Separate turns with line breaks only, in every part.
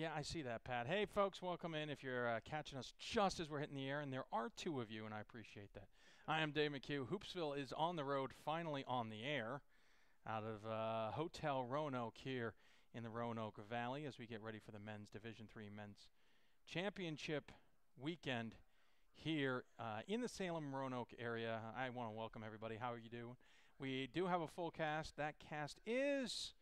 Yeah, I see that, Pat. Hey, folks, welcome in. If you're catching us just as we're hitting the air, and there are two of you, and I appreciate that. I am Dave McHugh. Hoopsville is on the road, finally on the air, out of Hotel Roanoke here in the Roanoke Valley as we get ready for the men's Division III men's championship weekend here in the Salem-Roanoke area. I want to welcome everybody. How are you doing? We do have a full cast. That cast is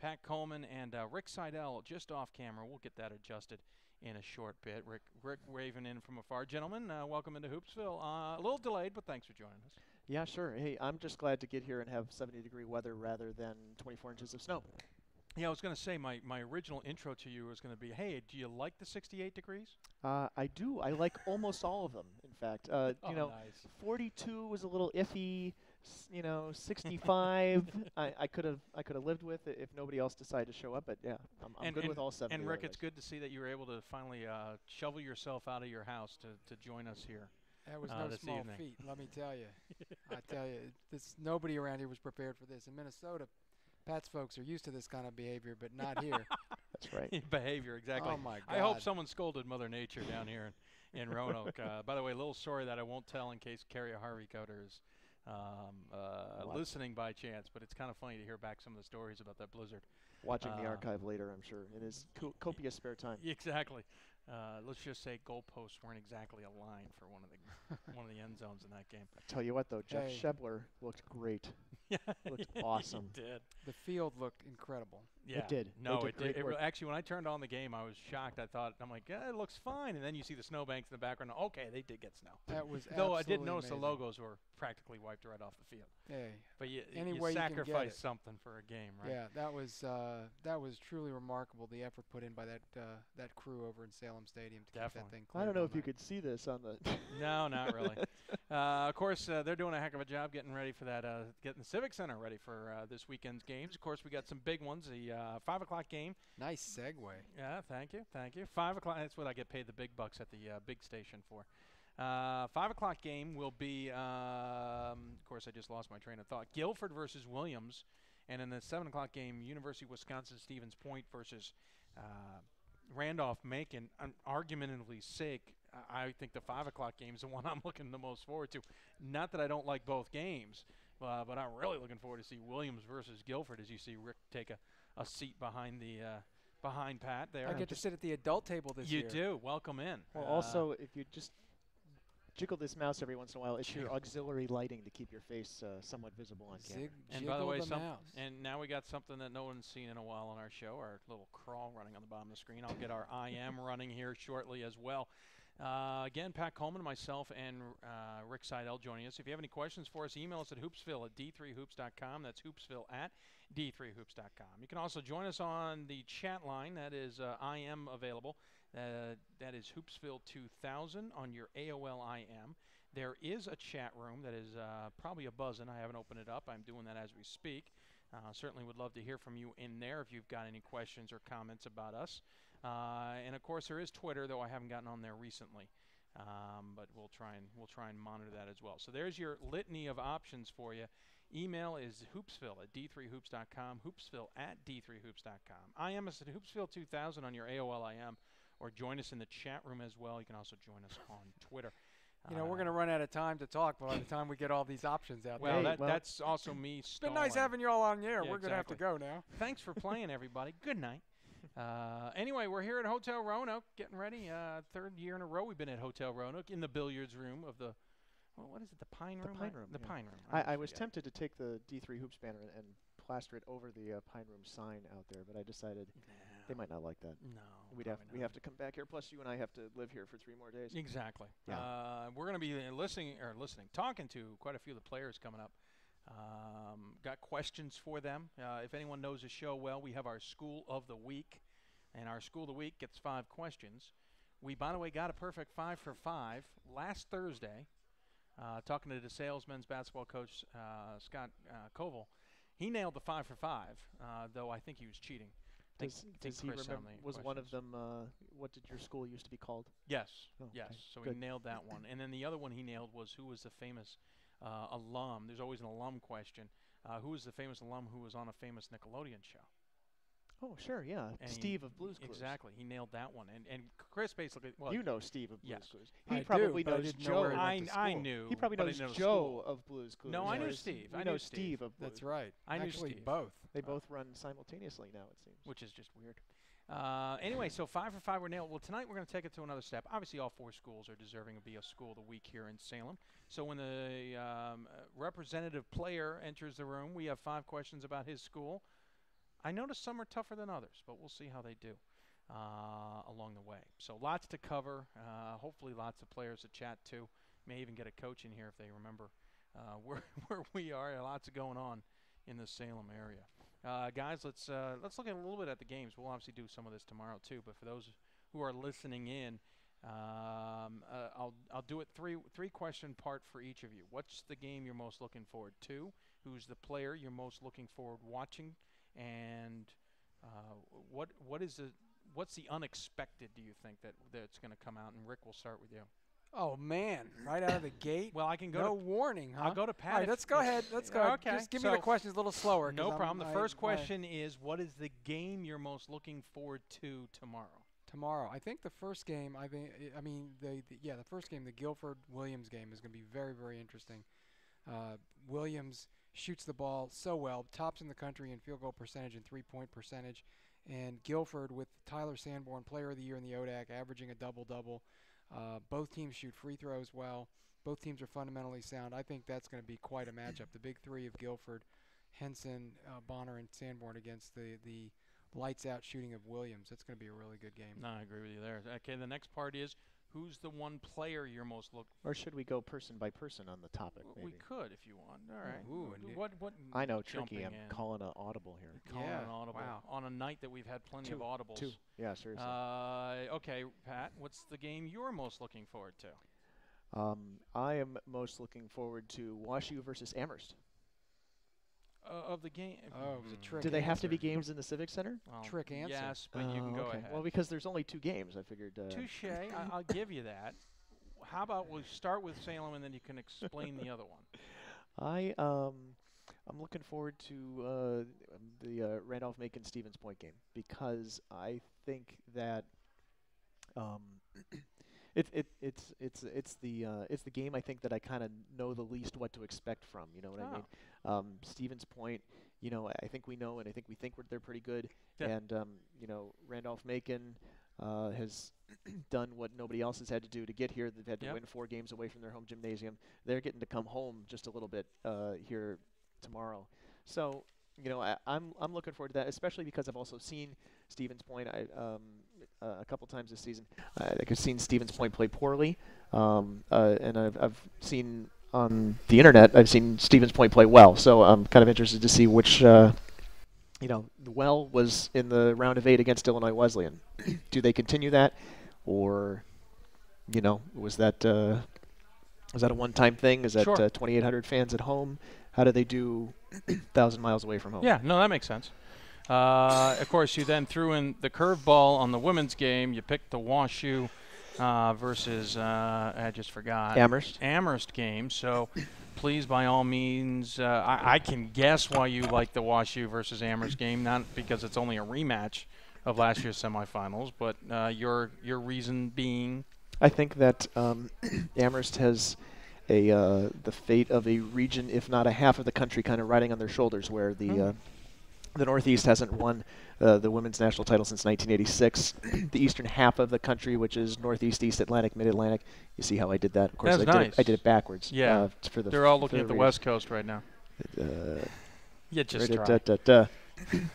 Pat Coleman and Rick Seidel just off camera. We'll get that adjusted in a short bit. Rick waving in from afar. Gentlemen, welcome into Hoopsville. A little delayed, but thanks for joining us.
Yeah, sure. Hey, I'm just glad to get here and have 70-degree weather rather than 24 inches of snow.
Yeah, I was going to say my original intro to you was going to be, hey, do you like the 68 degrees?
I do. I like almost all of them, in fact.
Nice.
42 was a little iffy. 65 I could have lived with it if nobody else decided to show up. But yeah, I'm good with all 70.
And Rick, it's good to see that you were able to finally shovel yourself out of your house to join us here.
That was no small feat, let me tell you. I tell you, nobody around here was prepared for this. In Minnesota, Pat's folks are used to this kind of behavior, but not here.
That's right.
Behavior, exactly.
Oh, my God.
I hope someone scolded Mother Nature down here in Roanoke. By the way, a little story that I won't tell in case Carrie Harvey Coder is listening by chance, but it's kind of funny to hear back some of the stories about that blizzard.
Watching the archive later, I'm sure, in his copious spare time.
Exactly. Let's just say goalposts weren't exactly aligned for one of the end zones in that game.
I tell you what, though, Jeff Shebler looked great.
Yeah,
looked awesome.
He did.
The field looked incredible.
Yeah. It did.
No, it did. Actually, when I turned on the game, I was shocked. I'm like, yeah, it looks fine. And then you see the snowbanks in the background. Okay, they did get snow.
That was
though I did notice
amazing.
The logos were practically wiped right off the field.
Hey,
but you
you
sacrifice something for a game, right?
Yeah, that was truly remarkable. The effort put in by that crew over in Salem Stadium to keep that thing clear.
I don't know if you could see this on the.
No, not really. Of course, they're doing a heck of a job getting ready for that. Getting the Civic Center ready for this weekend's games. Of course, we got some big ones. The 5 o'clock game.
Nice segue.
Yeah, thank you. 5 o'clock. That's what I get paid the big bucks at the big station for. 5 o'clock game will be, of course, I just lost my train of thought, Guilford versus Williams. And in the 7 o'clock game, University of Wisconsin-Stevens Point versus Randolph-Macon. Argumentatively sake, I think the 5 o'clock game is the one I'm looking the most forward to. Not that I don't like both games, but I'm really looking forward to see Williams versus Guilford as you see Rick take a seat behind behind Pat there.
I get to sit at the adult table this year.
You do. Welcome in.
Well, also, if you just jiggle this mouse every once in a while, it's your auxiliary lighting to keep your face somewhat visible on camera.
And by the way, and now we got something that no one's seen in a while on our show, our little crawl running on the bottom of the screen. I'll get our I am running here shortly as well. Again, Pat Coleman, myself, and Rick Seidel joining us. If you have any questions for us, email us at hoopsville@d3hoops.com. That's hoopsville@d3hoops.com. You can also join us on the chat line. That is I am available. That is Hoopsville 2000 on your AOL IM. There is a chat room that is probably a buzzing. I haven't opened it up. I'm doing that as we speak. Certainly would love to hear from you in there if you've got any questions or comments about us. And of course, there is Twitter, though I haven't gotten on there recently. But we'll try and monitor that as well. So there's your litany of options for you. Email is hoopsville@d3hoops.com, hoopsville@d3hoops.com. IM is at Hoopsville 2000 on your AOL IM, or join us in the chat room as well. You can also join us on Twitter.
We're going to run out of time to talk by the time we get all these options out
there.
Well,
that's also me stalling.
It's been nice having you all on the air.
Yeah,
we're going to have to go now.
Thanks for playing, everybody. Good night. Anyway, we're here at Hotel Roanoke getting ready. Third year in a row we've been at Hotel Roanoke in the billiards room of the, what is it, the Pine Room?
The Pine Room.
The Pine Room.
I was tempted to take the D3 Hoops banner and plaster it over the Pine Room sign out there, but I decided they might not like that.
No.
We have to come back here, plus you and I have to live here for 3 more days.
Exactly.
Yeah.
We're going to be talking to quite a few of the players coming up. Got questions for them. If anyone knows the show well, we have our School of the Week, and our School of the Week gets 5 questions. We, by the way, got a perfect 5 for 5 last Thursday, talking to DeSales men's basketball coach Scott Koval. He nailed the 5 for 5, though I think he was cheating.
Does he remember, was one of them, what did your school used to be called?
Yes,
oh,
yes.
Okay.
So
Good.
he nailed that one. And then the other one he nailed was who was the famous alum. There's always an alum question. Who was the famous alum who was on a famous Nickelodeon show?
Oh, sure, yeah.
And
Steve of Blue's Clues.
Exactly. He nailed that one. And Chris basically, well,
You know Steve of Blue's
yes.
Clues.
I
He
do,
probably
but I
knows
didn't know
Joe.
where he went to
I
school.
knew.
He probably
but I
knows
didn't know
Joe
school.
of Blue's Clues.
No, I knew
whereas
Steve.
We
I
know
knew
Steve of Blue's.
That's right.
I knew
Actually,
Steve.
both.
They both run simultaneously now, it seems.
Which is just weird. Anyway, so 5 for 5 were nailed. Well, tonight we're going to take it to another step. Obviously, all 4 schools are deserving to be a school of the week here in Salem. So when the representative player enters the room, we have 5 questions about his school. I noticed some are tougher than others, but we'll see how they do along the way. So lots to cover. Hopefully lots of players to chat to. May even get a coach in here if they remember where we are. Lots of going on in the Salem area. Guys, let's look at a little bit at the games. We'll obviously do some of this tomorrow too. But for those who are listening in, I'll do it three question part for each of you. What's the game you're most looking forward to? Who's the player you're most looking forward watching? And what's the unexpected? Do you think that's going to come out? And Rick, we'll start with you.
Oh man! Right out of the gate.
Well, I can go.
No warning, huh?
I'll go to Pat.
All right, let's go ahead. Let's go.
Okay.
Just give me the questions a little slower.
No problem. The first question is, what is the game you're most looking forward to tomorrow?
Tomorrow, I think the first game. The first game, the Guilford-Williams game, is going to be very, very interesting. Williams shoots the ball so well, tops in the country in field goal percentage and three-point percentage, and Guilford with Tyler Sanborn, Player of the Year in the ODAC, averaging a double-double. Both teams shoot free throws well. Both teams are fundamentally sound. I think that's going to be quite a matchup. The big three of Guilford, Henson, Bonner, and Sanborn against the lights-out shooting of Williams. That's going to be a really good game.
No, I agree with you there. Okay, the next part is, who's the one player you're most looking for?
Or should we go person by person on the topic? Maybe?
We could if you want. All right.
Ooh,
what
I know, tricky.
jumping
I'm
in.
calling an audible here.
Calling
Yeah,
an audible
wow.
on a night that we've had plenty of audibles.
2. Yeah, seriously.
Okay, Pat, what's the game you're most looking forward to?
I am most looking forward to WashU versus Amherst.
Of the game.
Oh, it was a trick.
Do they have to be
answer.
games in the Civic Center?
Well,
Trick answer.
Yes, but you can go
okay.
ahead.
Well, because there's only 2 games, I figured.
Touche. I'll give you that. How about we start with Salem and then you can explain the other one?
I'm looking forward to the Randolph-Macon-Stevens Point game because I think that it's the game I think that I kind of know the least what to expect from. You know what I mean? Stevens Point. You know, I think we know, and I think we think they're pretty good.
Yeah.
And you know, Randolph-Macon has done what nobody else has had to do to get here. They've had to win 4 games away from their home gymnasium. They're getting to come home just a little bit here tomorrow. So, you know, I'm looking forward to that, especially because I've also seen Stevens Point a couple times this season. I've seen Stevens Point play poorly, and I've seen on the internet, I've seen Stevens Point play well. So I'm kind of interested to see which. You know, the well was in the round of 8 against Illinois Wesleyan. Do they continue that, or, you know, was that a one-time thing? Is that 2,800 fans at home? How do they do 1,000 miles away from home?
Yeah, no, that makes sense. Of course, you then threw in the curveball on the women's game. You picked the WashU versus I just forgot Amherst game. So. Please, by all means, I can guess why you like the WashU versus Amherst game, not because it's only a rematch of last year's semifinals, but your reason being?
I think that Amherst has the fate of a region, if not a half of the country, kind of riding on their shoulders, where the Northeast hasn't won the women's national title since 1986. The eastern half of the country, which is Northeast, East Atlantic, Mid-Atlantic. You see how I did that? Of course,
That's
I did it backwards.
Yeah, they're all looking at the West Coast right now. You just try.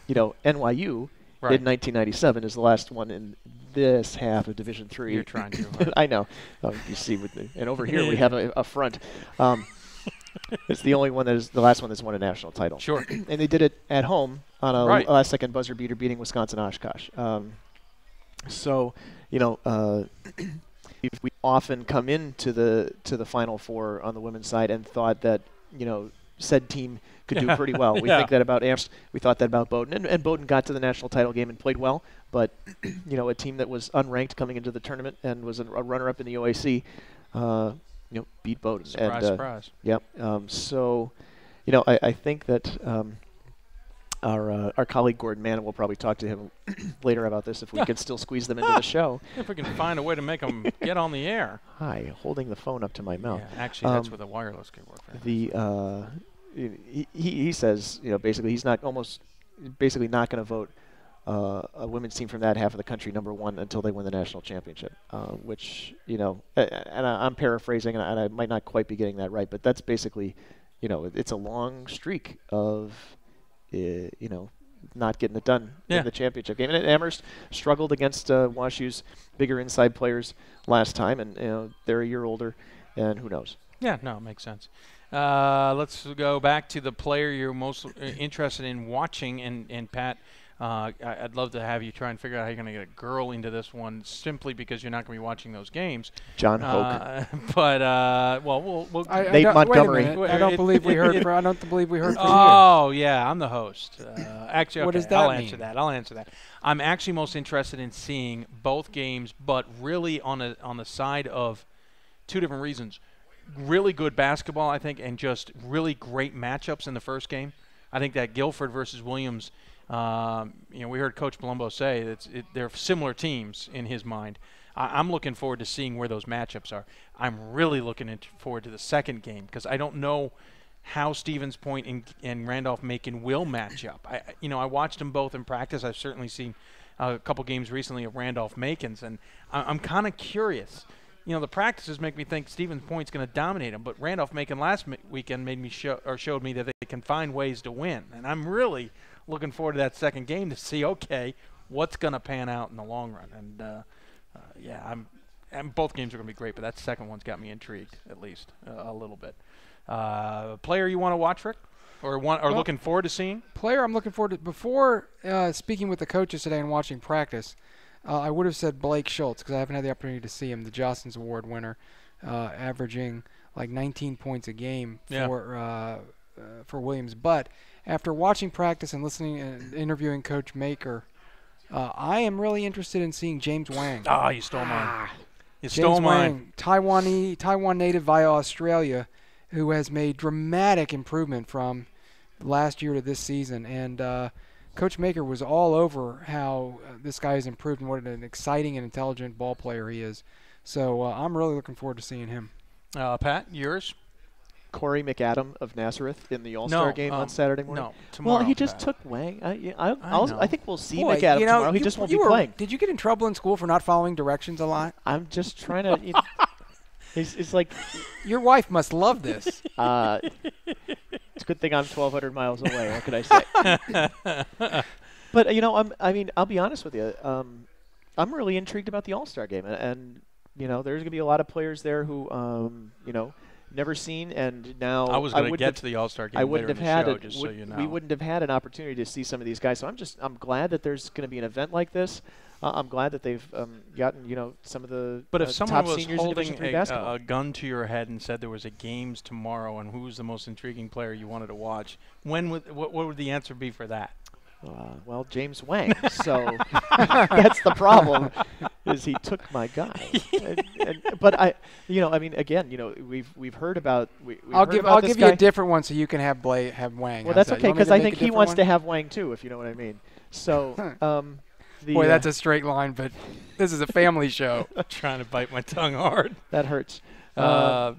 You know, NYU in 1997 is the last one in this half of Division III.
You're trying too hard.
I know. You see, and over here we have a front. It's the only one that is the last one that's won a national title.
Sure.
And they did it at home on a last-second buzzer beater, beating Wisconsin Oshkosh. So, you know, we often come into the Final Four on the women's side and thought that, you know, said team could do pretty well. We think that about Amherst. We thought that about Bowdoin, and Bowdoin got to the national title game and played well. But, you know, a team that was unranked coming into the tournament and was a runner-up in the OAC. You know, beat Bowdoin.
Surprise.
Yep. So, you know, I think that Our colleague Gordon Mann will probably talk to him later about this if we could still squeeze them into the show.
If we can find a way to make them get on the air.
Hi, holding the phone up to my mouth.
Yeah, actually, that's with a wireless could work.
He says, basically he's not going to vote a women's team from that half of the country #1 until they win the national championship, which, and I'm paraphrasing, and I might not quite be getting that right, but that's basically, it's a long streak of, not getting it done in the championship game. And Amherst struggled against WashU's bigger inside players last time, and they're a year older, and who knows?
Yeah, no, it makes sense. Let's go back to the player you're most interested in watching, and Pat, I'd love to have you try and figure out how you're going to get a girl into this one, simply because you're not going to be watching those games.
John Hoke.
But we'll
Nate Montgomery.
I don't believe we heard. I don't believe we heard.
Oh yeah, I'm the host. Actually, okay,
what does that
I'll
mean?
answer that. I'll answer that. I'm actually most interested in seeing both games, but really on the side of two different reasons. Really good basketball, I think, and just really great matchups in the first game. I think that Guilford versus Williams. We heard Coach Palumbo say that they're similar teams in his mind. I'm looking forward to seeing where those matchups are. I'm really looking forward to the second game because I don't know how Stevens Point and Randolph-Macon will match up. I watched them both in practice. I've certainly seen a couple games recently of Randolph-Macon's, and I'm kind of curious. The practices make me think Stevens Point's going to dominate them, but Randolph-Macon last weekend showed me that they can find ways to win, and I'm really looking forward to that second game to see, okay, what's going to pan out in the long run. And both games are going to be great, but that second one's got me intrigued, at least a little bit. Player you want to watch, Rick, or looking forward to seeing?
Player I'm looking forward to. Before speaking with the coaches today and watching practice, I would have said Blake Schultz because I haven't had the opportunity to see him, the Jostens Award winner, averaging like 19 points a game for Williams. But after watching practice and listening and interviewing Coach Maker, I am really interested in seeing James Wang.
Ah, you stole mine. You
James
stole mine.
Wang, Taiwan native via Australia, who has made dramatic improvement from last year to this season. And Coach Maker was all over how this guy has improved and what an exciting and intelligent ball player he is. So I'm really looking forward to seeing him.
Pat, yours?
Corey McAdam of Nazareth in the All-Star game on Saturday morning?
No, tomorrow.
Well, he just took Wang. I think we'll see McAdam tomorrow. He just won't be playing.
Did you get in trouble in school for not following directions a lot?
I'm just trying to. It's like
your wife must love this.
It's a good thing I'm 1,200 miles away. What could I say? But I'll be honest with you. I'm really intrigued about the All-Star game, and there's going to be a lot of players there who never seen, and now
I was going to get to the All-Star game.
I wouldn't have had it.
So you know.
We wouldn't have had an opportunity to see some of these guys. So I'm glad that there's going to be an event like this. I'm glad that they've gotten some of the
but if someone
top
was
seniors
holding
in Division III basketball.
a gun to your head and said there was a games tomorrow and who's the most intriguing player you wanted to watch, what would the answer be for that?
Well, James Wang. So that's the problem, is he took my guy. But again, we've heard about.
I'll give you a different one so you can have Wang.
Well, that's okay because I think he wants to have Wang too, if you know what I mean. So.
Boy, that's a straight line, but this is a family show.
I'm trying to bite my tongue hard.
That hurts. And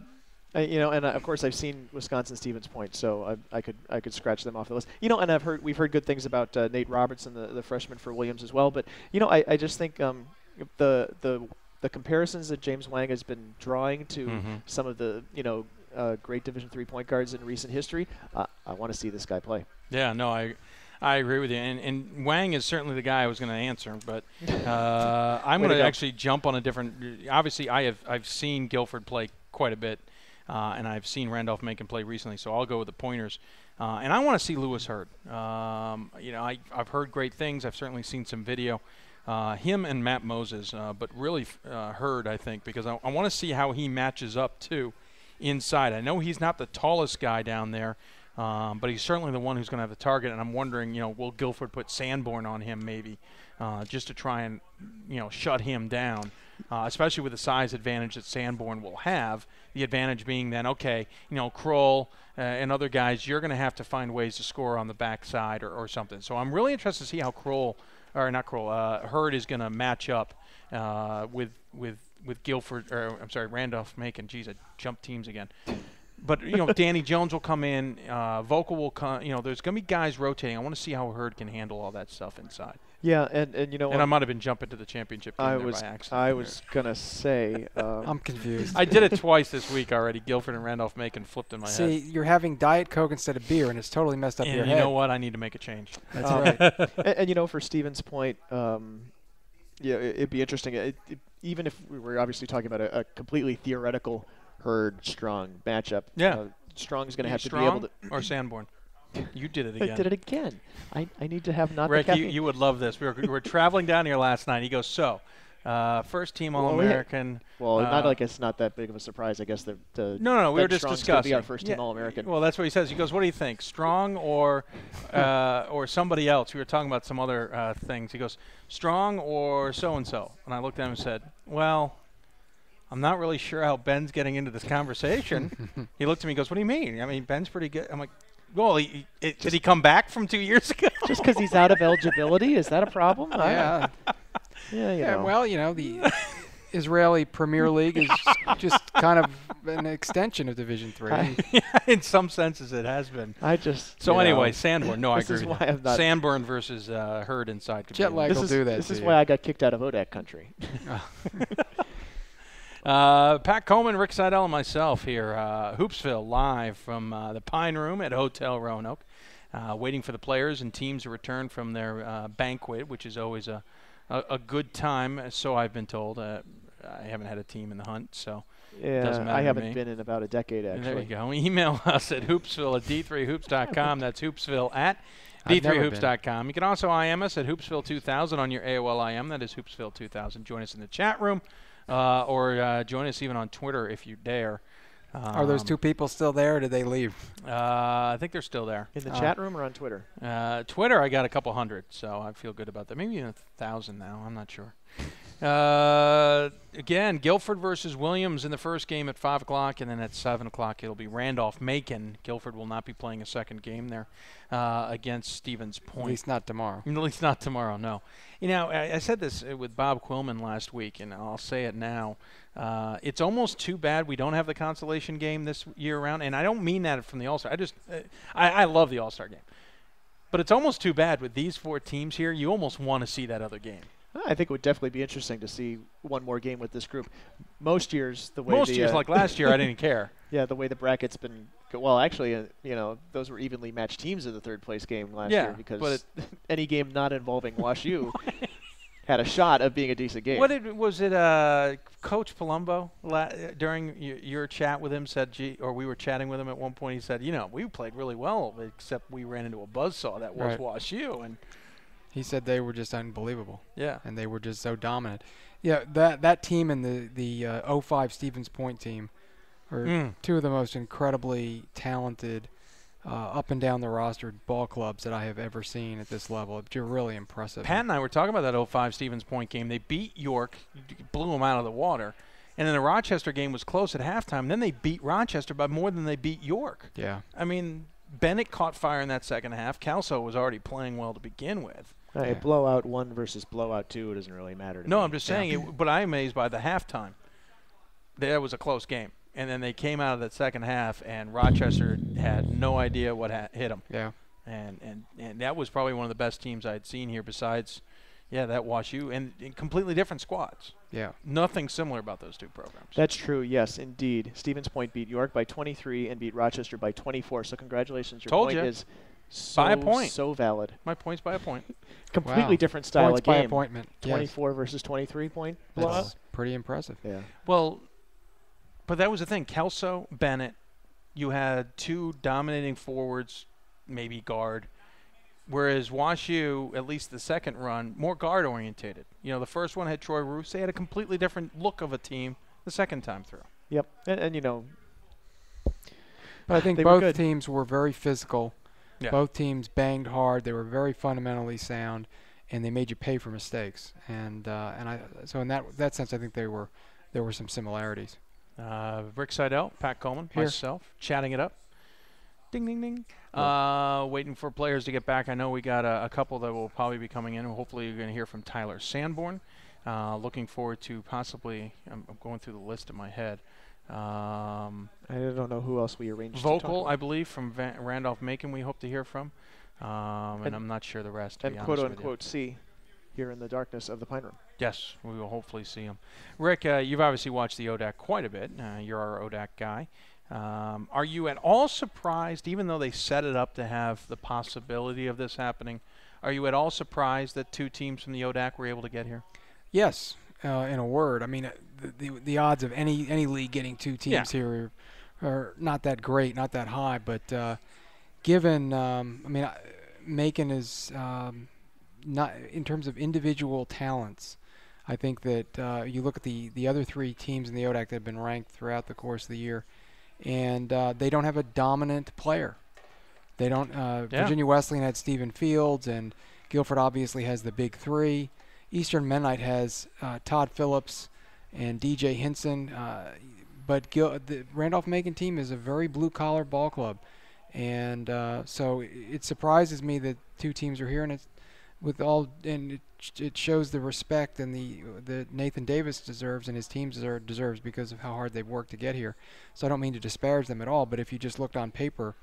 of course I've seen Wisconsin Stevens Point, so I could scratch them off the list. And we've heard good things about Nate Robertson, the freshman for Williams as well. But I just think the comparisons that James Wang has been drawing to some of the great Division III point guards in recent history, I want to see this guy play.
Yeah, no, I agree with you, and Wang is certainly the guy I was going to answer, but I'm going to actually jump on a different. Obviously, I've seen Guilford play quite a bit, and I've seen Randolph-Macon play recently, so I'll go with the Pointers, and I want to see Lewis Hurd. I've heard great things. I've certainly seen some video, him and Matt Moses, but really Hurd, I think, because I want to see how he matches up too inside. I know he's not the tallest guy down there. But he's certainly the one who's going to have the target, and I'm wondering, will Guilford put Sanborn on him maybe, just to try and, shut him down? especially with the size advantage that Sanborn will have. The advantage being then, okay, Kroll and other guys, you're going to have to find ways to score on the backside or something. So I'm really interested to see how Hurd is going to match up with Guilford, or I'm sorry, Randolph-Macon. Geez, I jumped teams again. But, Danny Jones will come in, Vocal will come, there's going to be guys rotating. I want to see how Hurd can handle all that stuff inside.
Yeah, and
And I might have been jumping to the championship game by accident.
I was going to say.
I'm confused.
I did it twice this week already. Guilford and Randolph-Macon flipped in my head.
See, you're having Diet Coke instead of beer, and it's totally messed up your head.
You know what? I need to make a change.
That's right.
And for Stephen's point, it'd be interesting. Even if we were obviously talking about a completely theoretical Hurd-Strong matchup, Strong's going to have to be able to.
Or Sanborn. You did it again.
I did it again. I need to have not
Rick,
the
you would love this. We were traveling down here last night. He goes, first team All-American.
Not like it's not that big of a surprise, I guess.
No, we were just
Strong's
discussing.
Be our first team All-American.
Well, that's what he says. He goes, what do you think, Strong or somebody else? We were talking about some other things. He goes, Strong or so-and-so? And I looked at him and said, well, I'm not really sure how Ben's getting into this conversation. He looked at me and goes, what do you mean? I mean, Ben's pretty good. I'm like, well, did he come back from 2 years ago?
Just because he's out of eligibility? Is that a problem?
Yeah. Well, the Israeli Premier League is just kind of an extension of Division III.
In some senses, it has been. Anyway, Sanborn. No, I agree with you. Sanborn versus Hurd inside.
Jet lag will do that.
This is why I got kicked out of ODAC country.
Pat Coleman, Rick Seidel, and myself here, Hoopsville, live from the Pine Room at Hotel Roanoke, waiting for the players and teams to return from their banquet, which is always a good time, so I've been told. I haven't had a team in the hunt, so it doesn't matter
I haven't
to me.
been in about a decade, actually.
There you go. Email us at hoopsville@d3hoops.com. That's hoopsville@d3hoops.com. You can also IM us at hoopsville2000 on your AOL IM. That is hoopsville2000. Join us in the chat room. Or join us even on Twitter if you dare.
Are those two people still there, or did they leave?
I think they're still there.
In the chat room or on Twitter?
Twitter, I got a couple hundred, so I feel good about that. Maybe even 1,000 now. I'm not sure. Again, Guilford versus Williams in the first game at 5 o'clock, and then at 7 o'clock it'll be Randolph-Macon. Guilford will not be playing a second game there against Stevens Point.
At least not tomorrow.
At least not tomorrow, no. I said this with Bob Quillman last week, and I'll say it now. It's almost too bad we don't have the consolation game this year around, and I don't mean that from the All-Star. I love the All-Star game. But it's almost too bad with these 4 teams here. You almost want to see that other game.
I think it would definitely be interesting to see one more game with this group. Most years,
like last year, I didn't care.
Yeah, the way the bracket's been. Well, actually, those were evenly matched teams in the third place game last year because any game not involving WashU had a shot of being a decent game.
Was it Coach Palumbo during your chat with him said, or we were chatting with him at one point, he said, we played really well, except we ran into a buzzsaw that was WashU. And
he said they were just unbelievable.
Yeah.
And they were just so dominant. Yeah, that team and the 05 Stevens Point team are two of the most incredibly talented up and down the roster ball clubs that I have ever seen at this level. They're really impressive.
Pat and I were talking about that 05 Stevens Point game. They beat York, blew them out of the water. And then the Rochester game was close at halftime. Then they beat Rochester by more than they beat York.
Yeah.
I mean, Bennett caught fire in that second half. Kelso was already playing well to begin with.
Blowout 1 versus blowout 2, it doesn't really matter to me.
No, I'm just saying, but I'm amazed by the halftime. That was a close game. And then they came out of that second half, and Rochester had no idea what hit them.
Yeah.
And that was probably one of the best teams I had seen here besides, that WashU, and completely different squads.
Yeah.
Nothing similar about those two programs.
That's true, yes, indeed. Stevens Point beat York by 23 and beat Rochester by 24. So congratulations. Your point is
by a point.
So valid.
My point's by a point.
Completely different style
points
of game.
By appointment.
24 versus 23 point.
That's pretty impressive.
Yeah.
Well, but that was the thing. Kelso, Bennett, you had 2 dominating forwards, maybe guard. Whereas WashU, at least the second run, more guard orientated. The first one had Troy Roos. They had a completely different look of a team the second time through.
Yep. And
but I think both teams were very physical.
Yeah.
Both teams banged hard. They were very fundamentally sound. and they made you pay for mistakes. So in that sense, I think there were some similarities.
Rick Seidel, Pat Coleman,
Here.
myself, chatting it up. Ding, ding, ding. Waiting for players to get back. I know we got a couple that will probably be coming in. Hopefully you're going to hear from Tyler Sanborn. Looking forward to possibly, I'm going through the list in my head.
I don't know who else we arranged.
Vocal, I believe, from Randolph-Macon we hope to hear from. And I'm not sure the rest, to be honest with you.
And quote-unquote see here in the darkness of the Pine Room.
Yes, we will hopefully see him. Rick, you've obviously watched the ODAC quite a bit. You're our ODAC guy. Are you at all surprised, even though they set it up to have the possibility of this happening, are you at all surprised that 2 teams from the ODAC were able to get here?
Yes, in a word. I mean, the odds of any league getting 2 teams here are not that great, not that high. But given, Macon is not in terms of individual talents. I think that you look at the other 3 teams in the ODAC that have been ranked throughout the course of the year, and they don't have a dominant player. They don't. Virginia Wesleyan had Stephen Fields, and Guilford obviously has the big 3. Eastern Mennonite has Todd Phillips and DJ Hinson, but the Randolph-Macon team is a very blue-collar ball club, and so it surprises me that 2 teams are here, and it shows the respect and the Nathan Davis deserves and his team deserves because of how hard they've worked to get here. So I don't mean to disparage them at all, but if you just looked on paper,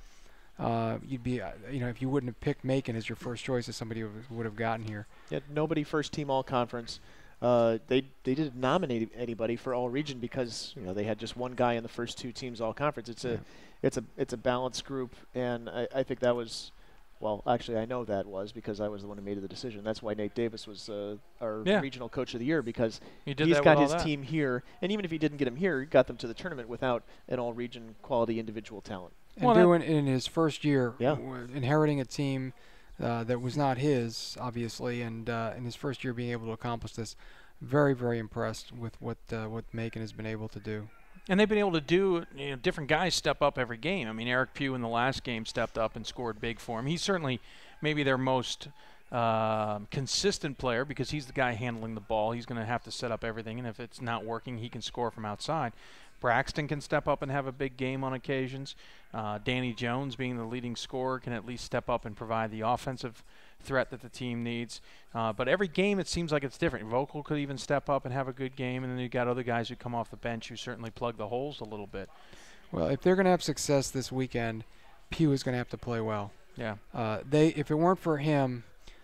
you'd be, if you wouldn't have picked Macon as your first choice as somebody who would have gotten here.
Yeah, nobody first team all conference. They didn't nominate anybody for all region because they had just one guy in the first 2 teams all conference. It's a balanced group, and I think that was. Well, actually, I know that was because I was the one who made the decision. That's why Nate Davis was our regional coach of the year because he's got his team here. And even if he didn't get him here, he got them to the tournament without an all-region quality individual talent.
And doing in his first year, inheriting a team that was not his, obviously, and in his first year being able to accomplish this, very, very impressed with what Macon has been able to do.
And they've been able to do, different guys step up every game. I mean, Eric Pugh in the last game stepped up and scored big for him. He's certainly maybe their most consistent player because he's the guy handling the ball. He's going to have to set up everything, and if it's not working, he can score from outside. Braxton can step up and have a big game on occasions. Danny Jones, being the leading scorer, can at least step up and provide the offensive threat that the team needs. But every game it seems like it's different. Vocal could even step up and have a good game, and then you've got other guys who come off the bench who certainly plug the holes a little bit.
Well, if they're going to have success this weekend, Pugh is going to have to play well.
Yeah.
If it weren't for him,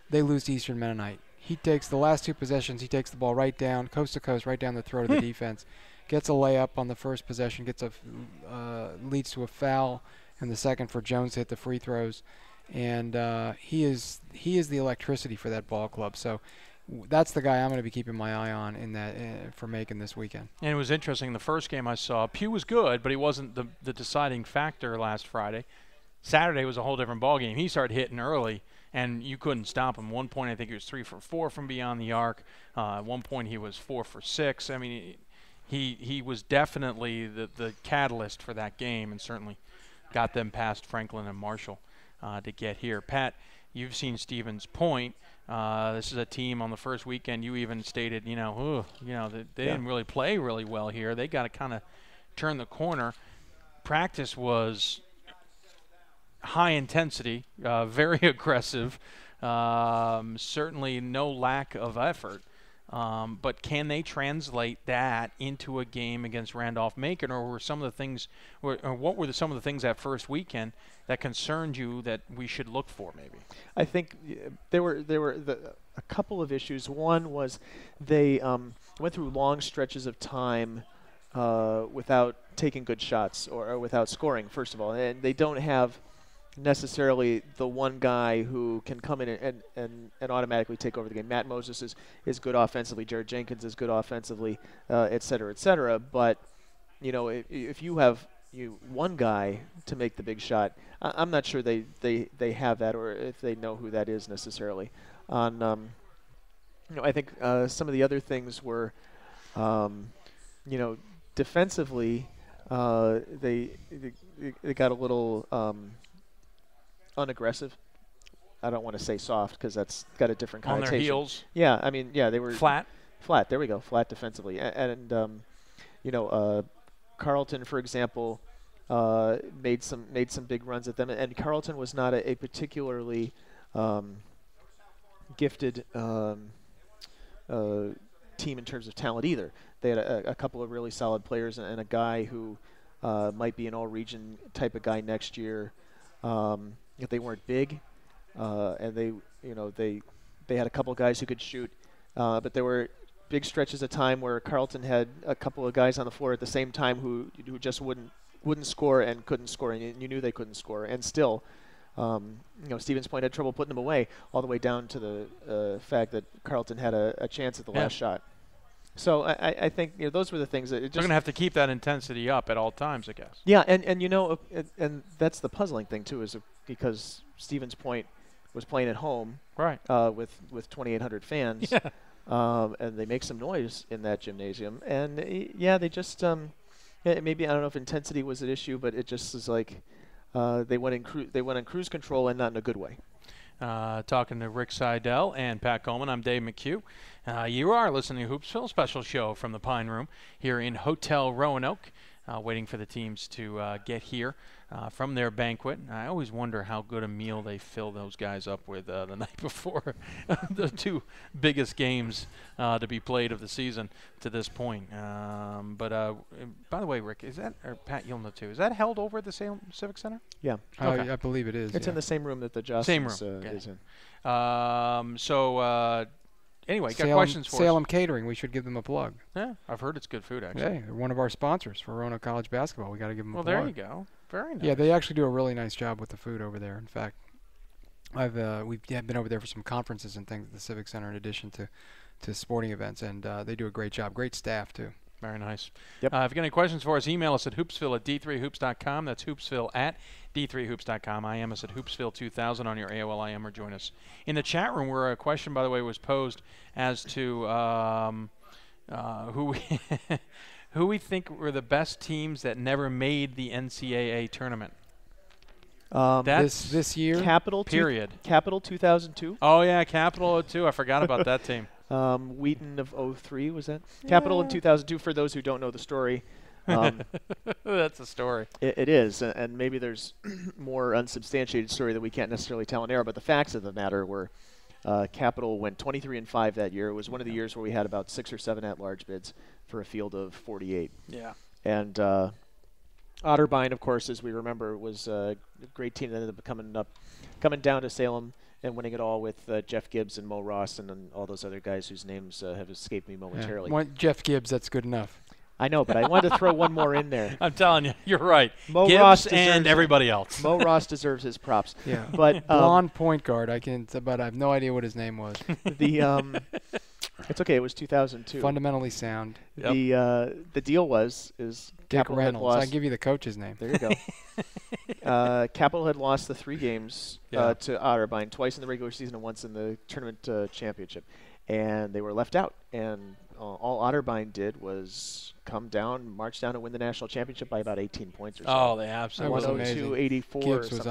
they lose to Eastern Mennonite. He takes the last 2 possessions. He takes the ball right down, coast to coast, right down the throat of the defense. Gets a layup on the first possession. Leads to a foul in the second for Jones to hit the free throws. And he is the electricity for that ball club. So that's the guy I'm going to be keeping my eye on for Macon this weekend.
And it was interesting. The first game I saw, Pugh was good, but he wasn't the deciding factor last Friday. Saturday was a whole different ball game. He started hitting early, and you couldn't stop him. One point, I think he was 3 for 4 from beyond the arc. At one point, he was 4 for 6. I mean, he was definitely the catalyst for that game, and certainly got them past Franklin and Marshall to get here. Pat, you've seen Stevens Point. This is a team on the first weekend. You even stated, they didn't really play really well here. They got to kind of turn the corner. Practice was high intensity, very aggressive. Certainly no lack of effort. But can they translate that into a game against Randolph-Macon, or were some of the things, or what were some of the things that first weekend that concerned you that we should look for, maybe?
I think there were a couple of issues. One was they went through long stretches of time without taking good shots or without scoring, first of all, and they don't have necessarily the one guy who can come in and automatically take over the game. Matt Moses is good offensively. Jared Jenkins is good offensively, et cetera, but if you have one guy to make the big shot, I'm not sure they have that, or if they know who that is necessarily. I think some of the other things were, defensively, they got a little unaggressive I don't want to say soft because that's got a different
On
connotation.
their heels.
Yeah, I mean, yeah, they were
Flat.
Flat. There we go. Flat defensively. Carleton, for example, made some big runs at them, and Carleton was not a particularly gifted team in terms of talent either. They had a couple of really solid players and a guy who might be an all-region type of guy next year. If they weren't big, and they had a couple of guys who could shoot, but there were big stretches of time where Carleton had a couple of guys on the floor at the same time who just wouldn't score and couldn't score, and you knew they couldn't score, and still. Stevens Point had trouble putting them away, all the way down to the fact that Carleton had a chance at the last shot. So I think those were the things that it just.
They're going to have to keep that intensity up at all times, I guess.
Yeah, and that's the puzzling thing too, is because Stevens Point was playing at home,
right,
with 2,800 fans,
yeah.
And they make some noise in that gymnasium, and they just maybe I don't know if intensity was an issue, but it just is like. They went on cruise control and not in a good way.
Talking to Rick Seidel and Pat Coleman, I'm Dave McHugh. You are listening to Hoopsville, special show from the Pine Room here in Hotel Roanoke, waiting for the teams to get here from their banquet. I always wonder how good a meal they fill those guys up with the night before the two biggest games to be played of the season to this point. But by the way, Rick, is that, or Pat, you'll know too, is that held over at the Salem Civic Center?
Yeah.
I believe it is.
It's in the same room that the Justins
same room.
Is in.
Anyway,
Salem,
got questions for
Salem
us.
Catering, we should give them a plug.
Yeah, I've heard it's good food, actually.
Yeah, they're one of our sponsors for Roanoke College basketball. We got to give them a plug.
Well, there you go. Very nice.
Yeah, they actually do a really nice job with the food over there. In fact, we've been over there for some conferences and things at the Civic Center in addition to sporting events, and they do a great job. Great staff, too.
Very nice.
Yep.
If you got any questions for us, email us at hoopsville@d3hoops.com. That's hoopsville@d3hoops.com. IM us at hoopsville2000 on your AOL IM, or join us in the chat room, where a question, by the way, was posed as to who who we think were the best teams that never made the NCAA tournament.
This year?
Capital
period.
Capital 2002.
Oh, yeah, Capital 02. I forgot about that team.
Wheaton of 03, was that? Yeah. Capital in 2002, for those who don't know the story.
That's the story.
It is, and maybe there's more unsubstantiated story that we can't necessarily tell in air, but the facts of the matter were Capital went 23-5 that year. It was one of the years where we had about 6 or 7 at-large bids for a field of 48.
Yeah.
And Otterbein, of course, as we remember, was a great team that ended up coming down to Salem and winning it all with Jeff Gibbs and Mo Ross and all those other guys whose names have escaped me momentarily.
Yeah. Jeff Gibbs, that's good enough.
I know, but I wanted to throw one more in there.
I'm telling you, you're right.
Mo
Gibbs
Ross
and everybody else.
Mo Ross deserves his props.
Yeah,
but
blonde point guard. But I have no idea what his name was.
It's okay. It was 2002.
Fundamentally sound.
Yep.
The deal is
Dick
Capital had
Reynolds.
lost.
I give you the coach's name.
There you go. Capital had lost the 3 games to Otterbein, twice in the regular season and once in the tournament championship, and they were left out. And all Otterbein did was march down and win the national championship by about 18 points or so.
Oh, they absolutely.
That was amazing.
102-84.
Gibbs was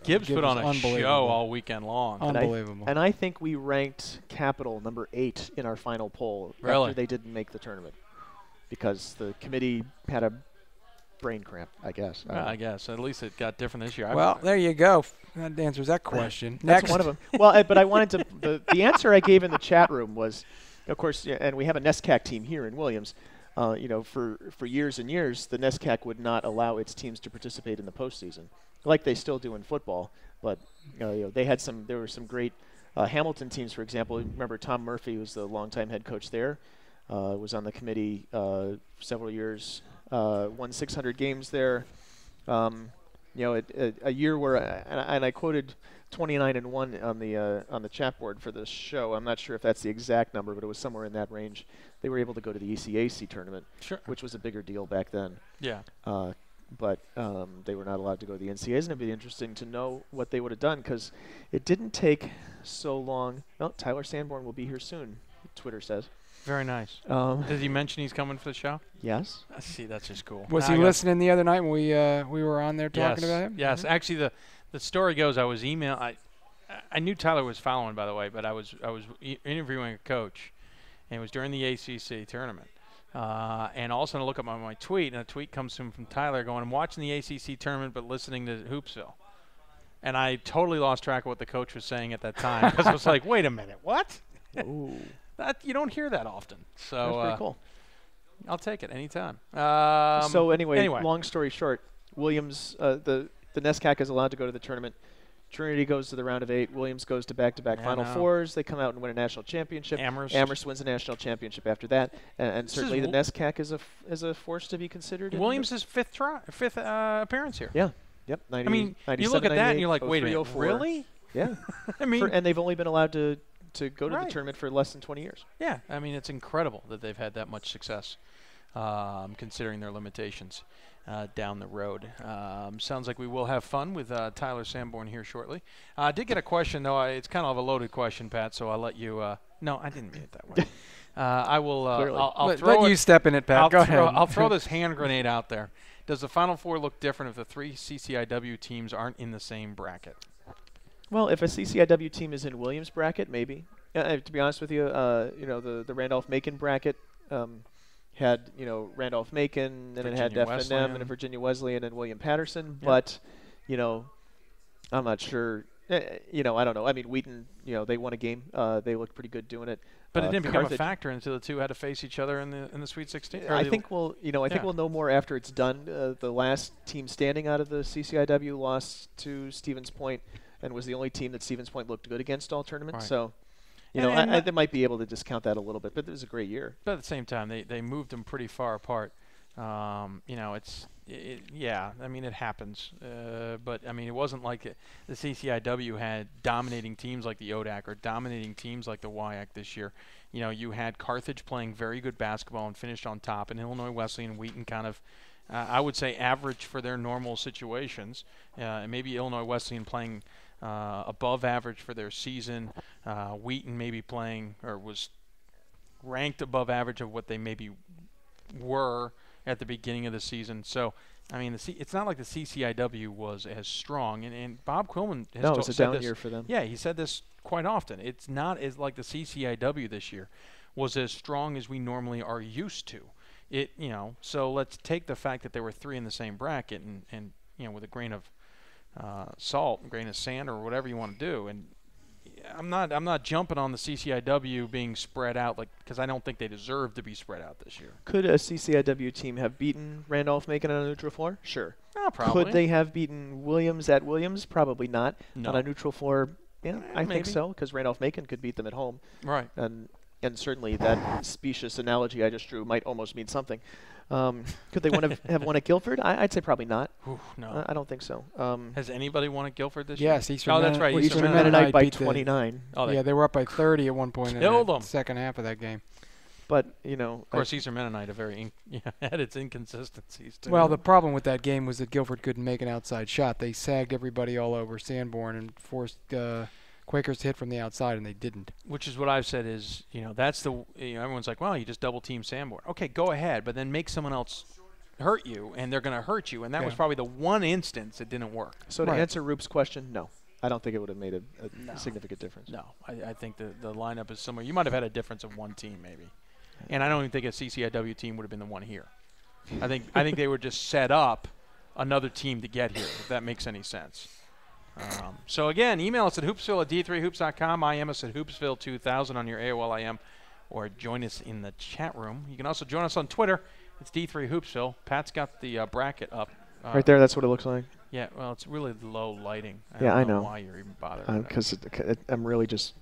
Gibbs put on a show all weekend long.
Unbelievable.
And I think we ranked Capital number 8 in our final poll after they didn't make the tournament, because the committee had a brain cramp, I guess.
I guess. At least it got different this year.
Well, there you go. That answers that question.
That's
Next.
one of them. Well, but I wanted to the answer I gave in the chat room was, of course, and we have a NESCAC team here in Williams. For years and years, the NESCAC would not allow its teams to participate in the postseason, like they still do in football. But they had there were some great Hamilton teams, for example. Remember Tom Murphy was the longtime head coach there. Was on the committee several years. Won 600 games there. A year where, and I quoted 29-1 on the chat board for this show. I'm not sure if that's the exact number, but it was somewhere in that range. They were able to go to the ECAC tournament, which was a bigger deal back then.
Yeah.
But they were not allowed to go to the NCAAs, and it'd be interesting to know what they would have done, because it didn't take so long. Oh, Tyler Sanborn will be here soon, Twitter says.
Very nice. Did he mention he's coming for the show?
Yes.
I see. That's just cool.
Was he listening the other night when we were on there talking about him?
Yes.
Mm-hmm.
Actually, the story goes, I was I I knew Tyler was following, by the way, but I was interviewing a coach, and it was during the ACC tournament. And all of a sudden I look up on my tweet, and a tweet comes from Tyler going, I'm watching the ACC tournament but listening to Hoopsville. And I totally lost track of what the coach was saying at that time because I was like, wait a minute, what?
Ooh.
You don't hear that often. So
That's pretty cool.
I'll take it anytime.
So anyway, long story short, Williams, the NESCAC is allowed to go to the tournament. Trinity goes to the round of 8. Williams goes to back-to-back Final Fours. They come out and win a national championship. Amherst wins a national championship after that, and certainly the NESCAC is a force to be considered.
Williams' fifth appearance here.
Yeah. Yep. 90,
I mean, you look at that and you're like, wait a minute, really?
Yeah.
I mean,
and they've only been allowed to go to the tournament for less than 20 years.
Yeah. I mean, it's incredible that they've had that much success, considering their limitations. Down the road. Sounds like we will have fun with Tyler Sanborn here shortly. I did get a question, though. It's kind of a loaded question, Pat, so I'll let you no, I didn't mean it that way. I will I'll throw
let you step in it, Pat. Go ahead.
I'll throw this hand grenade out there. Does the Final Four look different if the 3 CCIW teams aren't in the same bracket?
Well, if a CCIW team is in Williams' bracket, maybe. To be honest with you, the Randolph-Macon bracket had Randolph-Macon, and it had F&M and Virginia Wesleyan and William Patterson. Yep. But I'm not sure. I don't know. I mean, Wheaton, they won a game. They looked pretty good doing it.
But it didn't become a factor until the two had to face each other in the Sweet 16.
I think we'll know more after it's done. The last team standing out of the CCIW lost to Stevens Point, and was the only team that Stevens Point looked good against all tournments. Right. So. They might be able to discount that a little bit, but it was a great year.
But at the same time, they moved them pretty far apart. I mean, it happens. But, I mean, it wasn't like the CCIW had dominating teams like the ODAC or dominating teams like the WIAC this year. You had Carthage playing very good basketball and finished on top, and Illinois Wesleyan and Wheaton kind of, I would say, average for their normal situations. And maybe Illinois Wesleyan playing above average for their season. Wheaton maybe playing or was ranked above average of what they maybe were at the beginning of the season. So, I mean, it's not like the CCIW was as strong. And Bob Quillman has
it was a down year for them.
Yeah, he said this quite often. It's not as like the CCIW this year was as strong as we normally are used to. So let's take the fact that there were 3 in the same bracket and with a grain of salt, a grain of sand, or whatever you want to do. And I'm not jumping on the CCIW being spread out, because I don't think they deserve to be spread out this year.
Could a CCIW team have beaten Randolph-Macon on a neutral floor? Sure.
Probably.
Could they have beaten Williams at Williams? Probably not.
No.
On a neutral floor, I think so, because Randolph-Macon could beat them at home.
Right.
And certainly that specious analogy I just drew might almost mean something. Could they have won at Guilford? I'd say probably not.
Ooh, no.
I don't think so.
Has anybody won at Guilford this year?
Yes, Eastern.
That's right.
Eastern Mennonite by 29.
They were up by 30 at one point in the second half of that game.
But
of course, Eastern Mennonite had its inconsistencies too.
Well, the problem with that game was that Guilford couldn't make an outside shot. They sagged everybody all over Sanborn and forced Quakers to hit from the outside, and they didn't.
Which is what I've said is, that's the, everyone's like, well, you just double team Sanborn. Okay, go ahead, but then make someone else hurt you, and they're going to hurt you. And that was probably the one instance it didn't work.
So to answer Roop's question, no. I don't think it would have made a significant difference.
No, I think the lineup is similar. You might have had a difference of one team, maybe. And I don't even think a CCIW team would have been the one here. I think they were just set up another team to get here, if that makes any sense. So again, email us at hoopsville@d3hoops.com. IM us at hoopsville2000 on your AOL IM, or join us in the chat room. You can also join us on Twitter. It's D3Hoopsville. Pat's got the bracket up.
Right there, that's what it looks like.
Yeah, well, it's really low lighting.
I
don't know
know
why you're even bothered.
Because I'm really just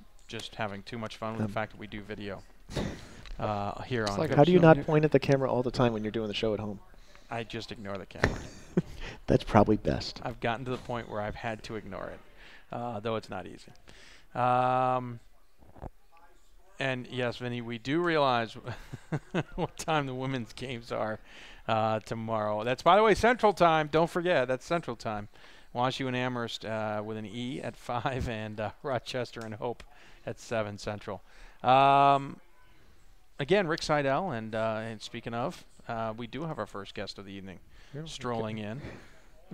having too much fun with the fact that we do video here on.
How do you not point at the camera all the time when you're doing the show at home?
I just ignore the camera.
That's probably best.
I've gotten to the point where I've had to ignore it, though it's not easy. And yes, Vinny, we do realize what time the women's games are tomorrow. That's, by the way, Central Time. Don't forget, that's Central Time. WashU and Amherst with an E at 5, and Rochester and Hope at 7 Central. Again, Rick Seidel, and speaking of, we do have our first guest of the evening strolling in.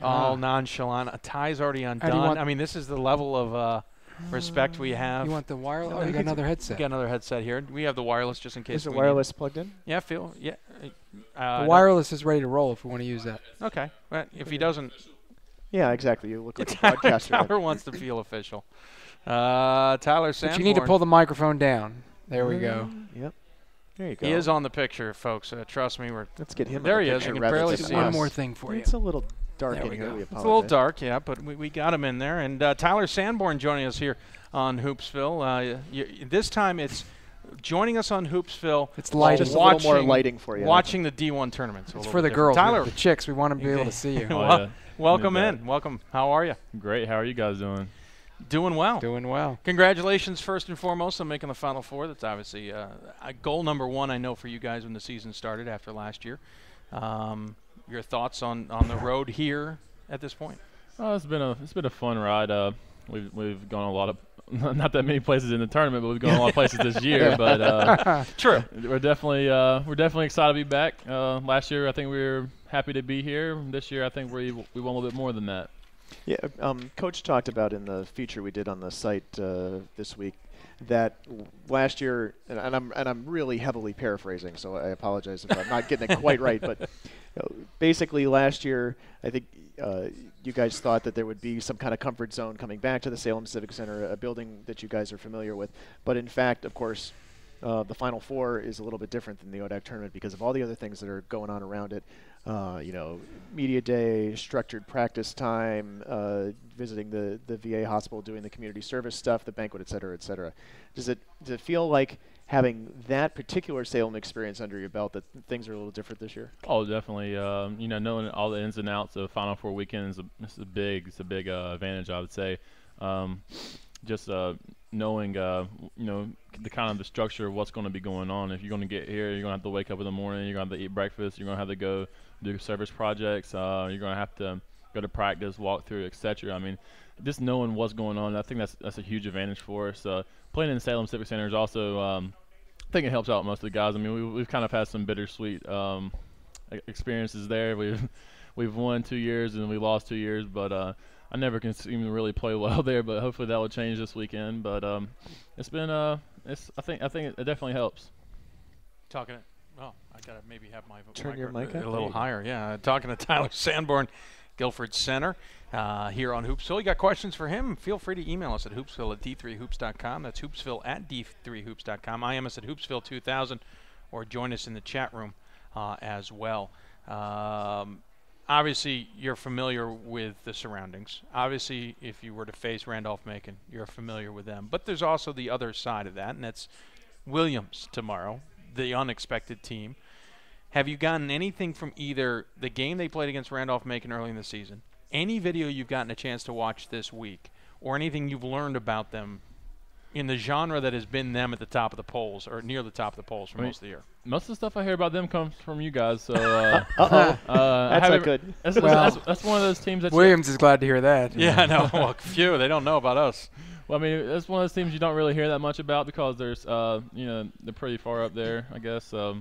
All nonchalant. A tie's already undone. I mean, this is the level of respect we have.
You want the wireless?
No,
Oh, you
you
got
can
another
We
headset.
got another headset here. We have the wireless just in case.
Is the
we need-
wireless plugged in?
Yeah, Phil. Yeah.
The wireless is ready to roll if we want to use that.
Okay. Well, if he doesn't,
Yeah, exactly. You look like a broadcaster. then.
Tyler wants to feel official. Tyler Sanborn.
But you need to pull the microphone down. There we go.
Yep. There you go.
He is on the picture, folks. Trust me.
Let's get him.
There
in
he
the
is.
picture
I can
rather
barely
than
see
One
us.
us.
more thing for you.
It's a little dark
There
in
we
here.
go.
We
It's a
apologize.
little dark, yeah, but we got him in there. And Tyler Sanborn joining us here on Hoopsville. This time it's joining us on Hoopsville.
It's lighting.
Just a little more
watching-
lighting for you.
Watching the D1 tournament. So a
It's
little
for the
bit
girls.
different. Tyler,
The chicks. We want them to be able to see you.
Well,
Oh, yeah.
welcome
Need
in.
that.
Welcome. How are you?
Great. How are you guys doing?
Doing well.
Doing well.
Congratulations, first and foremost, on making the Final Four. That's obviously goal number one, I know, for you guys when the season started after last year. Your thoughts on the road here at this point?
Oh, it's been a fun ride. We've gone a lot of not that many places in the tournament, but we've gone a lot of places this year. But
True.
we're definitely excited to be back. Last year, I think we were happy to be here. This year, I think we want a little bit more than that.
Yeah, Coach talked about in the feature we did on the site this week that last year, and I'm really heavily paraphrasing, so I apologize if I'm not getting it quite right, but basically last year, I think you guys thought that there would be some kind of comfort zone coming back to the Salem Civic Center, a building that you guys are familiar with, but in fact, of course, the Final Four is a little bit different than the ODAC tournament because of all the other things that are going on around it. Media day, structured practice time, visiting the VA hospital, doing the community service stuff, the banquet, et cetera, et cetera. Does it feel like having that particular Salem experience under your belt that things are a little different this year?
Oh, definitely. Knowing all the ins and outs of Final Four weekend is a big advantage, I would say. Just knowing the kind of the structure of what's going to be going on. If you're going to get here, you're going to have to wake up in the morning, you're going to have to eat breakfast, you're going to have to go do service projects, you're going to have to go to practice, walk through, etc. I mean, just knowing what's going on, I think that's a huge advantage for us. Playing in Salem Civic Center is also, I think it helps out most of the guys. I mean, we've kind of had some bittersweet experiences there. We've won 2 years and we lost 2 years, but I never can seem to really play well there. But hopefully that will change this weekend. But it's been I think it definitely helps.
Talking to, oh, I gotta maybe have my
Turn your mic up.
a little higher. Yeah, talking to Tyler Sanborn, Guilford Center, here on Hoopsville. You got questions for him? Feel free to email us at hoopsville@d3hoops.com. That's hoopsville@d3hoops.com. IM us at Hoopsville2000, or join us in the chat room as well. Obviously, you're familiar with the surroundings. Obviously, if you were to face Randolph-Macon, you're familiar with them. But there's also the other side of that, and that's Williams tomorrow, the unexpected team. Have you gotten anything from either the game they played against Randolph-Macon early in the season, any video you've gotten a chance to watch this week, or anything you've learned about them in the genre that has been them at the top of the polls, or near the top of the polls for most of the year?
Most of the stuff I hear about them comes from you guys. So
That's not good.
That's one of those teams that
Williams is glad to hear that.
Yeah, I know. Well, phew, they don't know about us.
Well, I mean, that's one of those teams you don't really hear that much about because there's, they're pretty far up there, I guess. I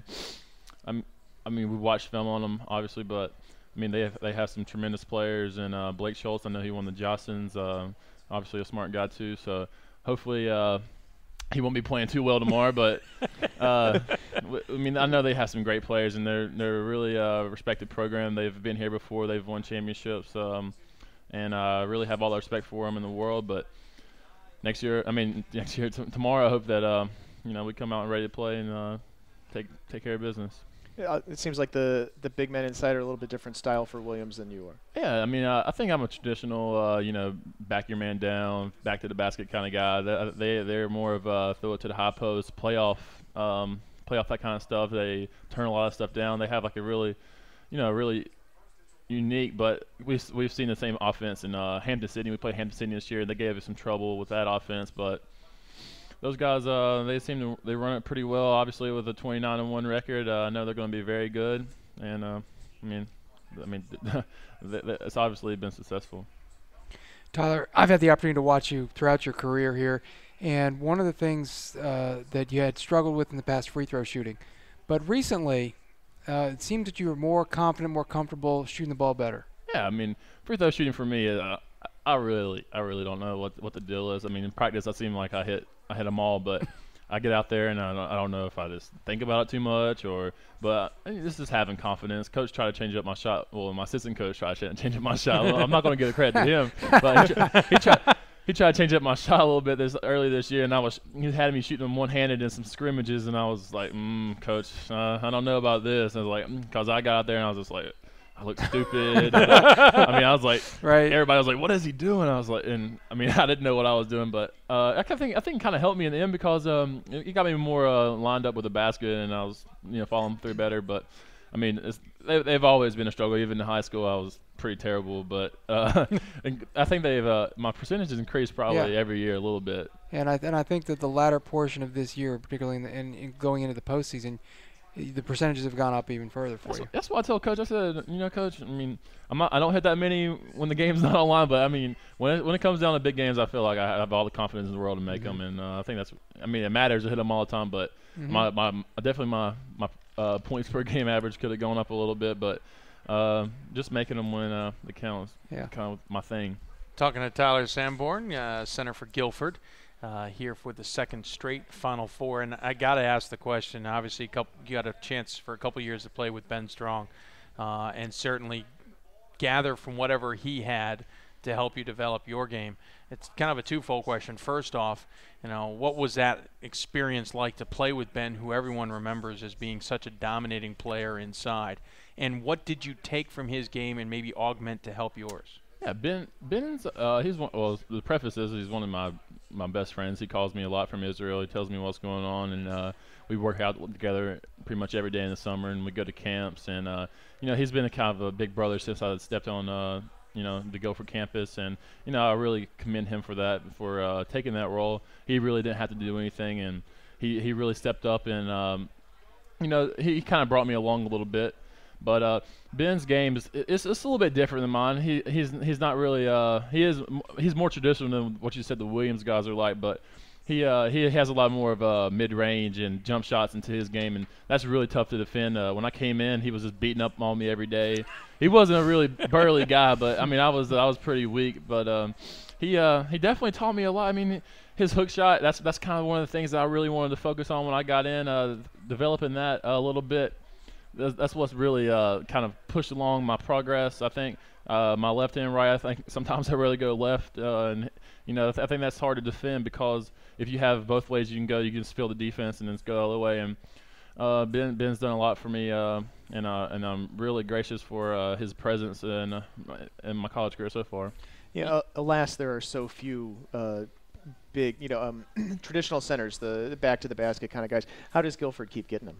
mean, we watched film on them, obviously, but I mean, they have some tremendous players, and Blake Schultz, I know he won the Jostens, obviously a smart guy too. So hopefully he won't be playing too well tomorrow, but I mean, I know they have some great players, and they're a really respected program. They've been here before, they've won championships, and I really have all the respect for them in the world. But tomorrow, I hope that we come out ready to play and take care of business.
It seems like the big men inside are a little bit different style for Williams than you are.
Yeah, I mean, I think I'm a traditional, back your man down, back to the basket kind of guy. They're more of a throw it to the high post, playoff that kind of stuff. They turn a lot of stuff down. They have like a really unique, but we've seen the same offense in Hampton Sydney. We played Hampton Sydney this year. They gave us some trouble with that offense, but those guys, they run it pretty well. Obviously, with a 29-1 record, I know they're going to be very good. And it's obviously been successful.
Tyler, I've had the opportunity to watch you throughout your career here, and one of the things that you had struggled with in the past, free throw shooting, but recently, it seemed that you were more confident, more comfortable shooting the ball better.
Yeah, I mean, free throw shooting for me, I really don't know what the deal is. I mean, in practice, I seem like I hit them all, but I get out there and I don't know if I just think about it too much but this is having confidence. Coach tried to change up my shot. Well, my assistant coach tried to change up my shot. Well, I'm not going to give the credit to him, but he tried to change up my shot a little bit early this year, and he had me shooting them one-handed in some scrimmages, and I was like, Coach, I don't know about this. And I was like, because I got out there and I was just like, I look stupid. I mean, I was like,
right.
Everybody was like, what is he doing? I was like, and I mean, I didn't know what I was doing, but I think it kind of helped me in the end because it got me more lined up with the basket, and I was following through better. But I mean, they've always been a struggle. Even in high school, I was pretty terrible, but I think my percentages increased probably every year a little bit.
And I think that the latter portion of this year, particularly in going into the postseason, the percentages have gone up even further for you.
That's what I told Coach. I said, Coach, I mean, I don't hit that many when the game's not online, but I mean, when it comes down to big games, I feel like I have all the confidence in the world to make them, and I think it matters to hit them all the time, but my points per game average could have gone up a little bit, but just making them when it counts, kind of my thing.
Talking to Tyler Sanborn, center for Guilford. Here for the second straight Final Four, and I got to ask the question. Obviously, you got a chance for a couple years to play with Ben Strong, and certainly gather from whatever he had to help you develop your game. It's kind of a twofold question. First off, what was that experience like to play with Ben, who everyone remembers as being such a dominating player inside? And what did you take from his game and maybe augment to help yours?
Yeah, Ben's he's one. Well, the preface is he's one of my best friends. He calls me a lot from Israel. He tells me what's going on, and we work out together pretty much every day in the summer, and we go to camps. And he's been a kind of a big brother since I stepped on the Guilford campus, and I really commend him for that, for taking that role. He really didn't have to do anything, and he really stepped up, and he kind of brought me along a little bit. But Ben's game it's a little bit different than mine. He's not really he's more traditional than what you said the Williams guys are like, but he has a lot more of mid-range and jump shots into his game, and that's really tough to defend. When I came in, he was just beating up on me every day. He wasn't a really burly guy, but I mean I was pretty weak, but he definitely taught me a lot. I mean, his hook shot, that's kind of one of the things that I really wanted to focus on when I got in, developing that a little bit. That's what's really kind of pushed along my progress. I think my left and right, I think sometimes I really go left. And I think that's hard to defend because if you have both ways you can go, you can just feel the defense and then go the other way. And Ben's done a lot for me, and I'm really gracious for his presence in my college career so far.
Yeah, alas, there are so few big, traditional centers, the back to the basket kind of guys. How does Guilford keep getting them?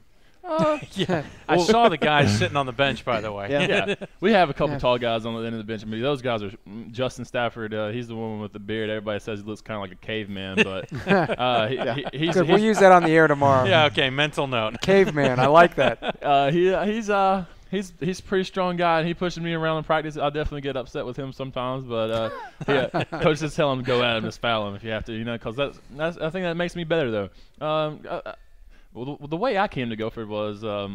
Yeah, I saw the guys sitting on the bench, by the way.
Yeah.
We have a couple tall guys on the end of the bench. I mean, those guys are Justin Stafford. He's the one with the beard. Everybody says he looks kind of like a caveman, but he's
good. We'll use that on the air tomorrow.
Yeah, okay. Mental note.
Caveman. I like that.
He's a pretty strong guy, and he pushes me around in practice. I definitely get upset with him sometimes, but coach just tell him to go at him, just foul him if you have to, because that's I think that makes me better though. Well, the way I came to Guilford was I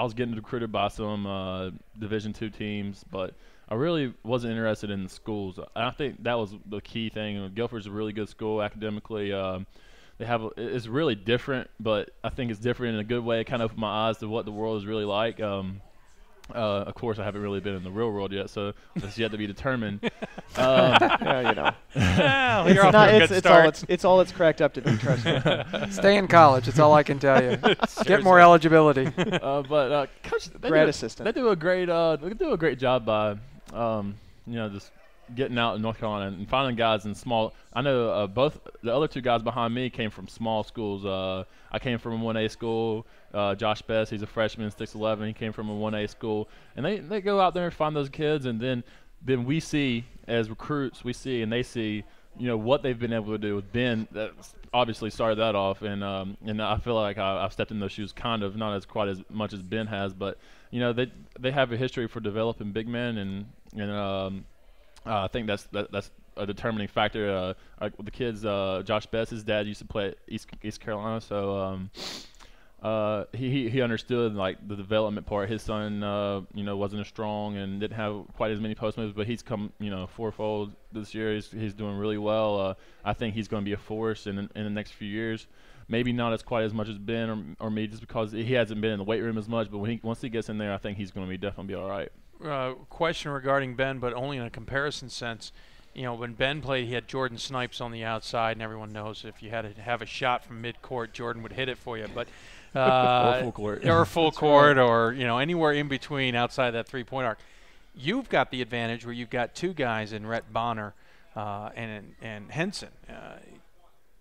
was getting recruited by some Division II teams, but I really wasn't interested in the schools. I think that was the key thing. Guilford's a really good school academically. It's really different, but I think it's different in a good way. It kind of opened my eyes to what the world is really like. Of course, I haven't really been in the real world yet, so it's yet to be determined.
Well,
it's all it's cracked up to be. Trust me.
Stay in college. That's all I can tell you. Get more eligibility.
But coach, they do a great job by just getting out in North Carolina and finding guys in small. I know both the other two guys behind me came from small schools. I came from a 1A school. Josh Best, he's a freshman, 6'11". He came from a 1A school, and they go out there and find those kids, and then we see as recruits, and they see what they've been able to do with Ben. That obviously started that off, and I feel like I've stepped in those shoes, kind of, not as quite as much as Ben has, but they have a history for developing big men, and I think that's a determining factor. With the kids, Josh Best, his dad used to play at East Carolina, so he understood like the development part. His son, wasn't as strong and didn't have quite as many post moves, but he's come, fourfold this year. He's doing really well. I think he's going to be a force in the next few years. Maybe not as quite as much as Ben or me, just because he hasn't been in the weight room as much. But once he gets in there, I think he's going to definitely be all right.
Question regarding Ben, but only in a comparison sense. When Ben played, he had Jordan Snipes on the outside, and everyone knows if you had to have a shot from midcourt, Jordan would hit it for you. But
or full court,
or full court, or anywhere in between outside that three-point arc. You've got the advantage where you've got two guys in Rhett Bonner and Henson.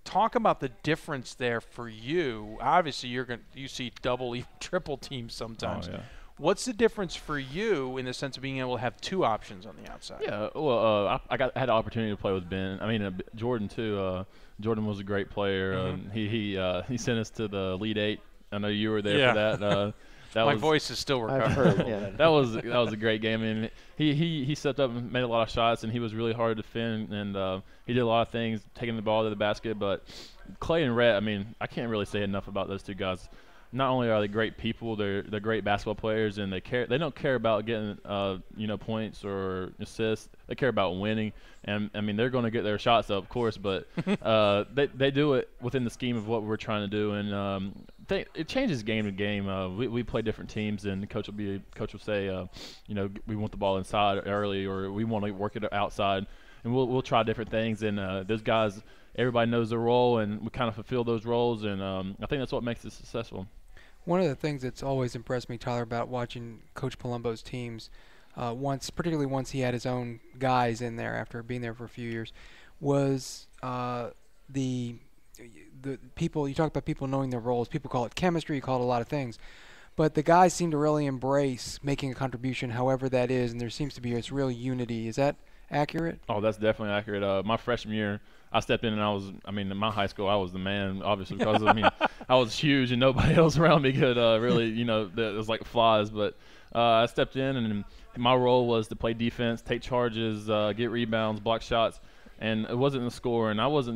Talk about the difference there for you. Obviously, you see double, even triple teams sometimes.
Oh, yeah.
What's the difference for you in the sense of being able to have two options on the outside?
Yeah, well, I had the opportunity to play with Ben. I mean, Jordan too. Jordan was a great player.
Mm-hmm.
He sent us to the Elite Eight. I know you were there for that.
My voice is still recovering.
I've heard, yeah.
That was a great game. And he stepped up and made a lot of shots, and he was really hard to defend. And he did a lot of things, taking the ball to the basket. But Clay and Rhett, I mean, I can't really say enough about those two guys. Not only are they great people, they're great basketball players, and they don't care about getting points or assists. They care about winning, and I mean they're going to get their shots up, of course, but they do it within the scheme of what we're trying to do, and it changes game to game. We play different teams, and the coach will say, we want the ball inside early, or we want to work it outside, and we'll try different things, and those guys. Everybody knows their role, and we kind of fulfill those roles, and I think that's what makes it successful.
One of the things that's always impressed me, Tyler, about watching Coach Palumbo's teams, particularly once he had his own guys in there after being there for a few years, was the people. You talk about people knowing their roles. People call it chemistry. You call it a lot of things. But the guys seem to really embrace making a contribution, however that is, and there seems to be this real unity. Is that accurate?
Oh, that's definitely accurate. My freshman year, I stepped in and in my high school, I was the man, obviously, because, I was huge and nobody else around me could really, it was like flies. But I stepped in, and my role was to play defense, take charges, get rebounds, block shots. And it wasn't the score, and I was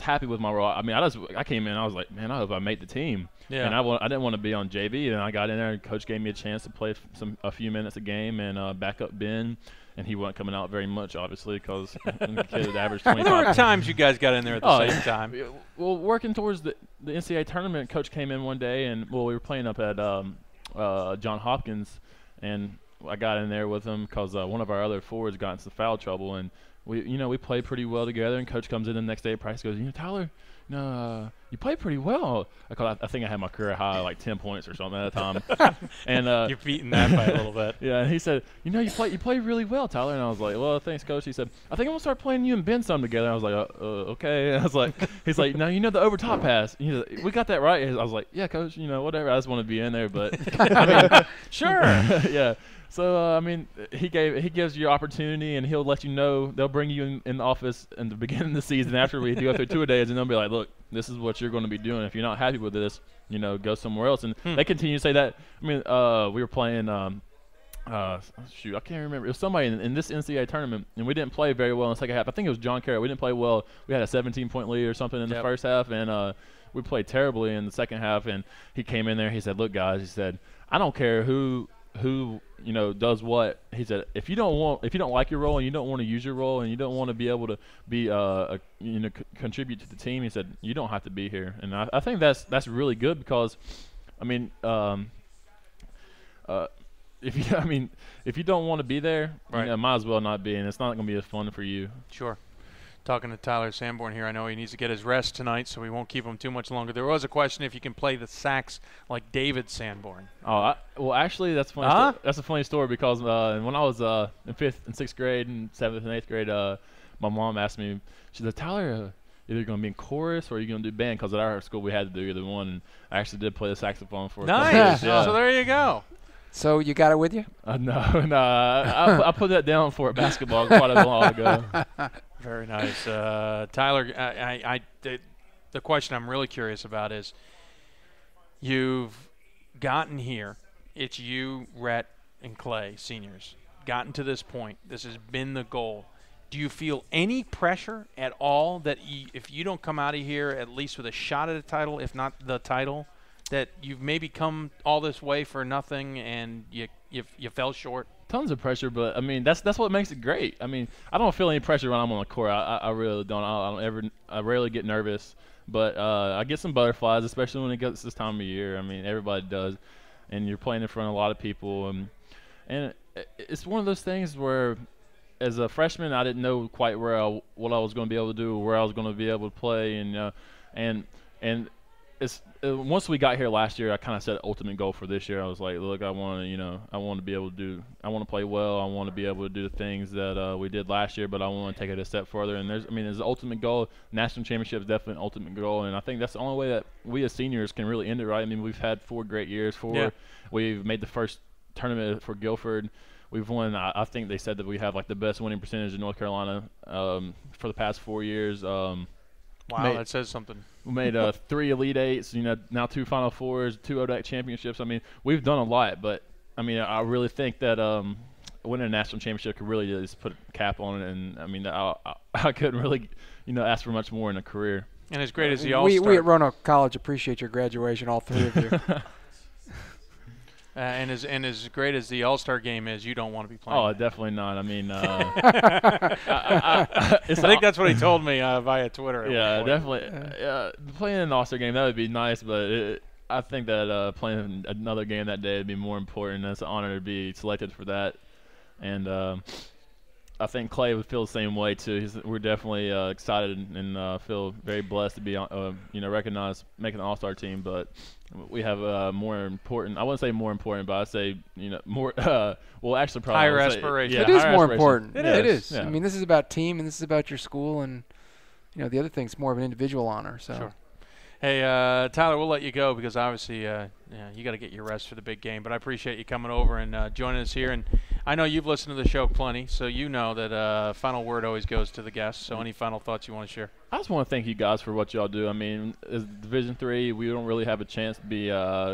happy with my role. I came in, I was like, man, I hope I made the team.
Yeah.
And I didn't want to be on JV, and I got in there, and Coach gave me a chance to play a few minutes a game and back up Ben. And he wasn't coming out very much, obviously, because the kid had averaged 25.
There were times you guys got in there at the same time.
Well, working towards the NCAA tournament, Coach came in one day, and we were playing up at John Hopkins, and I got in there with him because one of our other forwards got into foul trouble, and we played pretty well together. And Coach comes in the next day at practice, goes, Tyler, you played pretty well. I think I had my career high, like 10 points or something at the time. And
you're beating that by a little bit.
Yeah, and he said, you played really well, Tyler. And I was like, well, thanks, Coach. He said, I think I'm gonna start playing you and Ben some together. And I was like, okay. And I was like, he's like, no, the over top pass. We got that right. I was like, yeah, Coach. Whatever. I just want to be in there, but
sure.
Yeah. So he gives you opportunity, and he'll let you know. They'll bring you in the office in the beginning of the season after we do after 2 days, and they'll be like, look, this is what you're going to be doing. If you're not happy with this, go somewhere else. And they continue to say that. We were playing. I can't remember. It was somebody in this NCAA tournament, and we didn't play very well in the second half. I think it was John Carroll. We didn't play well. We had a 17-point lead or something in the first half, and we played terribly in the second half. And he came in there. He said, look, guys, he said, I don't care who does what. He said, if you don't like your role and you don't want to use your role and you don't want to be able to be contribute to the team, he said, you don't have to be here. And I think that's really good because, if you don't want to be there,
right,
might as well not be, and it's not going to be as fun for you.
Sure. Talking to Tyler Sanborn here. I know he needs to get his rest tonight, so we won't keep him too much longer. There was a question if you can play the sax like David Sanborn.
Oh, well, actually, that's funny. That's a funny story because when I was in 5th and 6th grade and 7th and 8th grade, my mom asked me, she said, Tyler, either going to be in chorus or are you going to do band? Because at our school we had to do either one. And I actually did play the saxophone for a couple years. Yeah.
So there you go.
So you got it with you?
No. I put that down for basketball quite a while ago.
Very nice. Tyler, the question I'm really curious about is you've gotten here. It's you, Rhett, and Clay, seniors, gotten to this point. This has been the goal. Do you feel any pressure at all that if you don't come out of here at least with a shot at a title, if not the title, that you've maybe come all this way for nothing and you fell short?
Tons of pressure, but I mean that's what makes it great. I mean, I don't feel any pressure when I'm on the court. I really don't. I rarely get nervous, but I get some butterflies, especially when it gets this time of year. I mean, everybody does, and you're playing in front of a lot of people, and it's one of those things where, as a freshman, I didn't know quite what I was going to be able to do, where I was going to be able to play, and it's once we got here last year, I kind of set an ultimate goal for this year. I was like, look, I want to be able to play well. I want to be able to do the things that we did last year, but I want to take it a step further. And there's the ultimate goal. National championship is definitely an ultimate goal, and I think that's the only way that we as seniors can really end it right. I mean, we've had 4 great years. We've made the first tournament for Guilford. We've won. I think they said that we have like the best winning percentage in North Carolina for the past 4 years.
Wow, that says something.
We made 3 Elite Eights, now 2 Final Fours, 2 ODAC championships. I mean, we've done a lot, but I mean, I really think that winning a national championship could really just put a cap on it. And I mean, I couldn't really, ask for much more in a career.
And as great as the All-Star.
We at Roanoke College appreciate your graduation, all 3 of you.
And as great as the All-Star game is, you don't want to be playing.
Oh, definitely not. I mean,
I think that's what he told me via Twitter.
Yeah, definitely. Playing an All-Star game, that would be nice, but I think that playing another game that day would be more important. It's an honor to be selected for that. And I think Clay would feel the same way, too. We're definitely excited and feel very blessed to be recognized, making the All-Star team, but we have more important. I wouldn't say more important, but I say more. Well, actually, probably
higher aspiration.
It is more important.
It
is.
Yeah.
I mean, this is about team, and this is about your school, and the other thing's more of an individual honor. So.
Sure. Hey, Tyler, we'll let you go because obviously you got to get your rest for the big game. But I appreciate you coming over and joining us here. And I know you've listened to the show plenty, so you know that final word always goes to the guests. So any final thoughts you want to share?
I just want to thank you guys for what y'all do. I mean, as Division III, we don't really have a chance to be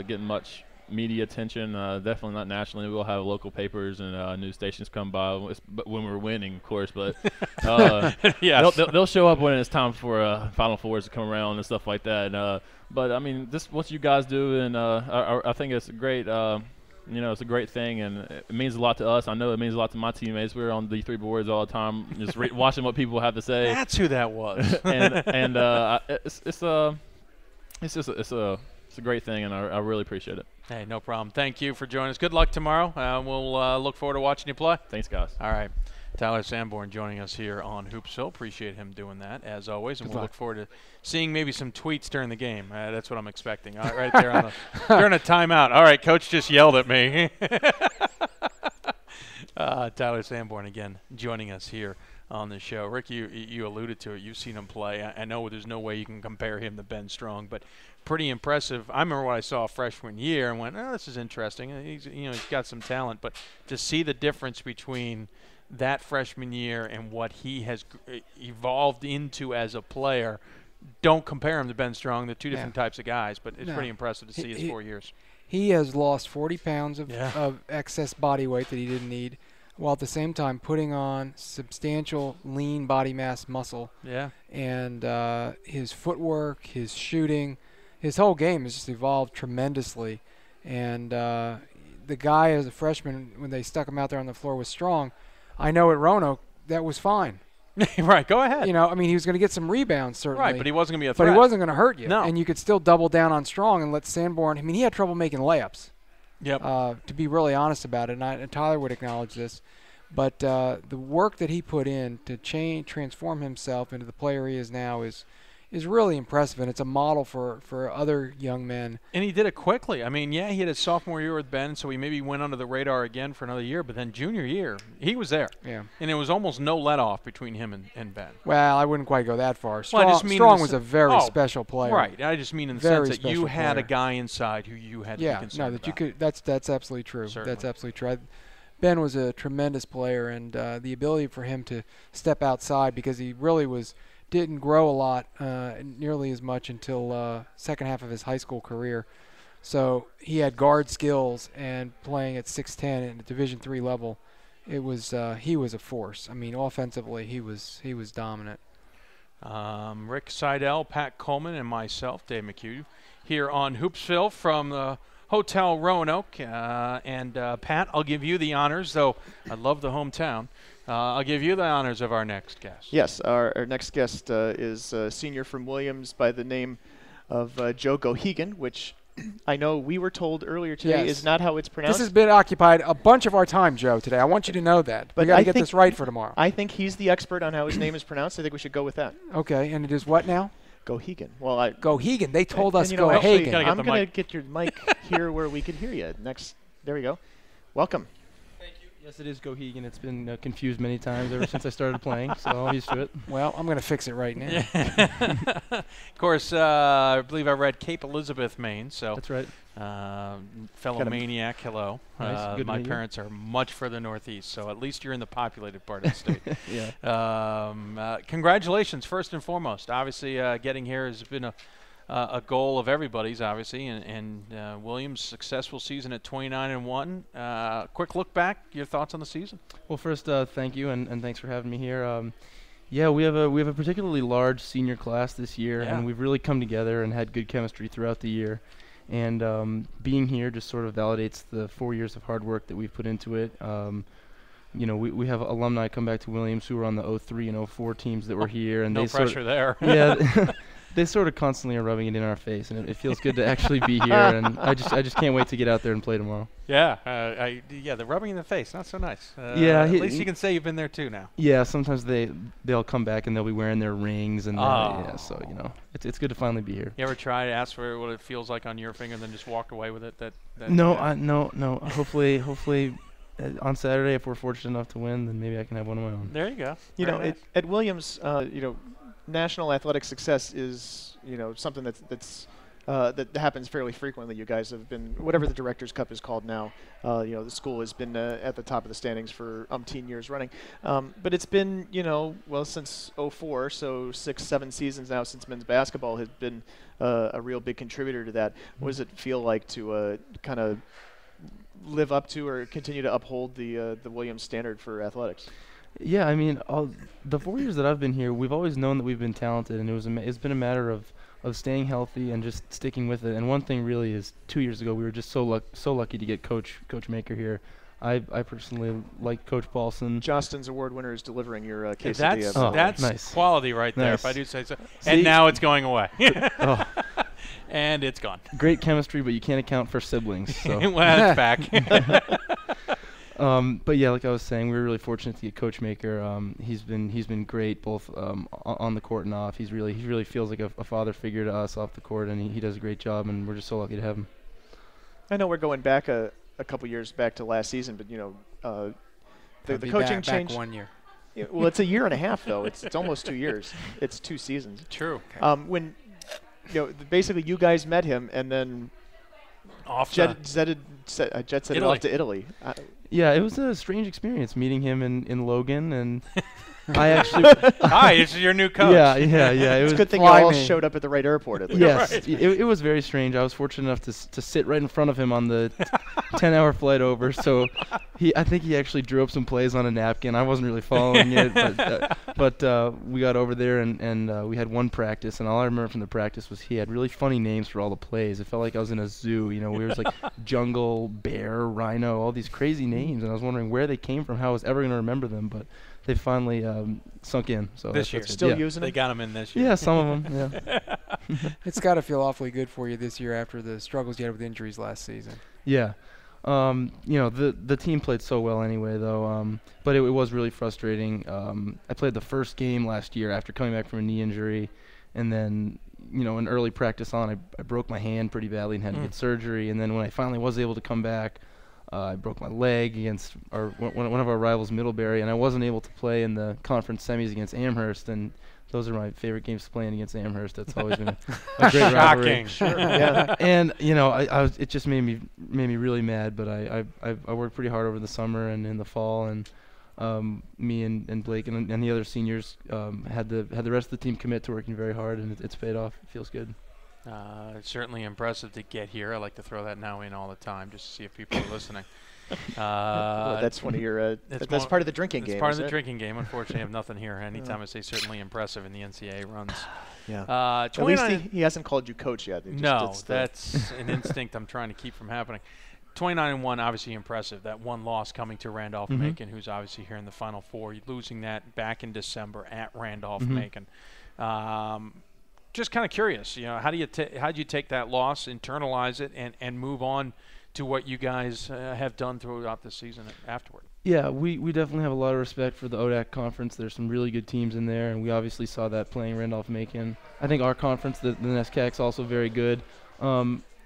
getting much media attention. Definitely not nationally. We'll have local papers and news stations come by, but when we're winning, of course. But
yes.
they'll show up when it's time for Final Fours to come around and stuff like that. But I mean, this what you guys do, and I think it's a great. It's a great thing, and it means a lot to us. I know it means a lot to my teammates. We're on D3 boards all the time, just watching what people have to say.
That's who that was.
and it's a great thing, and I really appreciate it.
Hey, no problem. Thank you for joining us. Good luck tomorrow. We'll look forward to watching you play.
Thanks, guys.
All right. Tyler Sanborn joining us here on Hoopsville. Appreciate him doing that, as always. And we'll look forward to seeing maybe some tweets during the game. That's what I'm expecting. All right, right there during a timeout. All right, Coach just yelled at me. Tyler Sanborn, again, joining us here on the show. Rick, you alluded to it. You've seen him play. I know there's no way you can compare him to Ben Strong, but pretty impressive. I remember what I saw freshman year and went, oh, this is interesting. He's got some talent. But to see the difference between that freshman year and what he has evolved into as a player, don't compare him to Ben Strong. They're two different types of guys, but it's pretty impressive to see his 4 years.
He has lost 40 pounds of excess body weight that he didn't need, while at the same time putting on substantial lean body mass muscle.
Yeah.
And his footwork, his shooting, his whole game has just evolved tremendously. And the guy as a freshman, when they stuck him out there on the floor, was Strong. I know at Roanoke that was fine.
Right, go ahead.
He was going to get some rebounds, certainly.
Right, but he wasn't going to be a threat.
But he wasn't going to hurt you.
No.
And you could still double down on Strong and let Sanborn. I mean, he had trouble making layups.
Yep.
To be really honest about it, and Tyler would acknowledge this. But the work that he put in to transform himself into the player he is now is really impressive, and it's a model for other young men. And
he did it quickly. I mean, he had his sophomore year with Ben, so he maybe went under the radar again for another year. But then junior year, he was there.
Yeah.
And it was almost no let-off between him and Ben.
Well, I wouldn't quite go that far.
Strong
was a very special player.
Right. I just mean in the sense that you had a guy inside who you had to be concerned about.
You could. That's absolutely true.
Certainly.
That's absolutely true. Ben was a tremendous player, and the ability for him to step outside, because he really didn't grow a lot, nearly as much until second half of his high school career. So he had guard skills, and playing at 6'10" at the Division III level, he was a force. I mean, offensively, he was dominant.
Rick Seidel, Pat Coleman, and myself, Dave McHugh, here on Hoopsville from the Hotel Roanoke. Pat, I'll give you the honors, though I love the hometown. I'll give you the honors of our next guest.
Yes, our next guest is a senior from Williams by the name of Joe Gohegan, which I know we were told earlier today is not how it's pronounced.
This has been occupied a bunch of our time, Joe, today. I want you to know that.
But
we got to get this right for tomorrow.
I think he's the expert on how his name is pronounced. I think we should go with that.
Okay, and it is what now?
Gohegan.
Gohegan. They told us
Gohegan.
Gohegan.
I'm going to get your mic here where we can hear you. There we go. Welcome.
Yes, it is Gohegan. It's been confused many times ever since I started playing, so I'm used to it.
Well, I'm going to fix it right now.
Of course, I believe I read Cape Elizabeth, Maine. So
that's right.
Fellow maniac, hello.
Nice. Good
my
to meet
parents are much further northeast, so at least you're in the populated part of the state.
Yeah.
Congratulations, first and foremost. Obviously, getting here has been a goal of everybody's, obviously, and Williams' successful season at 29-1. Quick look back, your thoughts on the season?
Well, first, thank you, and thanks for having me here. Yeah, we have a particularly large senior class this year, and we've really come together and had good chemistry throughout the year. And being here just sort of validates the 4 years of hard work that we've put into it. You know, we have alumni come back to Williams who were on the 03 and 04 teams that were here, and
no pressure there.
Yeah. They sort of constantly are rubbing it in our face, and it feels good to actually be here. And I just can't wait to get out there and play tomorrow.
Yeah, the rubbing in the face, not so nice.
Yeah,
at least you can say you've been there too now.
Yeah, sometimes they'll come back and they'll be wearing their rings, and so you know it's good to finally be here.
You ever try to ask for what it feels like on your finger, and then just walked away with it?
No. Hopefully. On Saturday, if we're fortunate enough to win, then maybe I can have one of my own.
There you go.
You know, at Williams, national athletic success is, something that happens fairly frequently. You guys have been, whatever the Directors' Cup is called now, the school has been at the top of the standings for umpteen years running. But it's been, since '04, so 6-7 seasons now since men's basketball has been a real big contributor to that. What does it feel like to kind of live up to or continue to uphold the Williams standard for athletics?
Yeah, I mean, the 4 years that I've been here, we've always known that we've been talented, and it's been a matter of staying healthy and just sticking with it. And one thing really is 2 years ago we were just so lucky to get Coach Maker here. I personally like Coach Paulson.
Jostens Award winner is delivering your quesadilla.
That's
nice.
Quality right there,
Nice.
if I do say so.
See?
And now it's going away.
Oh,
And it's gone.
great chemistry, but you can't account for siblings. So.
Well, it's back.
But yeah, like I was saying, we were really fortunate to get Coach Maker. He's been great both on the court and off. He really feels like a father figure to us off the court, and he does a great job, and we're just so lucky to have him.
I know we're going back a couple years back to last season, but the coaching change.
Back 1 year.
Well, it's a year and a half though. It's almost 2 years. It's 2 seasons.
True.
When basically you guys met him and then jet set it off to Italy.
Yeah, it was a strange experience meeting him in Logan, and I actually.
Hi, this is your new coach.
Yeah. It was
a good thing you all showed up at the right airport at least.
Yes,
Right.
it was very strange. I was fortunate enough to sit right in front of him on the 10-hour flight over. So I think he actually drew up some plays on a napkin. I wasn't really following it, but we got over there and we had one practice, and all I remember from the practice was he had really funny names for all the plays. It felt like I was in a zoo. We were like jungle, bear, rhino, all these crazy names, and I was wondering where they came from, how I was ever going to remember them, but they finally sunk in. So
This year.
that's
Still
yeah.
using
They
them?
got them in this year.
Yeah, some of them. Yeah.
It's got to feel awfully good for you this year after the struggles you had with injuries last season.
Yeah. The team played so well anyway, though. But it was really frustrating. I played the first game last year after coming back from a knee injury, and then in early practice I broke my hand pretty badly and had to get surgery. And then when I finally was able to come back, I broke my leg against one of our rivals, Middlebury, and I wasn't able to play in the conference semis against Amherst. And those are my favorite games playing against Amherst. That's always been a great rivalry.
Shocking. Sure.
Yeah.
And it just made me really mad. But I worked pretty hard over the summer and in the fall, and me and Blake and the other seniors had the rest of the team commit to working very hard, and it's paid off. It feels good.
It's certainly impressive to get here. I like to throw that now in all the time just to see if people are listening.
Well, that's one of your. That's part of the drinking game.
It's part of the drinking game. Unfortunately, I have nothing here. Anytime I say certainly impressive in the NCAA runs.
Yeah. At least he hasn't called you coach yet.
No, that's an instinct I'm trying to keep from happening. 29-1, obviously impressive. That one loss coming to Randolph-Macon, who's obviously here in the Final Four. Losing that back in December at Randolph-Macon. Just kind of curious, how do you take that loss, internalize it, and move on to what you guys have done throughout the season afterward?
Yeah, we definitely have a lot of respect for the ODAC conference. There's some really good teams in there, and we obviously saw that playing Randolph-Macon. I think our conference, the NESCAC's also very good.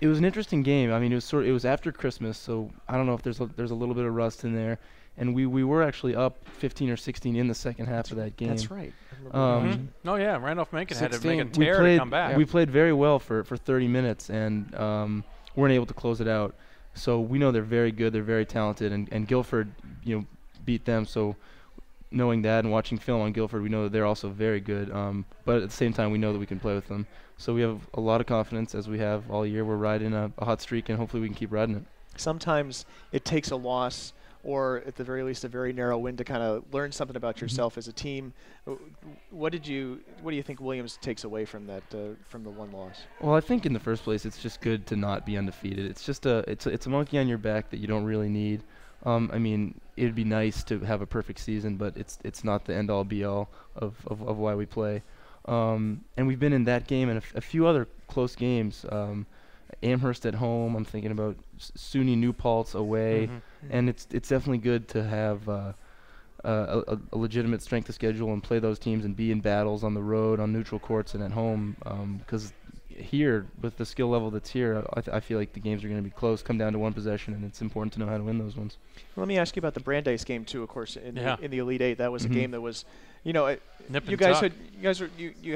It was an interesting game. I mean, it was after Christmas, so I don't know if there's a little bit of rust in there. And we were actually up 15 or 16 in the second half of that game.
That's right.
Oh yeah, Randolph-Macon had to make a tear to come back.
We played very well for 30 minutes and weren't able to close it out. So we know they're very good, they're very talented, and Guilford, beat them. So knowing that and watching film on Guilford, we know that they're also very good. But at the same time, we know that we can play with them. So we have a lot of confidence, as we have all year. We're riding a hot streak, and hopefully we can keep riding it.
Sometimes it takes a loss, or at the very least a very narrow win, to kind of learn something about yourself as a team. What do you think Williams takes away from that from the one loss?
Well, I think in the first place it's just good to not be undefeated. It's just it's a monkey on your back that you don't really need. I mean, it'd be nice to have a perfect season, but it's not the end all be all of why we play. And we've been in that game and a few other close games. Amherst at home. I'm thinking about SUNY New Paltz away, and it's definitely good to have a legitimate strength of schedule and play those teams and be in battles on the road, on neutral courts, and at home. Because here, with the skill level that's here, I feel like the games are going to be close, come down to one possession, and it's important to know how to win those ones.
Let me ask you about the Brandeis game too. Of course, in the Elite Eight, that was a game that was, you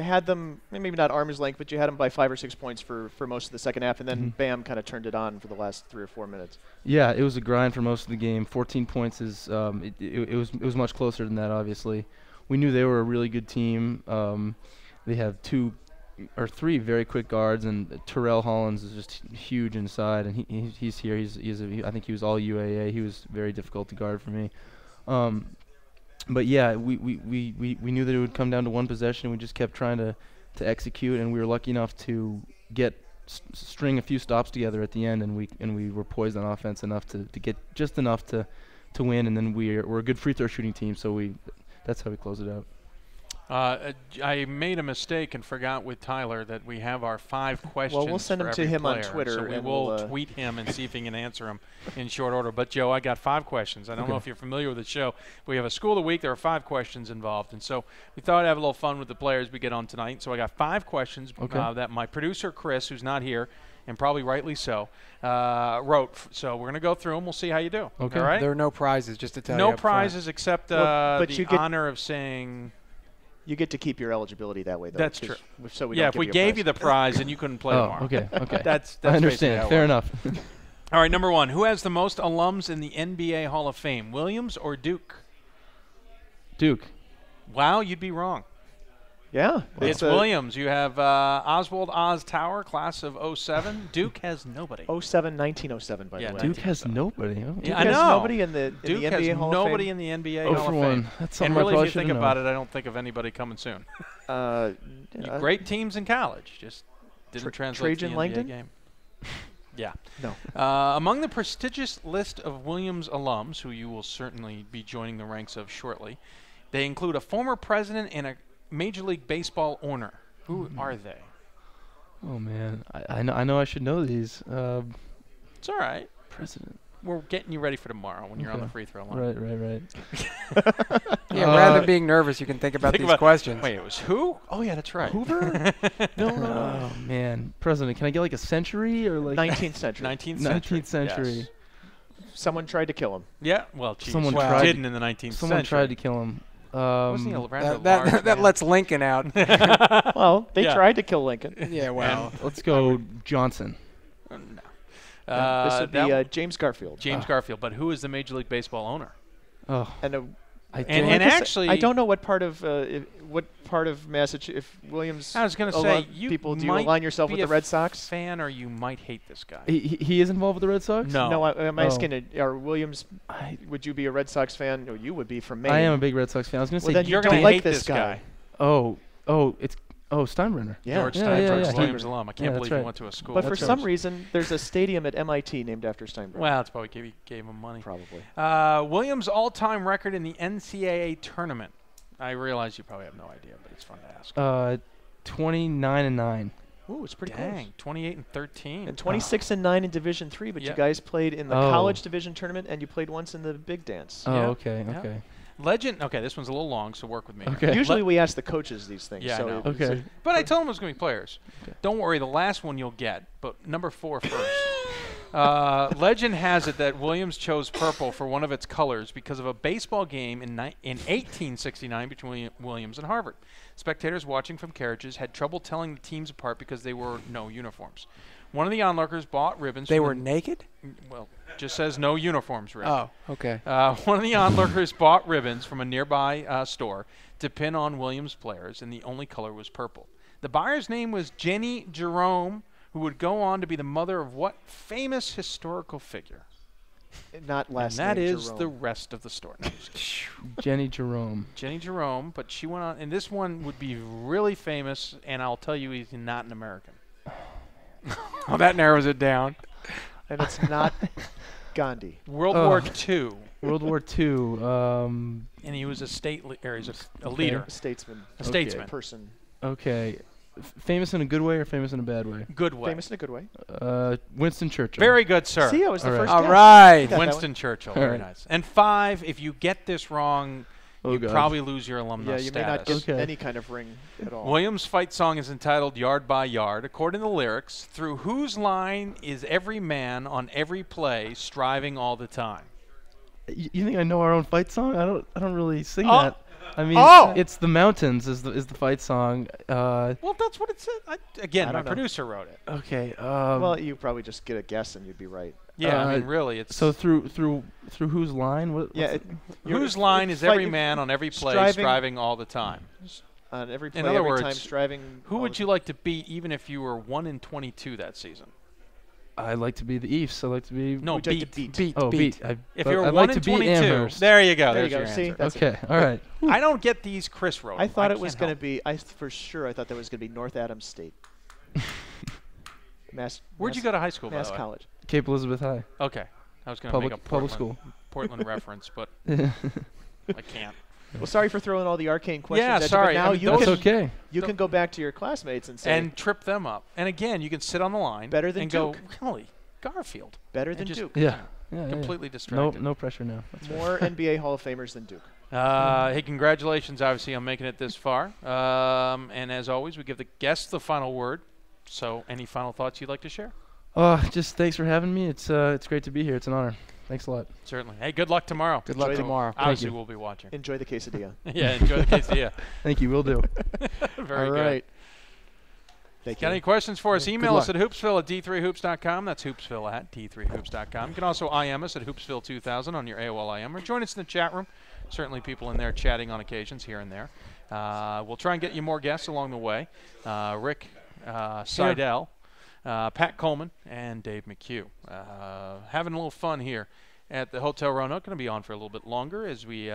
had them maybe not arm's length, but you had them by 5 or 6 points for most of the second half, and then bam, kind of turned it on for the last 3 or 4 minutes.
Yeah, it was a grind for most of the game. 14 points is it was much closer than that. Obviously, we knew they were a really good team. They have 2 or 3 very quick guards, and Terrell Hollins is just huge inside, and he's here. I think he was all UAA. He was very difficult to guard for me. But yeah, we knew that it would come down to one possession. We just kept trying to execute, and we were lucky enough to string a few stops together at the end, and we were poised on offense enough to get just enough to win. And then we're a good free throw shooting team, so that's how we close it out.
I made a mistake and forgot with Tyler that we have our 5 questions.
Well, we'll send them to him on Twitter.
So we will tweet him and see if he can answer them in short order. But, Joe, I got 5 questions. I don't know if you're familiar with the show. We have a School of the Week. There are 5 questions involved. And so we thought I'd have a little fun with the players we get on tonight. So I got 5 questions that my producer, Chris, who's not here, and probably rightly so, wrote. So we're going to go through them. We'll see how you do.
Okay.
All right?
There are no prizes, just to tell you.
No prizes except
but
the honor of saying –
you get to keep your eligibility that way, though.
That's true.
So
if we gave you the prize and you couldn't play tomorrow.
Okay.
That's
I understand. Fair enough.
All right, number 1. Who has the most alums in the NBA Hall of Fame, Williams or Duke?
Duke.
Wow, you'd be wrong.
Yeah.
It's Williams. You have Oswald Oz Tower, class of 07. Duke has nobody.
1907, by the way.
Duke has nobody. Oh.
Duke
I know.
has nobody in the
Duke
NBA
has
Hall
nobody
of Fame.
in the NBA Hall of Fame.
That's something
and really,
I
if you think
know.
about it, I don't think of anybody coming soon. Great teams in college, just didn't translate to the NBA
Langdon?
game. Yeah.
No.
Among the prestigious list of Williams alums, who you will certainly be joining the ranks of shortly, they include a former president and a Major League Baseball owner. Who are they?
Oh man, I know I should know these.
It's all right.
President.
We're getting you ready for tomorrow when you're on the free throw line.
Right.
Yeah, rather than being nervous, you can think about these questions.
Wait, it was who? Oh yeah, that's right.
Hoover? No.
Oh man, president. Can I get like a century or like
19th century.
19th century.
Yes.
Someone tried to kill him.
Yeah. Well, geez.
Someone
didn't in the 19th century.
Someone tried to kill him.
Wasn't he a rather large
That
man?
lets Lincoln out.
Well, they tried to kill Lincoln.
Yeah, well.
Let's go Johnson.
This would be James Garfield.
James Garfield. But who is the Major League Baseball owner?
Oh.
And
And actually,
I don't know what part of Massachusetts, if Williams.
I was going to say, you
people, do you
might
align yourself
be
with the
a
Red Sox
fan, or you might hate this guy.
He is involved with the Red Sox?
No.
No, I'm asking, are Williams, would you be a Red Sox fan? No, you would be from Maine.
I am a big Red Sox fan. I was going to
Well,
say,
then
you're
don't
going to
like
hate
this guy.
Steinbrenner.
Yeah.
George
Yeah,
Steinbrenner,
yeah, yeah.
Williams alum. I can't
Yeah,
believe
that's
he
right.
went to a school.
But for
That's
some
right.
reason, there's a stadium at MIT named after Steinbrenner.
Well, it's probably gave him money.
Probably.
Williams' all-time record in the NCAA tournament. I realize you probably have no idea, but it's fun to ask.
29-9.
Ooh, it's pretty
Dang, 28-13.
close. And 26-9 in Division III, but you
Yep.
guys played in the
Oh.
college division tournament, and you played once in the big dance.
Oh,
Yeah.
okay,
Yeah.
okay.
Legend. Okay, this one's a little long, so work with me. here.
Okay.
Usually we ask the coaches these things.
Yeah, I
so
know.
Okay.
But I told him it was going to be players.
Okay.
Don't worry, the last one you'll get, but number 4 first. Legend has it that Williams chose purple for one of its colors because of a baseball game in 1869 between Williams and Harvard. Spectators watching from carriages had trouble telling the teams apart because they wore no uniforms. One of the onlookers bought ribbons.
They
from
were
the-
naked?
Well, just says no uniforms, Rick.
Oh, okay.
One of the onlookers bought ribbons from a nearby store to pin on Williams players, and the only color was purple. The buyer's name was Jenny Jerome, who would go on to be the mother of what famous historical figure?
Not last
And that
name
is
Jerome.
the rest of the story. No, just kidding.
Jenny Jerome.
Jenny Jerome, but she went on, and this one would be really famous, and I'll tell you he's not an American.
Oh, that narrows it down.
And it's not Gandhi.
World
Oh.
War II,
World War II.
and he was a leader,
A statesman.
a statesman.
Person.
Okay. Famous in a good way or famous in a bad way?
Good way.
Famous in a good way.
Winston Churchill.
Very good, sir.
See, I was the
All right.
first
All
guess.
right.
Got that
Winston Churchill,
All
very
right.
nice. And 5, if you get this wrong,
Oh,
you
God.
probably lose your alumni
Yeah, you may not
status.
get
Okay.
any kind of ring at all.
Williams' fight song is entitled Yard by Yard. According to the lyrics, through whose line is every man on every play striving all the time?
You think I know our own fight song? I don't really sing
Oh.
that. I mean,
Oh.
it's The Mountains is the fight song.
Well, that's what it said. Again,
I
my
don't know.
producer wrote it.
Okay.
Well, you probably just get a guess and you'd be right.
Yeah, I
Uh,
mean, really, it's
so through whose line?
Yeah.
whose line is every man on every play
striving-
striving all the time?
On every play,
In other
every time
words,
striving.
Who would you like to beat, even if you were 1-22 that season?
I like to be the East. I like to be.
No,
Would you like to
beat.
beat?
Oh, beat.
If
but
you're
I'd like to beat
1-22,
Amherst.
there you go.
There you
There's
go.
your
See,
answer.
that's
Okay. All right.
I don't get these. Chris wrote.
I
them.
thought it was
can't
going to
help.
be. For sure, I thought that was going to be North Adams State. Mass.
Where'd you go to high school, by
Mass
the way?
College.
Cape Elizabeth High.
Okay, I was going to make a
Public school.
Portland reference, but I can't.
Well, sorry for throwing all the arcane questions.
Yeah,
at you,
sorry.
But
I
now
mean,
you
those-
can
It's okay.
you can go back to your classmates and say
And trip them up. And again, you can sit on the line
Better than
and go,
Duke.
really, Garfield.
better
and
than
just
Duke.
Yeah. Yeah.
Completely
No,
distracted.
no pressure now. That's right.
More NBA Hall of Famers than Duke.
Hey, congratulations, obviously, on making it this far. And as always, we give the guests the final word. So, any final thoughts you'd like to share?
Just thanks for having me. It's great to be here. It's an honor. Thanks a lot.
Certainly. Hey, good luck tomorrow.
Good luck
Enjoy the-
tomorrow.
Obviously,
you.
we'll be watching.
Enjoy the quesadilla.
Yeah, enjoy the quesadilla.
Thank you. Will do.
Very
All
good.
right. Thank
Got
you.
any questions for us?
Good
Email us
luck.
at hoopsville@d3hoops.com. That's hoopsville at d3hoops.com. You can also IM us at hoopsville2000 on your AOL IM, or join us in the chat room. Certainly people in there chatting on occasions here and there. We'll try and get you more guests along the way. Rick Seidel, Pat Coleman, and Dave McHugh. Having a little fun here at the Hotel Roanoke. Going to be on for a little bit longer as we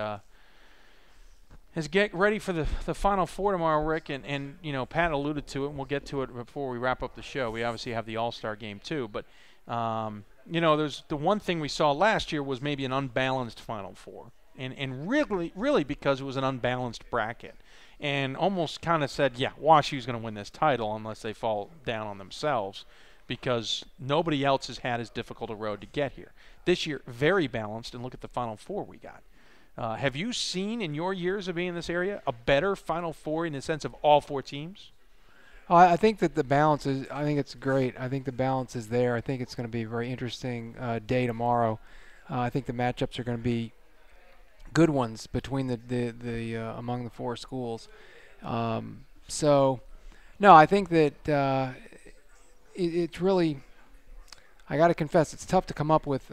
get ready for the Final Four tomorrow, Rick. And you know, Pat alluded to it, and we'll get to it before we wrap up the show. We obviously have the All-Star game too. But, you know, there's the one thing we saw last year was maybe an unbalanced Final Four. And really because it was an unbalanced bracket. And almost kind of said, yeah, WashU's going to win this title unless they fall down on themselves, because nobody else has had as difficult a road to get here. This year, very balanced, and look at the Final Four we got. Have you seen in your years of being in this area a better Final Four in the sense of all four teams?
I think that the balance is. I think it's great. I think the balance is there. I think it's going to be a very interesting day tomorrow. I think the matchups are going to be good ones between the among the four schools. So, no, I think that it's really. I got to confess, it's tough to come up with.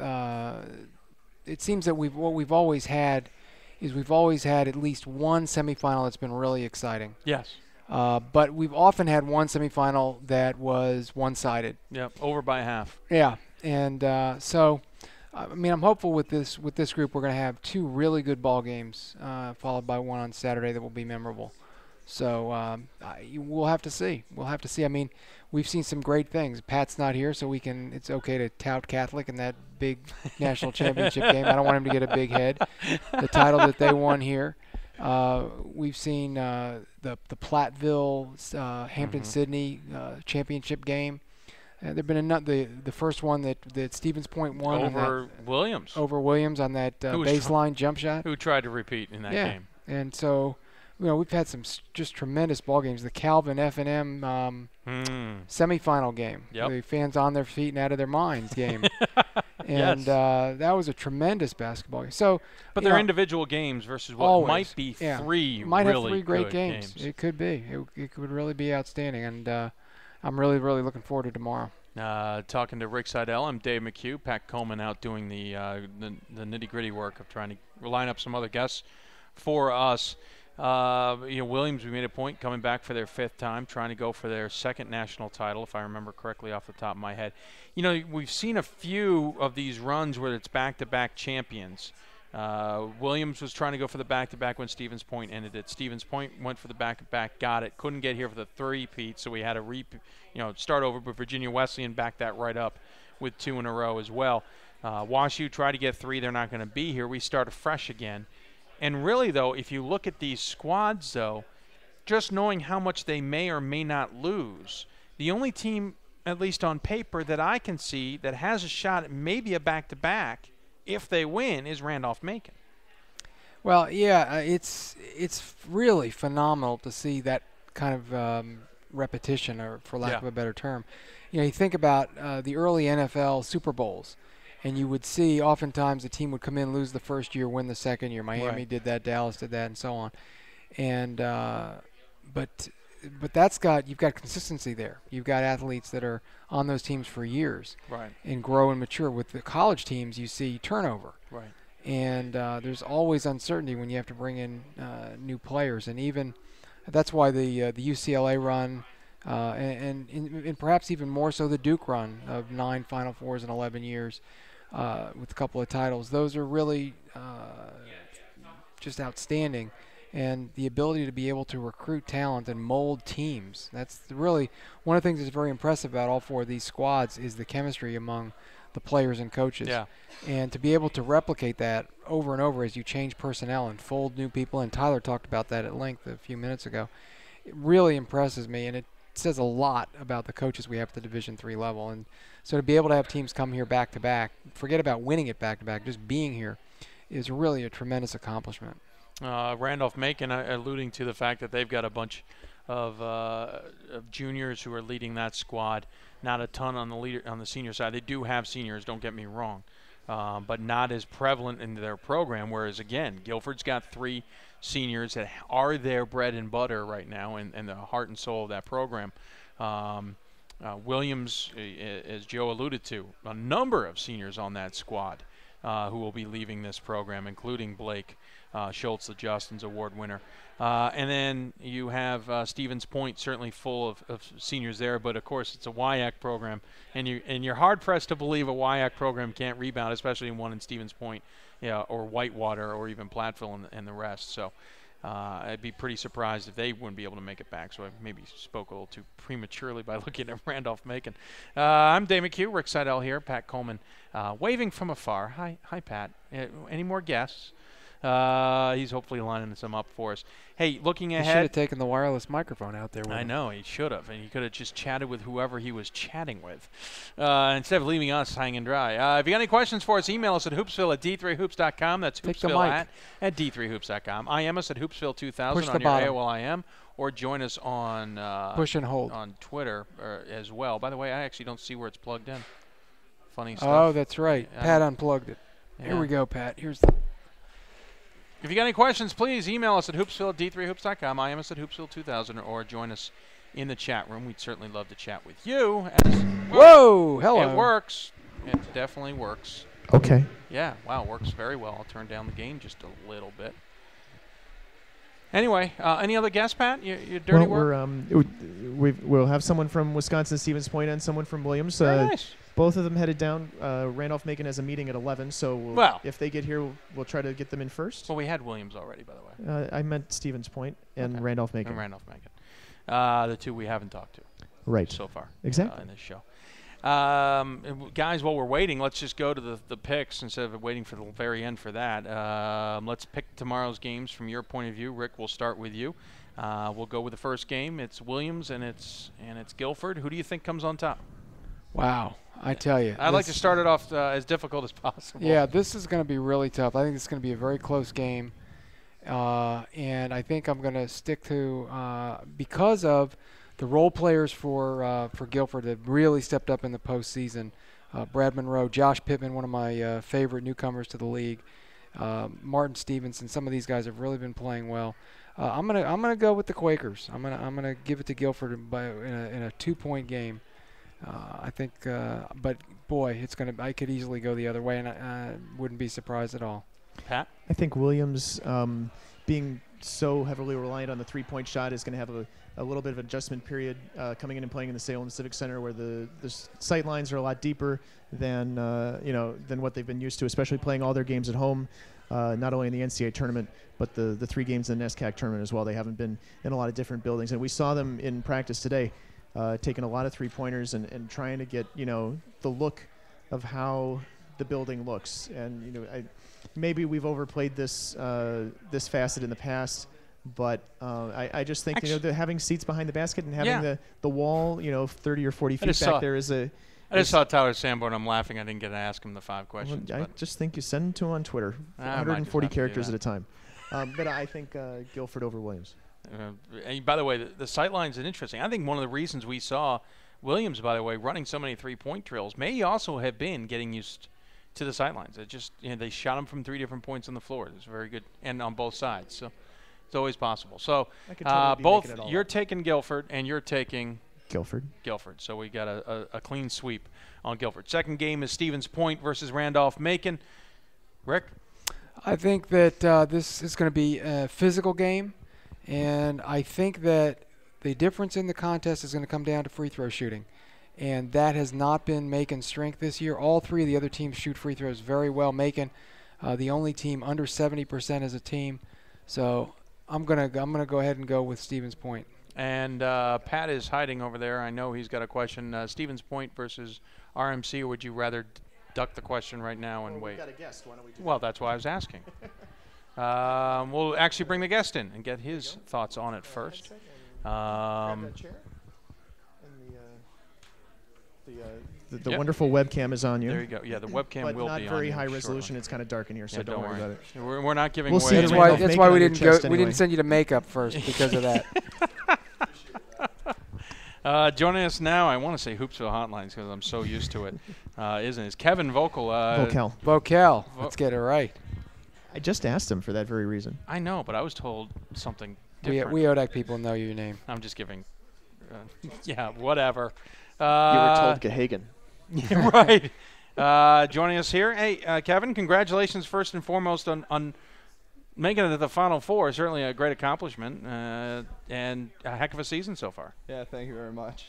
It seems that what we've always had is we've always had at least one semifinal that's been really exciting.
Yes.
But we've often had one semifinal that was one-sided.
Yep, over by half.
Yeah, and so, I mean, I'm hopeful with this group we're going to have 2 really good ball games, followed by one on Saturday that will be memorable. So we'll have to see. We'll have to see. I mean, we've seen some great things. Pat's not here, so it's okay to tout Catholic in that big national championship game. I don't want him to get a big head. The title that they won here. We've seen the Platteville, Hampton-Sydney championship game. There've been the first one that Stevens Point won
over Williams.
Over Williams on that baseline jump shot.
Who tried to repeat in that game.
And so, we've had some just tremendous ball games. The Calvin F&M semifinal game.
Yep.
The fans on their feet and out of their minds game. And
yes.
That was a tremendous basketball game. So,
but they're individual games versus what
always,
might be three
might
really
have 3 great
good
games. It could be. It could really be outstanding. And I'm really, really looking forward to tomorrow.
Talking to Rick Seidel, I'm Dave McHugh. Pat Coleman out doing the nitty-gritty work of trying to line up some other guests for us. Williams, we made a point, coming back for their 5th time, trying to go for their 2nd national title, if I remember correctly off the top of my head. We've seen a few of these runs where it's back-to-back champions. Williams was trying to go for the back-to-back when Stevens Point ended it. Stevens Point went for the back-to-back, got it, couldn't get here for the 3-peat, so we had to start over. But Virginia Wesleyan backed that right up with 2 in a row as well. WashU tried to get 3; they're not going to be here. We start afresh again. And really, though, if you look at these squads, though, just knowing how much they may or may not lose, the only team, at least on paper, that I can see that has a shot at maybe a back-to-back, if they win, is Randolph-Macon.
Well, yeah, it's really phenomenal to see that kind of repetition, or for lack of a better term. You think about the early NFL Super Bowls. And you would see oftentimes the team would come in, lose the first year, win the second year. Miami did that, Dallas did that, and so on. And but you've got consistency there. You've got athletes that are on those teams for years, and grow and mature. With the college teams, you see turnover, and there's always uncertainty when you have to bring in new players. And even that's why the UCLA run. And perhaps even more so the Duke run of 9 Final Fours in 11 years with a couple of titles. Those are really just outstanding. And the ability to be able to recruit talent and mold teams. That's really one of the things that's very impressive about all 4 of these squads is the chemistry among the players and coaches.
Yeah.
And to be able to replicate that over and over as you change personnel and fold new people in. Tyler talked about that at length a few minutes ago. It really impresses me, and it says a lot about the coaches we have at the Division III level. And so to be able to have teams come here back-to-back, forget about winning it back-to-back, just being here is really a tremendous accomplishment.
Randolph-Macon alluding to the fact that they've got a bunch of juniors who are leading that squad. Not a ton on the senior side. They do have seniors, don't get me wrong, but not as prevalent in their program, whereas, again, Guilford's got 3 seniors that are their bread and butter right now and the heart and soul of that program. Williams, as Joe alluded to, a number of seniors on that squad who will be leaving this program, including Blake Schultz, the Justin's Award winner. And then you have Stevens Point, certainly full of seniors there, but of course it's a WIAC program, and you're hard pressed to believe a WIAC program can't rebound, especially one in Stevens Point, or Whitewater, or even Platteville and the rest. So I'd be pretty surprised if they wouldn't be able to make it back. So I maybe spoke a little too prematurely by looking at Randolph-Macon. I'm Dave McHugh, Rick Seidel here, Pat Coleman waving from afar. Hi, Pat. Any more guests? He's hopefully lining some up for us. Hey, looking ahead.
He should have taken the wireless microphone out there with
I
him.
know, he should have. And he could have just chatted with whoever he was chatting with instead of leaving us hanging dry. If you got any questions for us, email us at hoopsville@d3hoops.com. That's hoopsville at d3hoops.com. IM us at hoopsville2000 on your AOL-IM, or join us on
Push and hold
on Twitter as well. By the way, I actually don't see where it's plugged in. Funny stuff.
Oh, that's right. Pat unplugged it.
Yeah.
Here we go, Pat. Here's the...
If you got any questions, please email us at hoopsville@d3hoops.com. IM us at hoopsville2000, or join us in the chat room. We'd certainly love to chat with you.
Whoa! Hello.
It works. It definitely works.
Okay.
Yeah, wow, works very well. I'll turn down the gain just a little bit. Anyway, any other guests, Pat? Your dirty work?
We'll have someone from Wisconsin, Stevens Point, and someone from Williams.
Very nice.
Both of them headed down. Randolph-Macon has a meeting at 11, so if they get here, we'll try to get them in first.
Well, we had Williams already, by the way.
I meant Stevens Point and Randolph-Macon.
And Randolph-Macon. The two we haven't talked to.
Right.
So far.
Exactly.
In this show. Guys, while we're waiting, let's just go to the picks instead of waiting for the very end for that. Let's pick tomorrow's games from your point of view. Rick, we'll start with you. We'll go with the first game. It's Williams and it's Guilford. Who do you think comes on top?
Wow, I tell you.
I'd like to start it off as difficult as possible.
Yeah, this is going to be really tough. I think it's going to be a very close game. And I think I'm going to stick to because of the role players for Guilford that really stepped up in the postseason. Brad Monroe, Josh Pittman, one of my favorite newcomers to the league. Martin Stevenson, some of these guys have really been playing well. I'm gonna go with the Quakers. I'm gonna give it to Guilford in a 2-point game. I think, but boy, I could easily go the other way, and I wouldn't be surprised at all.
Pat?
I think Williams, being so heavily reliant on the 3-point shot, is going to have a little bit of an adjustment period coming in and playing in the Salem Civic Center, where the sight lines are a lot deeper than what they've been used to, especially playing all their games at home, not only in the NCAA tournament, but the 3 games in the NESCAC tournament as well. They haven't been in a lot of different buildings, and we saw them in practice today, taking a lot of 3-pointers and trying to get the look of how the building looks. And maybe we've overplayed this facet in the past, but I just think that having seats behind the basket and having the wall 30 or 40 feet back there is a.
I just saw Tyler Sanborn. I'm laughing. I didn't get to ask him the 5 questions.
Well, I just think you send them to him on Twitter, 140 characters at a time. But I think Guilford over Williams.
And by the way, the sight lines is interesting. I think one of the reasons we saw Williams, by the way, running so many 3-point drills may also have been getting used to the sidelines. It just they shot him from 3 different points on the floor. It was very good, and on both sides. So it's always possible. So
totally
both you're taking Guilford and you're taking
Guilford.
So we got a clean sweep on Guilford. Second game is Stevens Point versus Randolph-Macon. Rick?
I think that this is going to be a physical game, and I think that the difference in the contest is going to come down to free throw shooting, and that has not been Macon's strength this year. All 3 of the other teams shoot free throws very well. Macon, the only team under 70% as a team, so I'm gonna go ahead and go with Stevens Point.
And Pat is hiding over there. I know he's got a question. Stevens Point versus RMC, or would you rather duck the question right now and wait?
We've got a guest. Why don't we do
Well, that's why I was asking. We'll actually bring the guest in and get his thoughts on it first.
Grab that chair. And the wonderful webcam is on you.
There you go. Yeah, the webcam will be on you.
But not very high
shortly.
resolution. It's kind of dark in here, so don't worry about it.
We're not giving
We'll
away.
see
any-
That's why we didn't go. We didn't send you to makeup first because of that.
Joining us now, I want to say Hoopsville Hotlines because I'm so used to it, isn't it? It's Kevin
Vocal.
Let's get it right.
I just asked him for that very reason.
I know, but I was told something different.
We ODAC people know your name.
I'm just giving. Yeah, whatever.
You were told Gahagan.
Yeah, right. Joining us here, hey, Kevin, congratulations first and foremost on making it to the Final Four. Certainly a great accomplishment and a heck of a season so far.
Yeah, thank you very much.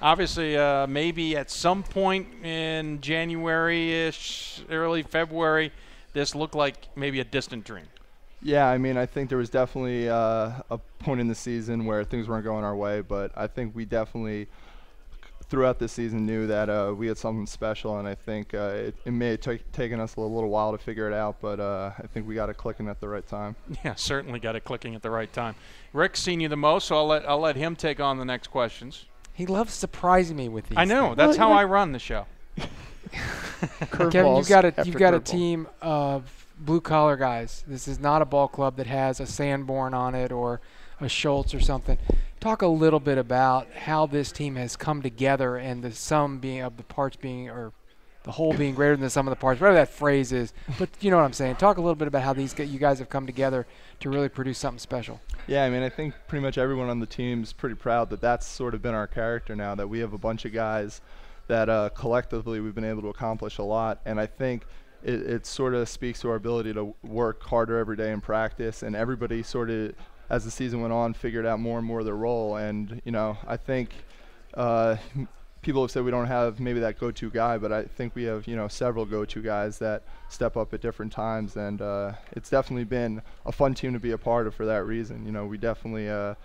Obviously, maybe at some point in January-ish, early February, this looked like maybe a distant dream.
Yeah, I mean, I think there was definitely a point in the season where things weren't going our way, but I think we definitely throughout the season knew that we had something special, and I think it may have taken us a little while to figure it out, but I think we got it clicking at the right time.
Yeah, certainly got it clicking at the right time. Rick's seen you the most, so I'll let him take on the next questions.
He loves surprising me with these.
I know.
things.
That's how I run the show.
Kevin, you've got a team of blue-collar guys. This is not a ball club that has a Sanborn on it or a Schultz or something. Talk a little bit about how this team has come together and the sum being of the parts being, or the whole being greater than the sum of the parts, whatever that phrase is. But you know what I'm saying. Talk a little bit about how you guys have come together to really produce something special.
Yeah, I mean, I think pretty much everyone on the team's pretty proud that that's sort of been our character now, that we have a bunch of guys that collectively we've been able to accomplish a lot. And I think it sort of speaks to our ability to work harder every day in practice, and everybody sort of, as the season went on, figured out more and more their role. And I think people have said we don't have maybe that go-to guy, but I think we have several go-to guys that step up at different times, and it's definitely been a fun team to be a part of for that reason. We definitely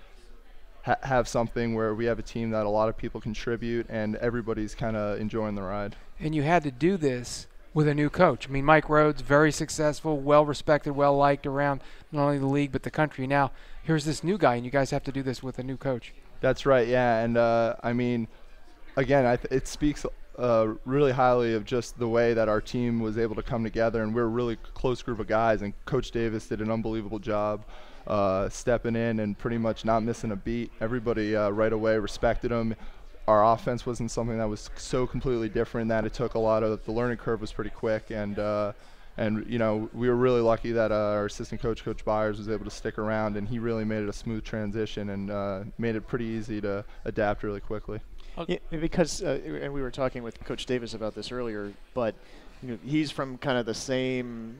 have something where we have a team that a lot of people contribute, and everybody's kind of enjoying the ride.
And you had to do this with a new coach. I mean, Mike Rhodes, very successful, well-respected, well-liked around not only the league but the country. Now, here's this new guy, and you guys have to do this with a new coach.
That's right, yeah. And, I mean, again, it speaks really highly of just the way that our team was able to come together, and we're a really close group of guys, and Coach Davis did an unbelievable job stepping in and pretty much not missing a beat. Everybody right away respected him. Our offense wasn't something that was so completely different that it took a lot of – the learning curve was pretty quick, and we were really lucky that our assistant coach, Coach Byers, was able to stick around, and he really made it a smooth transition and made it pretty easy to adapt really quickly.
Yeah, because and we were talking with Coach Davis about this earlier, but he's from kind of the same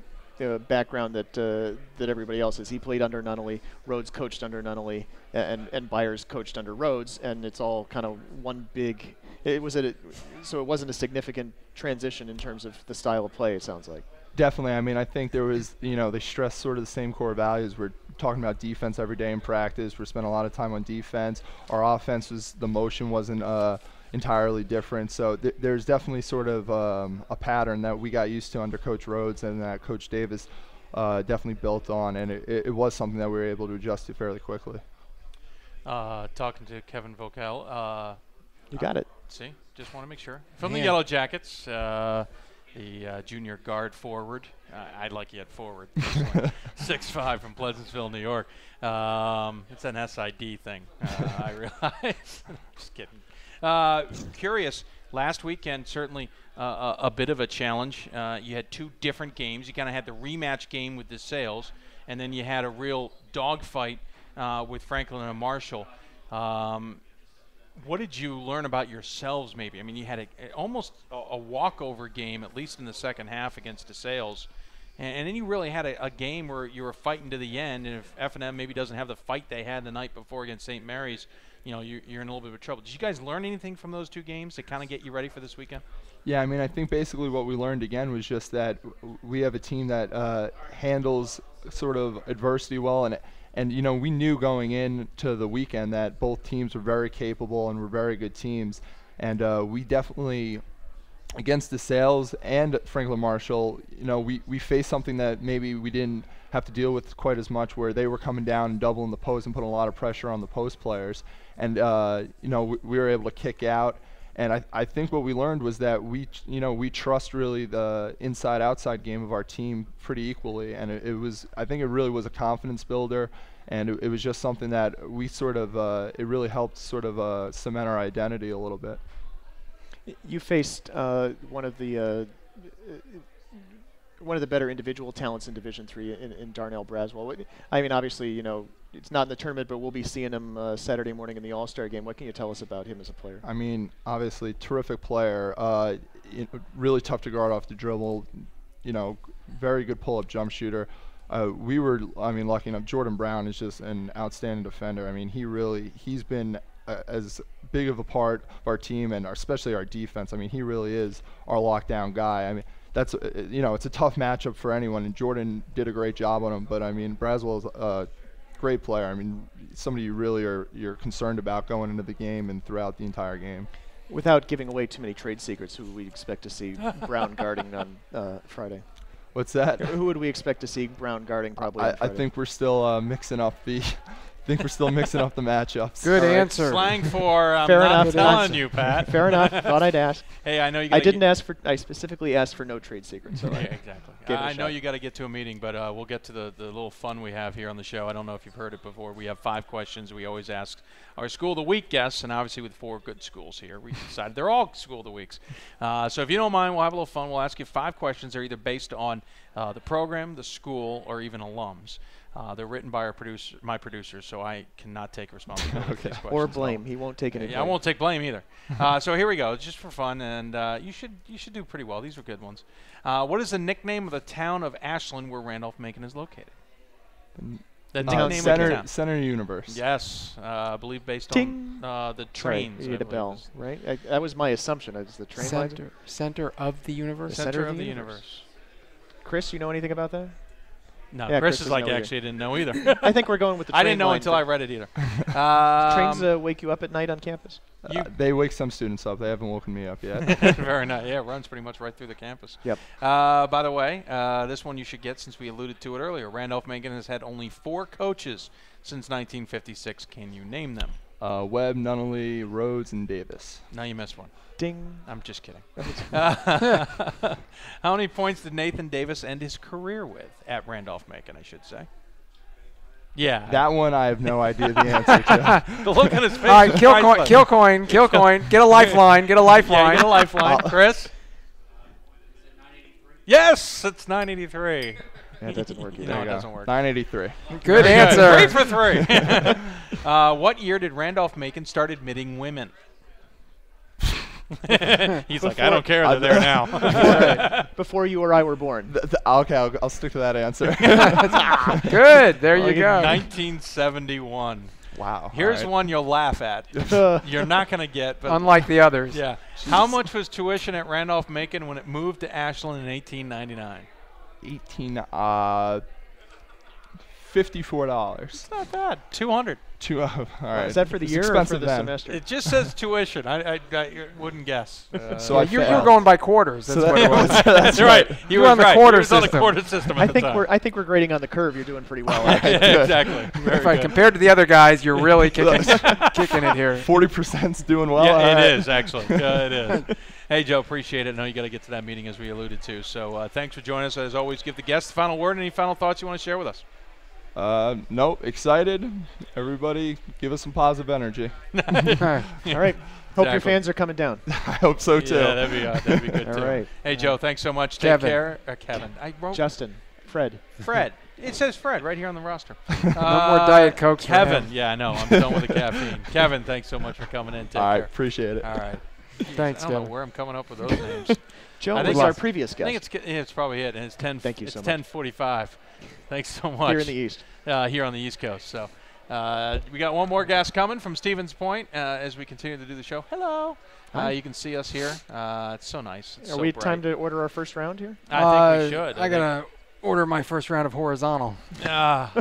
background that everybody else is. He played under Nunnally, Rhodes coached under Nunnally, and Byers coached under Rhodes, and it's all kind of one big. So it wasn't a significant transition in terms of the style of play. It sounds like.
Definitely. I mean, I think there was, they stressed sort of the same core values. We're talking about defense every day in practice. We're spending a lot of time on defense. Our offense the motion wasn't entirely different. So there's definitely sort of a pattern that we got used to under Coach Rhodes and that Coach Davis definitely built on. And it was something that we were able to adjust to fairly quickly.
Talking to Kevin Vocal.
You got it.
See, just want to make sure. From the Yellow Jackets. The junior guard forward. I'd like you at forward. 6'5" from Pleasantville, New York. It's an SID thing, I realize. Just kidding. Curious, last weekend certainly a bit of a challenge. You had two different games. You kind of had the rematch game with the Sales, and then you had a real dogfight with Franklin and Marshall. What did you learn about yourselves, maybe? I mean, you had almost a walkover game, at least in the second half, against DeSales. And then you really had a game where you were fighting to the end, and if F&M maybe doesn't have the fight they had the night before against St. Mary's, you're in a little bit of trouble. Did you guys learn anything from those two games to kind of get you ready for this weekend?
Yeah, I mean, I think basically what we learned again was just that we have a team that handles sort of adversity well, and we knew going into the weekend that both teams were very capable and were very good teams. And we definitely, against DeSales and Franklin Marshall, we faced something that maybe we didn't have to deal with quite as much, where they were coming down and doubling the post and putting a lot of pressure on the post players. And, we were able to kick out. And I think what we learned was that we trust really the inside-outside game of our team pretty equally, and I think it really was a confidence builder, and it was just something that we sort of it really helped sort of cement our identity a little bit.
You faced one of the better individual talents in Division III in Darnell Braswell. I mean, obviously, it's not in the tournament, but we'll be seeing him Saturday morning in the All-Star game. What can you tell us about him as a player?
I mean, obviously, terrific player. Really tough to guard off the dribble. Very good pull-up jump shooter. We were, lucky enough. Jordan Brown is just an outstanding defender. I mean, he's been as big of a part of our team and especially our defense. I mean, he really is our lockdown guy. I mean, that's it's a tough matchup for anyone, and Jordan did a great job on him. But I mean, Braswell's a great player. I mean, somebody you're concerned about going into the game and throughout the entire game.
Without giving away too many trade secrets, who would we expect to see Brown guarding on Friday?
What's that?
Who would we expect to see Brown guarding probably on Friday?
I think we're still mixing up the matchups.
Good answer.
Slang for I'm
Fair
not
enough.
telling you, Pat.
Fair enough. Thought I'd ask.
Hey, I know you.
I specifically asked for no trade secrets. So
yeah, exactly. I know you got to get to a meeting, but we'll get to the little fun we have here on the show. I don't know if you've heard it before. We have 5 questions we always ask our School of the Week guests, and obviously with 4 good schools here, we decided they're all School of the Weeks. So if you don't mind, we'll have a little fun. We'll ask you 5 questions. They're either based on the program, the school, or even alums. They're written by my producers, so I cannot take responsibility for these questions.
Or blame. He won't take any blame.
I won't take blame either. So here we go, just for fun, and you should do pretty well. These are good ones. What is the nickname of the town of Ashland where Randolph-Macon is located? The nickname of the town.
Center Universe.
Yes, I believe based
Ding.
on the trains.
You need a bell, right? That was my assumption. Is the train lines?
Center of the universe.
Center of the universe.
Chris, you know anything about that?
No,
Yeah,
Chris
Chris
is
doesn't
like,
know
actually, I didn't know either.
I think we're going with the train
I didn't know
line
until I
thing.
read it either.
Trains wake you up at night on campus?
They wake some students up. They haven't woken me up yet.
Very nice. Yeah, it runs pretty much right through the campus.
Yep.
By the way, this one you should get since we alluded to it earlier. Randolph-Macon has had only 4 coaches since 1956. Can you name them?
Webb, Nunnally, Rhodes, and Davis.
No, you missed one.
Ding.
I'm just kidding. How many points did Nathan Davis end his career with at Randolph-Macon, I should say? Yeah.
That one I have no idea the answer to.
The look on his face.
All right,
is
kill
priceless.
coin. Get a lifeline. Get a
Yeah,
lifeline.
get a lifeline. Chris? Yes, it's 983.
That doesn't work either.
No, it doesn't work.
983.
Good
Very
answer.
3 for 3. What year did Randolph-Macon start admitting women? He's like, I don't care. They're there now.
Before you or I were born.
Okay, I'll stick to that answer.
Good. There you go.
1971.
Wow.
Here's
all right.
one you'll laugh at. You're not going to get. But
Unlike the others.
yeah. How much was tuition at Randolph-Macon when it moved to Ashland in 1899?
$54.
It's not bad. 200.
All right.
Is that for the
It's
year or for
expensive
the
then.
semester?
It just says tuition. I wouldn't guess.
So I
You're
failed.
going by quarters. That's what it was.
That's right. He
You're
was
on the
right.
quarter
He was on the
system.
quarter system at
I
the
think
time.
I think we're grading on the curve. You're doing pretty well.
Exactly. Very
That's right.
good.
Compared to the other guys, you're really kicking it here.
40%'s doing well.
Yeah,
all
it
right.
is actually. Yeah, it is. Hey, Joe, appreciate it. I know you got to get to that meeting as we alluded to. So thanks for joining us. As always, give the guests the final word. Any final thoughts you want to share with us?
Nope. Excited. Everybody, give us some positive energy.
All right. Hope your
Exactly.
fans are coming down.
I hope so too.
Yeah, that'd be good
All
too.
right.
Hey, Joe, thanks so much.
Kevin.
Take care. Kevin. I wrote
Justin, Fred.
Fred. It says Fred right here on the roster.
No more Diet Cokes for
Kevin.
him.
Yeah, I know. I'm done with the caffeine. Kevin, thanks so much for coming in. Take
All right.
care.
Appreciate it.
All right.
Thanks,
I don't know
Kevin.
where I'm coming up with those names.
Joe
I
was
think
our
it's-
previous
I
guest.
think it's probably it, and it's 10.
Thank you
it's
so much.
10:45. Thanks so much.
Here in the East.
Here on the East Coast. So we got one more guest coming from Stevens Point as we continue to do the show. Hello.
Hi.
You can see us here. It's so nice. It's
Are
so
we
bright.
time to order our first round here?
I think we should.
I gotta order my first round of horizontal.
Ah,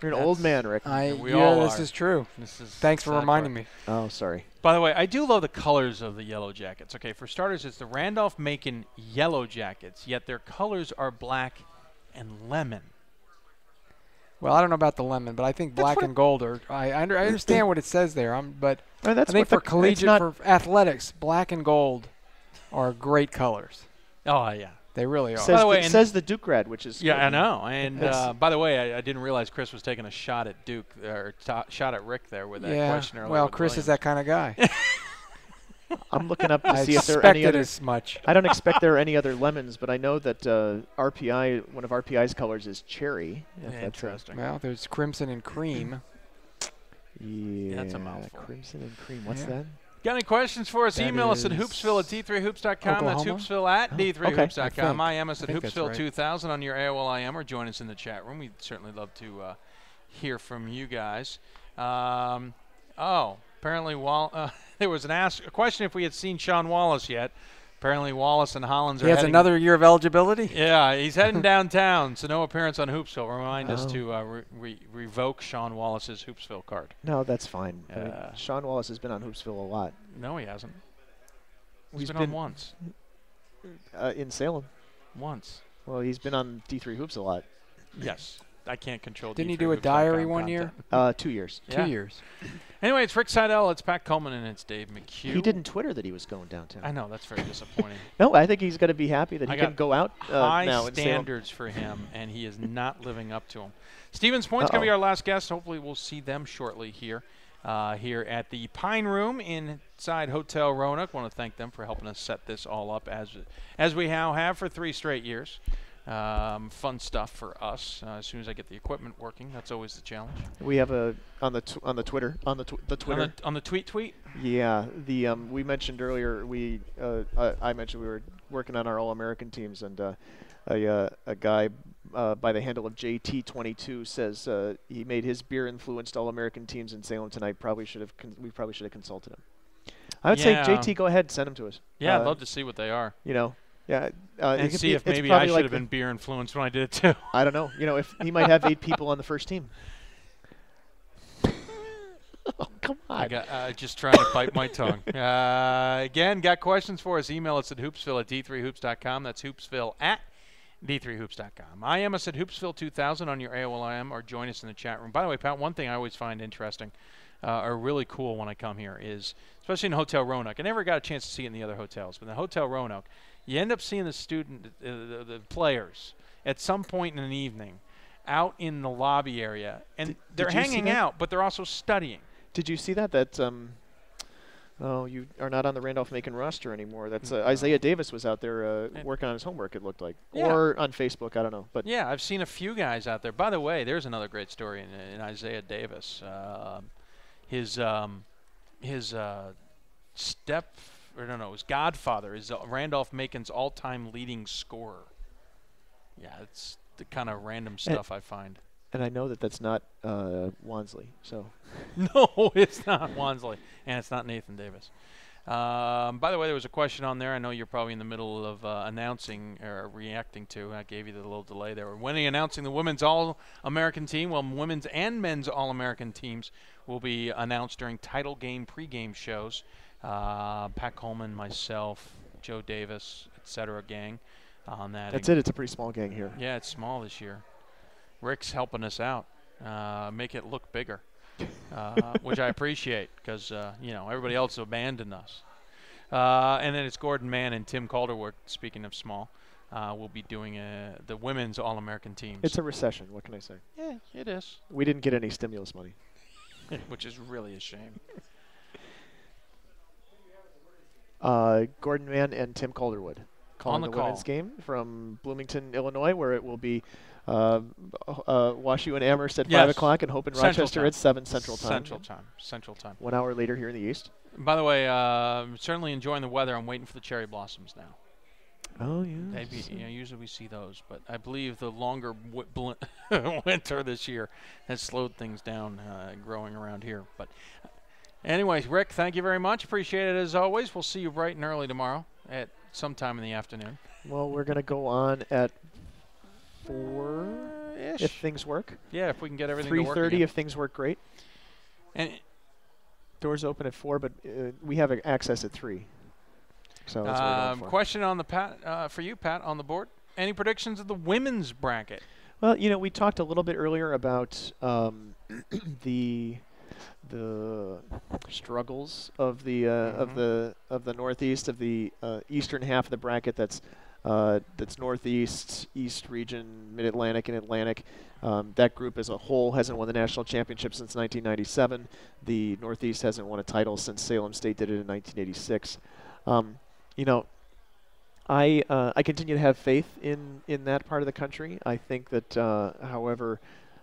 You're an old
That's-
man, Rick.
We all
this
are.
is true.
this is
Thanks for
sad
reminding
part.
me.
Oh, sorry.
By the way, I do love the colors of the Yellow Jackets. Okay, for starters, it's the Randolph-Macon Yellow Jackets, yet their colors are black and lemon.
Well, I don't know about the lemon, but I think
That's
black
what
and gold are. I understand what it says there. But
I mean, that's
I think
what
for
the,
collegiate,
it's not,
for athletics, black and gold are great colors.
Oh, yeah.
They really are.
says,
By the way,
it
and-
says the Duke grad, which is
Yeah, I
good.
know. And
That's-
by the way, I didn't realize Chris was taking a shot at Duke or shot at Rick there with that
Yeah.
question earlier.
Well,
with
Chris
Williams.
is that kind of guy.
I'm looking up to
I
see if there are any
expected
other.
as much.
I don't expect there are any other lemons, but I know that RPI, one of RPI's colors is cherry. If that's a-
Interesting.
Well, there's crimson and cream.
Yeah,
That's a mouthful.
Crimson and cream. What's
Yeah.
that?
Got any questions for us?
That
Email us at
is
hoopsville@d3hoops.com. That's
Oklahoma?
hoopsville at
Oh,
d3hoops.com.
okay.
IM us at
I think that's right.
hoopsville2000 on your AOL IM or join us in the chat room. We'd certainly love to hear from you guys. Apparently there was a question if we had seen Sean Wallace yet. Apparently Wallace and Hollins are
He has
heading
another year of eligibility.
Yeah, he's heading downtown, so no appearance on Hoopsville. Remind us
Oh.
to revoke Sean Wallace's Hoopsville card.
No, that's fine. I mean,
Uh,
Sean Wallace has been on Hoopsville a lot.
No, he hasn't. He's
He's
been on
been-
once.
In Salem.
Once.
Well, he's been on D3 Hoops a lot.
Yes. I can't control
Didn't he
D3
do a
Hoops.com
diary one
content.
year?
2 years.
Yeah.
2 years.
Anyway, it's Rick Seidel, it's Pat Coleman, and it's Dave McHugh.
He didn't Twitter that he was going downtown.
I know, that's very disappointing.
No, I think he's going to be happy that he
I
can
got
go out
High
now in Salem.
standards for him, and he is not living up to them. Stevens Point's going to be
Uh-oh.
our last guest. Hopefully we'll see them shortly here at the Pine Room inside Hotel Roanoke. Want to thank them for helping us set this all up as we now have for 3 straight years. Fun stuff for us. As soon as I get the equipment working, that's always the challenge.
We have on the Twitter on the Twitter
On the tweet.
Yeah, we mentioned earlier I mentioned we were working on our All-American teams, and a guy by the handle of JT22 says he made his beer-influenced All-American teams in Salem tonight. We probably should have consulted him. I would say JT, go ahead, send them to us.
Yeah, I'd love to see what they are.
Yeah.
And see if maybe I should have been beer influenced when I did it too.
I don't know. If he might have 8 people on the first team. Oh, come on.
I got just trying to bite my tongue. Again, got questions for us? Email us at hoopsville@d3hoops.com. That's hoopsville@d3hoops.com. IM us at hoopsville2000 on your AOL IM, or join us in the chat room. By the way, Pat, one thing I always find interesting or really cool when I come here is, especially in Hotel Roanoke, I never got a chance to see it in the other hotels, but in the Hotel Roanoke, you end up seeing the players at some point in an evening out in the lobby area, and they're hanging out, but they're also studying.
Did you see that? You are not on the Randolph-Macon roster anymore. That's Isaiah Davis was out there working on his homework, it looked like. Yeah. Or on Facebook, I don't know. But
yeah, I've seen a few guys out there. By the way, there's another great story in Isaiah Davis. His godfather is Randolph-Macon's all-time leading scorer. Yeah, it's the kind of random stuff I find.
And I know that that's not Wansley. So.
No, it's not Wansley, and it's not Nathan Davis. By the way, there was a question on there. I know you're probably in the middle of announcing or reacting to. I gave you the little delay there. When announcing the women's All-American team, well, women's and men's All-American teams will be announced during title game pregame shows. Pat Coleman, myself, Joe Davis, etc. gang on that.
That's it. It's a pretty small gang here.
Yeah, it's small this year. Rick's helping us out, make it look bigger, which I appreciate because, everybody else abandoned us. And then it's Gordon Mann and Tim Calderwood, speaking of small, will be doing the women's All-American teams.
It's a recession. What can I say?
Yeah, it is.
We didn't get any stimulus money.
Which is really a shame.
Gordon Mann and Tim Calderwood calling the women's game from Bloomington, Illinois, where it will be WashU and Amherst at 5 o'clock and Hope and Rochester at 7 Central Time.
Central Time.
1 hour later here in the East.
By the way, certainly enjoying the weather. I'm waiting for the cherry blossoms now.
Oh, yeah.
Usually we see those, but I believe the longer winter this year has slowed things down growing around here. But anyways, Rick, thank you very much. Appreciate it as always. We'll see you bright and early tomorrow at sometime in the afternoon.
Well, we're going to go on at 4-ish if things work.
Yeah, if we can get everything to work.
3:30 if things work great.
And
doors open at 4, but we have access at 3. So that's what we're going for.
Question on the for you, Pat, on the board. Any predictions of the women's bracket?
Well, we talked a little bit earlier about the struggles of the Northeast, of the eastern half of the bracket. That's Northeast, East region, Mid-Atlantic, and Atlantic. That group as a whole hasn't won the national championship since 1997. The Northeast hasn't won a title since Salem State did it in 1986. I continue to have faith in that part of the country. I think that, however,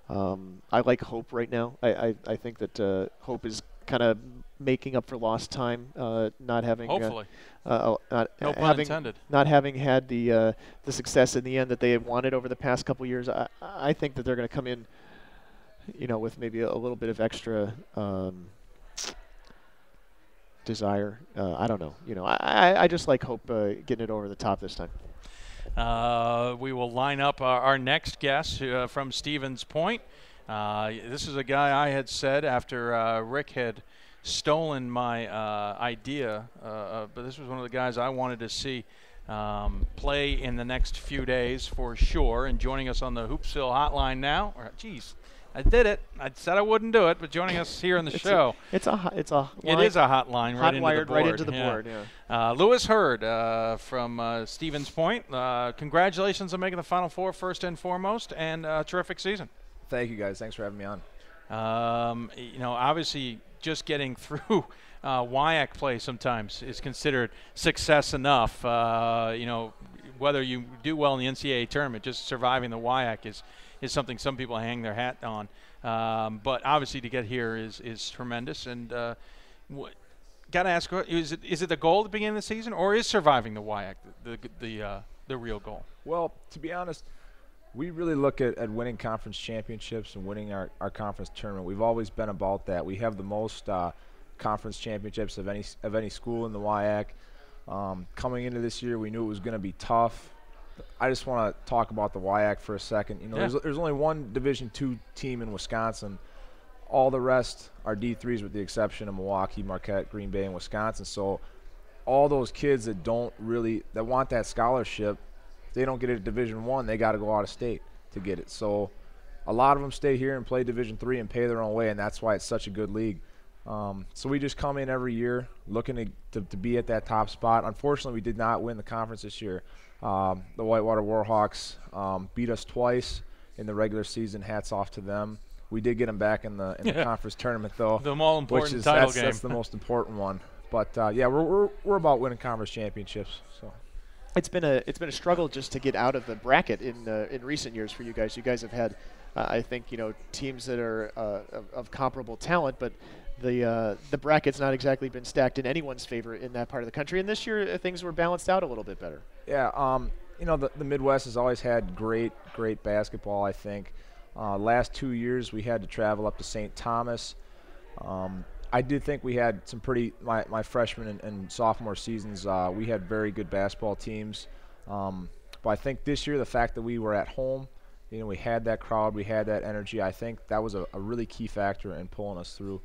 I like Hope right now. I think that Hope is kind of making up for lost time, not having
hopefully
no
pun intended,
not having had the success in the end that they have wanted over the past couple years. I think that they're going to come in, with maybe a little bit of extra desire. I don't know. I just like Hope getting it over the top this time.
We will line up our next guest from Stevens Point. This is a guy I had said after Rick had stolen my idea, but this was one of the guys I wanted to see play in the next few days for sure. And joining us on the Hoopsville hotline now, I did it. I said I wouldn't do it, but joining us here on the show.
It is a
hotline right into the board.
Right into the board, yeah.
Lewis Hurd from Stevens Point. Congratulations on making the Final Four first and foremost, and a terrific season.
Thank you, guys. Thanks for having me on.
Obviously just getting through WIAC play sometimes is considered success enough. whether you do well in the NCAA tournament, just surviving the WIAC is something some people hang their hat on. But obviously to get here is tremendous. And got to ask, is it the goal at the beginning of the season, or is surviving the WIAC the real goal?
Well, to be honest, we really look at winning conference championships and winning our conference tournament. We've always been about that. We have the most conference championships of any school in the WIAC. Coming into this year, we knew it was going to be tough. I just want to talk about the WIAC for a second. You know, there's only one Division II team in Wisconsin. All the rest are D3s with the exception of Milwaukee, Marquette, Green Bay, and Wisconsin. So all those kids that want that scholarship, if they don't get it at Division I, they got to go out of state to get it. So a lot of them stay here and play Division III and pay their own way, and that's why it's such a good league. So we just come in every year looking to be at that top spot. Unfortunately, we did not win the conference this year. The Whitewater Warhawks beat us twice in the regular season. Hats off to them. We did get them back in the conference tournament, though.
The all-important title game.
That's the most important one. But yeah, we're about winning conference championships. So
it's been a struggle just to get out of the bracket in recent years for you guys. You guys have had, I think, teams that are of comparable talent, but the bracket's not exactly been stacked in anyone's favor in that part of the country. And this year things were balanced out a little bit better. Yeah,
the Midwest has always had great basketball, I think. Last 2 years we had to travel up to St. Thomas. I did think we had some my freshman and sophomore seasons, we had very good basketball teams. But I think this year the fact that we were at home, we had that crowd, we had that energy, I think that was a really key factor in pulling us through.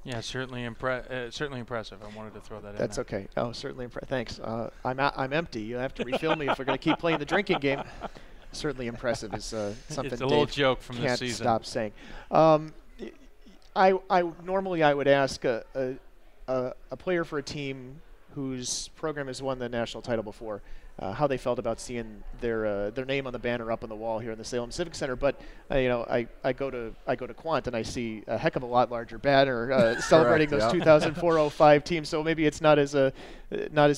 Yeah, certainly impressive. I wanted to throw that in.
That's okay. Oh, certainly impressive. Thanks. I'm empty. You have to refill me if we're going to keep playing the drinking game. Certainly impressive is something
it's a little
Dave
joke from
can't
this season.
Stop saying. I normally I would ask a player for a team whose program has won the national title before how they felt about seeing their name on the banner up on the wall here in the Salem Civic Center. But I go to Quant and I see a heck of a lot larger banner celebrating those 2004-05 teams. So maybe it's not as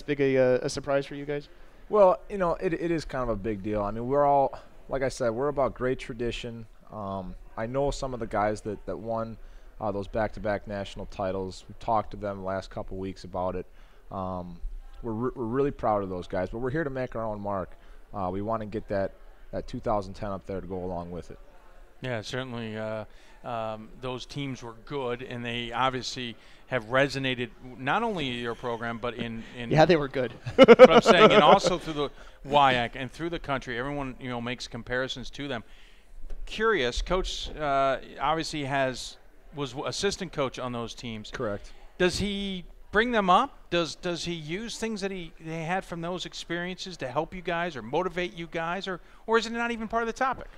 big a surprise for you guys.
Well, it is kind of a big deal. I mean, we're all, like I said, we're about great tradition. I know some of the guys that won those back-to-back national titles. We talked to them the last couple of weeks about it. We're really proud of those guys, but we're here to make our own mark. We want to get that 2010 up there to go along with it.
Yeah, certainly those teams were good, and they obviously have resonated not only in your program, but in
yeah, they were good.
But I'm saying, and also through the WIAC and through the country. Everyone makes comparisons to them. Curious, Coach obviously was assistant coach on those teams.
Correct.
Does he bring them up? Does he use things that they had from those experiences to help you guys or motivate you guys, or is it not even part of the topic?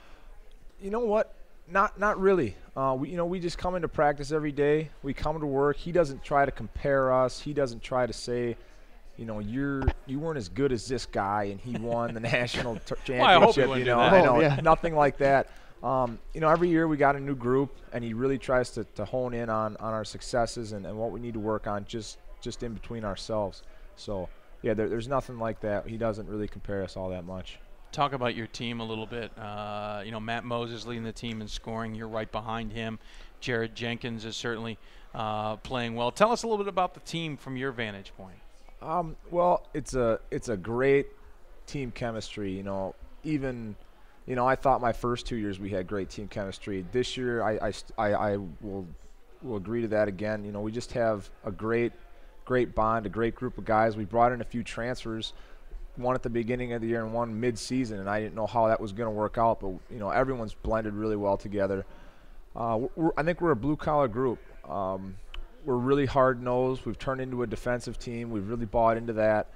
You know what? Not really. We just come into practice every day. We come to work. He doesn't try to compare us. He doesn't try to say, you weren't as good as this guy and he won the national championship.
Well, I hope he wouldn't do that.
I know, nothing like that. Every year we got a new group, and he really tries to hone in on our successes and what we need to work on just in between ourselves. So, yeah, there's nothing like that. He doesn't really compare us all that much.
Talk about your team a little bit. Matt Moses leading the team in scoring. You're right behind him. Jared Jenkins is certainly playing well. Tell us a little bit about the team from your vantage point.
Well, it's a great team chemistry. I thought my first 2 years we had great team chemistry. This year I will agree to that again. We just have a great bond, a great group of guys. We brought in a few transfers. One at the beginning of the year and one mid-season, and I didn't know how that was going to work out, but everyone's blended really well together. I think we're a blue-collar group. We're really hard-nosed. We've turned into a defensive team. We've really bought into that.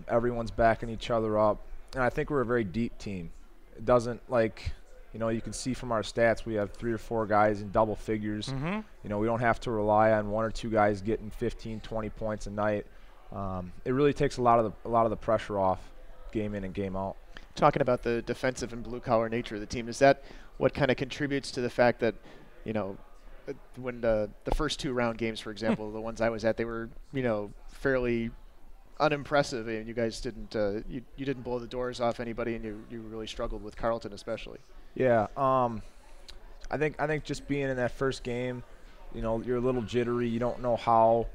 Everyone's backing each other up, and I think we're a very deep team. It doesn't you can see from our stats we have 3 or 4 guys in double figures. Mm-hmm. We don't have to rely on 1 or 2 guys getting 15, 20 points a night. It really takes a lot of the pressure off game in and game out.
Talking about the defensive and blue-collar nature of the team, is that what kind of contributes to the fact that, when the first 2 round games, for example, the ones I was at, they were, fairly unimpressive. And you guys didn't you didn't blow the doors off anybody, and you really struggled with Carleton especially.
Yeah. I think just being in that first game, you're a little jittery. You don't know how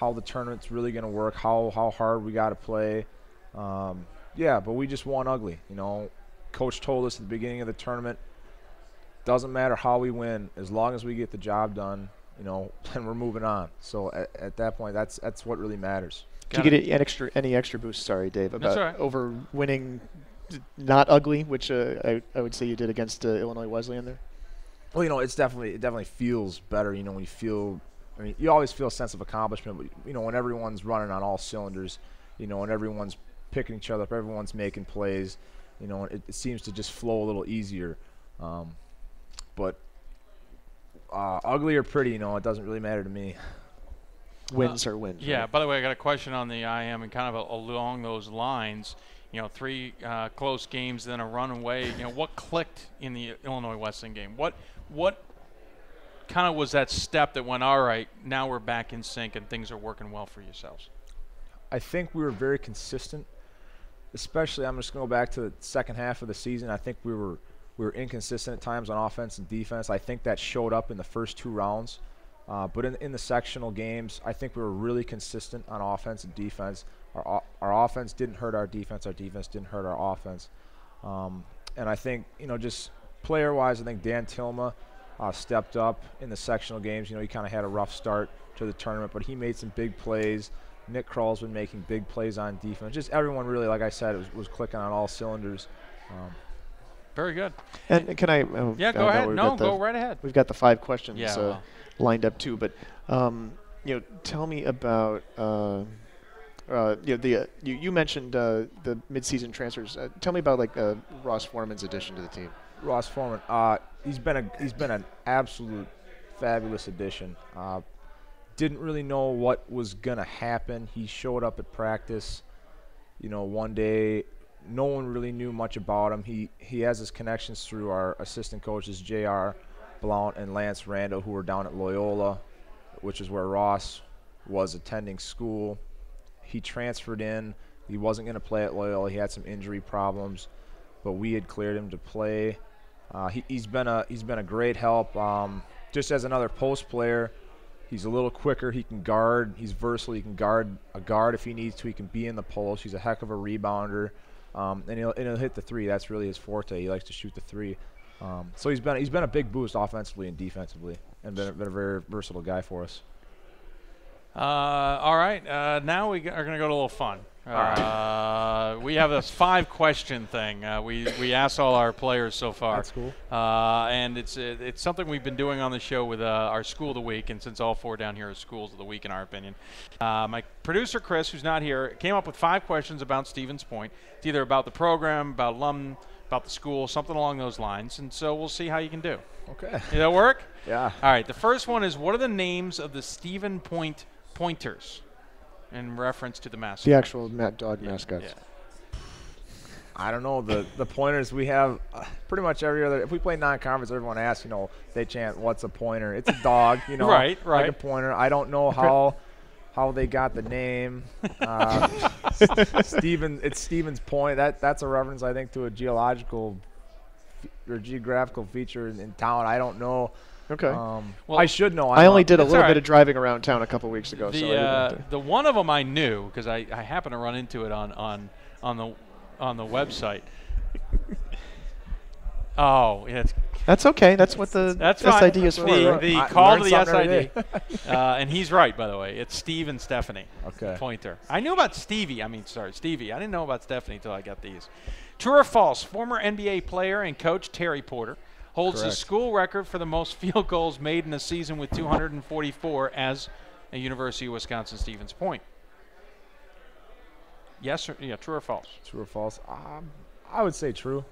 the tournament's really going to work, how hard we got to play. Yeah, but we just won ugly. Coach told us at the beginning of the tournament, doesn't matter how we win, as long as we get the job done, then we're moving on. So at that point, that's what really matters.
Did you get any extra boost? Sorry, Dave, about
right.
over winning, not ugly, which I would say you did against Illinois Wesleyan there.
Well, it definitely feels better. When you feel, you always feel a sense of accomplishment. But when everyone's running on all cylinders, and everyone's picking each other up, everyone's making plays, it seems to just flow a little easier. But ugly or pretty, it doesn't really matter to me.
Wins are wins.
Yeah,
right?
by the way, I got a question on the IM and kind of along those lines. 3 close games, then a run away. What clicked in the Illinois Wesleyan game? What kind of was that step that went, all right, now we're back in sync and things are working well for yourselves?
I think we were very consistent, especially I'm just going to go back to the second half of the season. I think we were inconsistent at times on offense and defense. I think that showed up in the first 2 rounds. But in the sectional games, I think we were really consistent on offense and defense. Our offense didn't hurt our defense. Our defense didn't hurt our offense. And I think, just player-wise, I think Dan Tilma stepped up in the sectional games. He kind of had a rough start to the tournament, but he made some big plays. Nick Kroll's been making big plays on defense. Just everyone really, like I said, was clicking on all cylinders.
Very good.
And can I?
Yeah, go ahead. No, go right ahead.
We've got the 5 questions
Yeah,
lined up too, but tell me about you mentioned the midseason transfers. Tell me about Ross Foreman's addition to the team.
Ross Foreman, he's been an absolute fabulous addition. Didn't really know what was gonna happen. He showed up at practice, one day. No one really knew much about him. He has his connections through our assistant coaches, J.R. Blount and Lance Randall, who were down at Loyola, which is where Ross was attending school. He transferred in. He wasn't going to play at Loyola. He had some injury problems, but we had cleared him to play. He's been a great help. Just as another post player, he's a little quicker. He can guard. He's versatile. He can guard a guard if he needs to. He can be in the post. He's a heck of a rebounder. And he'll hit the 3. That's really his forte. He likes to shoot the 3. So he's been a big boost offensively and defensively, and been a very versatile guy for us.
All right. Now we are going to go to a little fun. We have this 5-question thing. We asked all our players so far.
That's cool.
And it's something we've been doing on the show with our School of the Week, and since all 4 down here are Schools of the Week in our opinion. My producer Chris, who's not here, came up with 5 questions about Stevens Point. It's either about the program, about alum, about the school, something along those lines, and so we'll see how you can do.
Okay.
Did that work?
Yeah.
All right. The first one is, what are the names of the Stevens Point Pointers? In reference to the mascot.
The actual dog mascots.
Yeah.
I don't know. The pointers we have pretty much every other. If we play non-conference, everyone asks. They chant, "What's a pointer?" It's a dog.
Right.
Like a pointer. I don't know how they got the name. It's Stevens Point. That's a reference, I think, to a geological or geographical feature in town. I don't know.
Okay.
Well,
I
should know.
I only did a little
right.
bit of driving around town a couple weeks ago.
The one of them I knew because I happened to run into it on the website. Oh, yeah.
That's okay. That's what the SID is for.
The call to the SID. And he's right, by the way. It's Steve and Stephanie.
Okay.
Pointer. I knew about Stevie. Stevie. I didn't know about Stephanie until I got these. True or false? Former NBA player and coach Terry Porter holds the school record for the most field goals made in a season with 244 as a University of Wisconsin Stevens Point. Yes or true or false?
True or false? I would say true.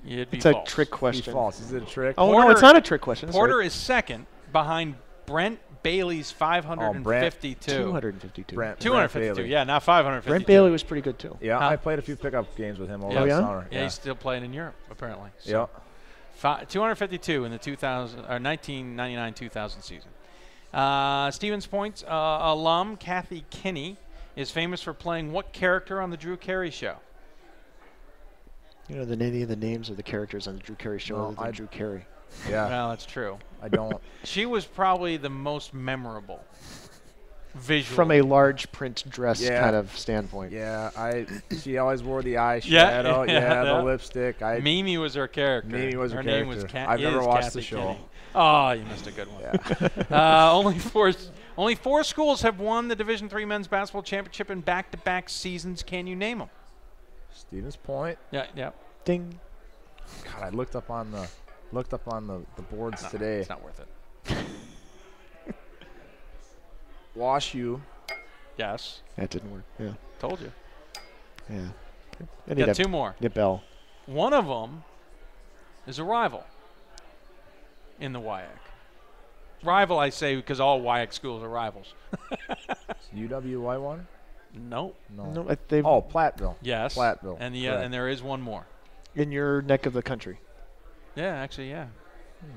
It'd be
it's
false.
A trick question.
It'd be false. Is it a trick?
Oh, no, it's not a trick question.
Porter is second behind Brent Bailey's 552.
252.
252.
Bailey.
Yeah, not 552.
Brent Bailey was pretty good too.
Yeah, I played a few pickup games with him over the summer.
Yeah, he's still playing in Europe apparently. So.
Yeah.
252 in the 1999-2000 season. Stevens Point alum Kathy Kinney is famous for playing what character on the Drew Carey Show?
You know any of the names of the characters on the Drew Carey Show
No,
other than Drew Carey?
Yeah,
Well, that's true.
I don't.
She was probably the most memorable visual.
From a large print dress
Yeah.
kind of standpoint.
Yeah, she always wore the eyeshadow.
Yeah,
Yeah,
yeah.
the lipstick.
Mimi was her character.
Mimi was her
name was
character. I've never
is
watched
Kathy
the show.
Kinney. Oh, you missed a good one.
Yeah.
Only four schools have won the Division III men's basketball championship in back-to-back seasons. Can you name them?
Stevens Point.
Yeah, yeah.
Ding.
God, I looked up on the boards
No,
today.
It's not worth it.
Wash U.
Yes,
That didn't work. Yeah.
told you.
Yeah. I need
Got
a
two more.
Bell.
One of them is a rival in the WIAC. Rival, I say, because all WIAC schools are rivals.
UW Whitewater.
Nope.
No.
No, they've
Oh, Platteville.
Yes.
Platteville.
And
Correct.
and there is one more.
in your neck of the country.
Yeah, actually, yeah.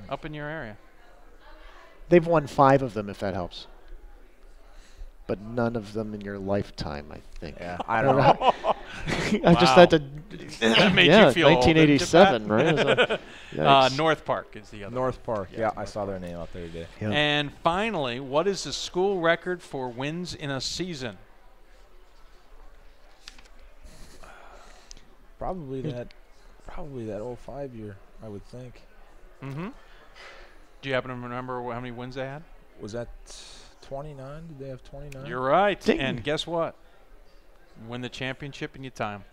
Up in your area.
They've won 5 of them, if that helps. But none of them in your lifetime, I think.
Yeah, I don't know.
I just had to.
That made
yeah,
you feel old, didn't it,
1987,
Pat?
right? Yikes.
North Park is the other.
North Park.
Yeah,
Yeah,
North
I saw their name out there today.
Yeah.
And finally, what is the school record for wins in a season?
Probably that 05 year, I would think.
Mm-hmm. Do you happen to remember how many wins they had?
Was that 29? Did they have 29?
You're right.
Ding.
And guess what? Win the championship in your time.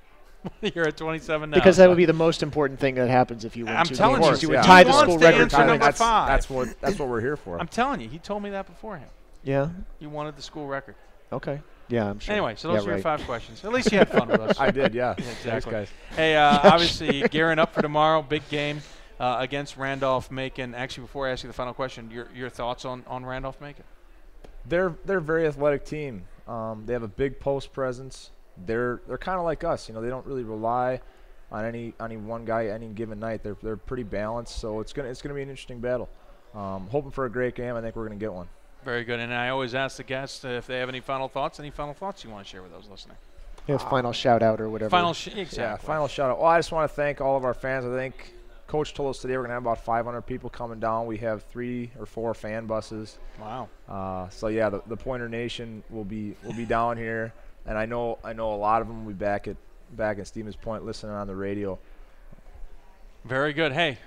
You're at 27 now.
Because that would be the most important thing that happens if you win
I'm
2
telling
games.
you,
You would
yeah.
tie
he
the
wants
school
to
record
answer
for
number
wins.
5.
That's what we're here for.
I'm telling you, he told me that beforehand.
Yeah.
You wanted the school record.
Okay. Yeah, I'm sure.
Anyway, so those
yeah,
are your
right.
5 questions. At least you had fun with us.
I did, yeah.
Exactly.
Thanks, guys.
Hey, obviously gearing up for tomorrow, big game against Randolph-Macon. Actually, before I ask you the final question, your thoughts on Randolph-Macon?
They're a very athletic team. They have a big post presence. They're kind of like us. You know, they don't really rely on any one guy any given night. They're pretty balanced. So it's gonna be an interesting battle. Hoping for a great game. I think we're gonna get one.
Very good. And I always ask the guests if they have any final thoughts. Any final thoughts you want to share with those listening?
Yeah, final shout out or whatever.
Exactly.
Yeah, final shout out. Well, I just want to thank all of our fans. I think Coach told us today we're going to have about 500 people coming down. We have 3 or 4 fan buses.
Wow.
So yeah, the Pointer Nation will be down here, and I know a lot of them will be back at Stevens Point listening on the radio.
Very good. Hey,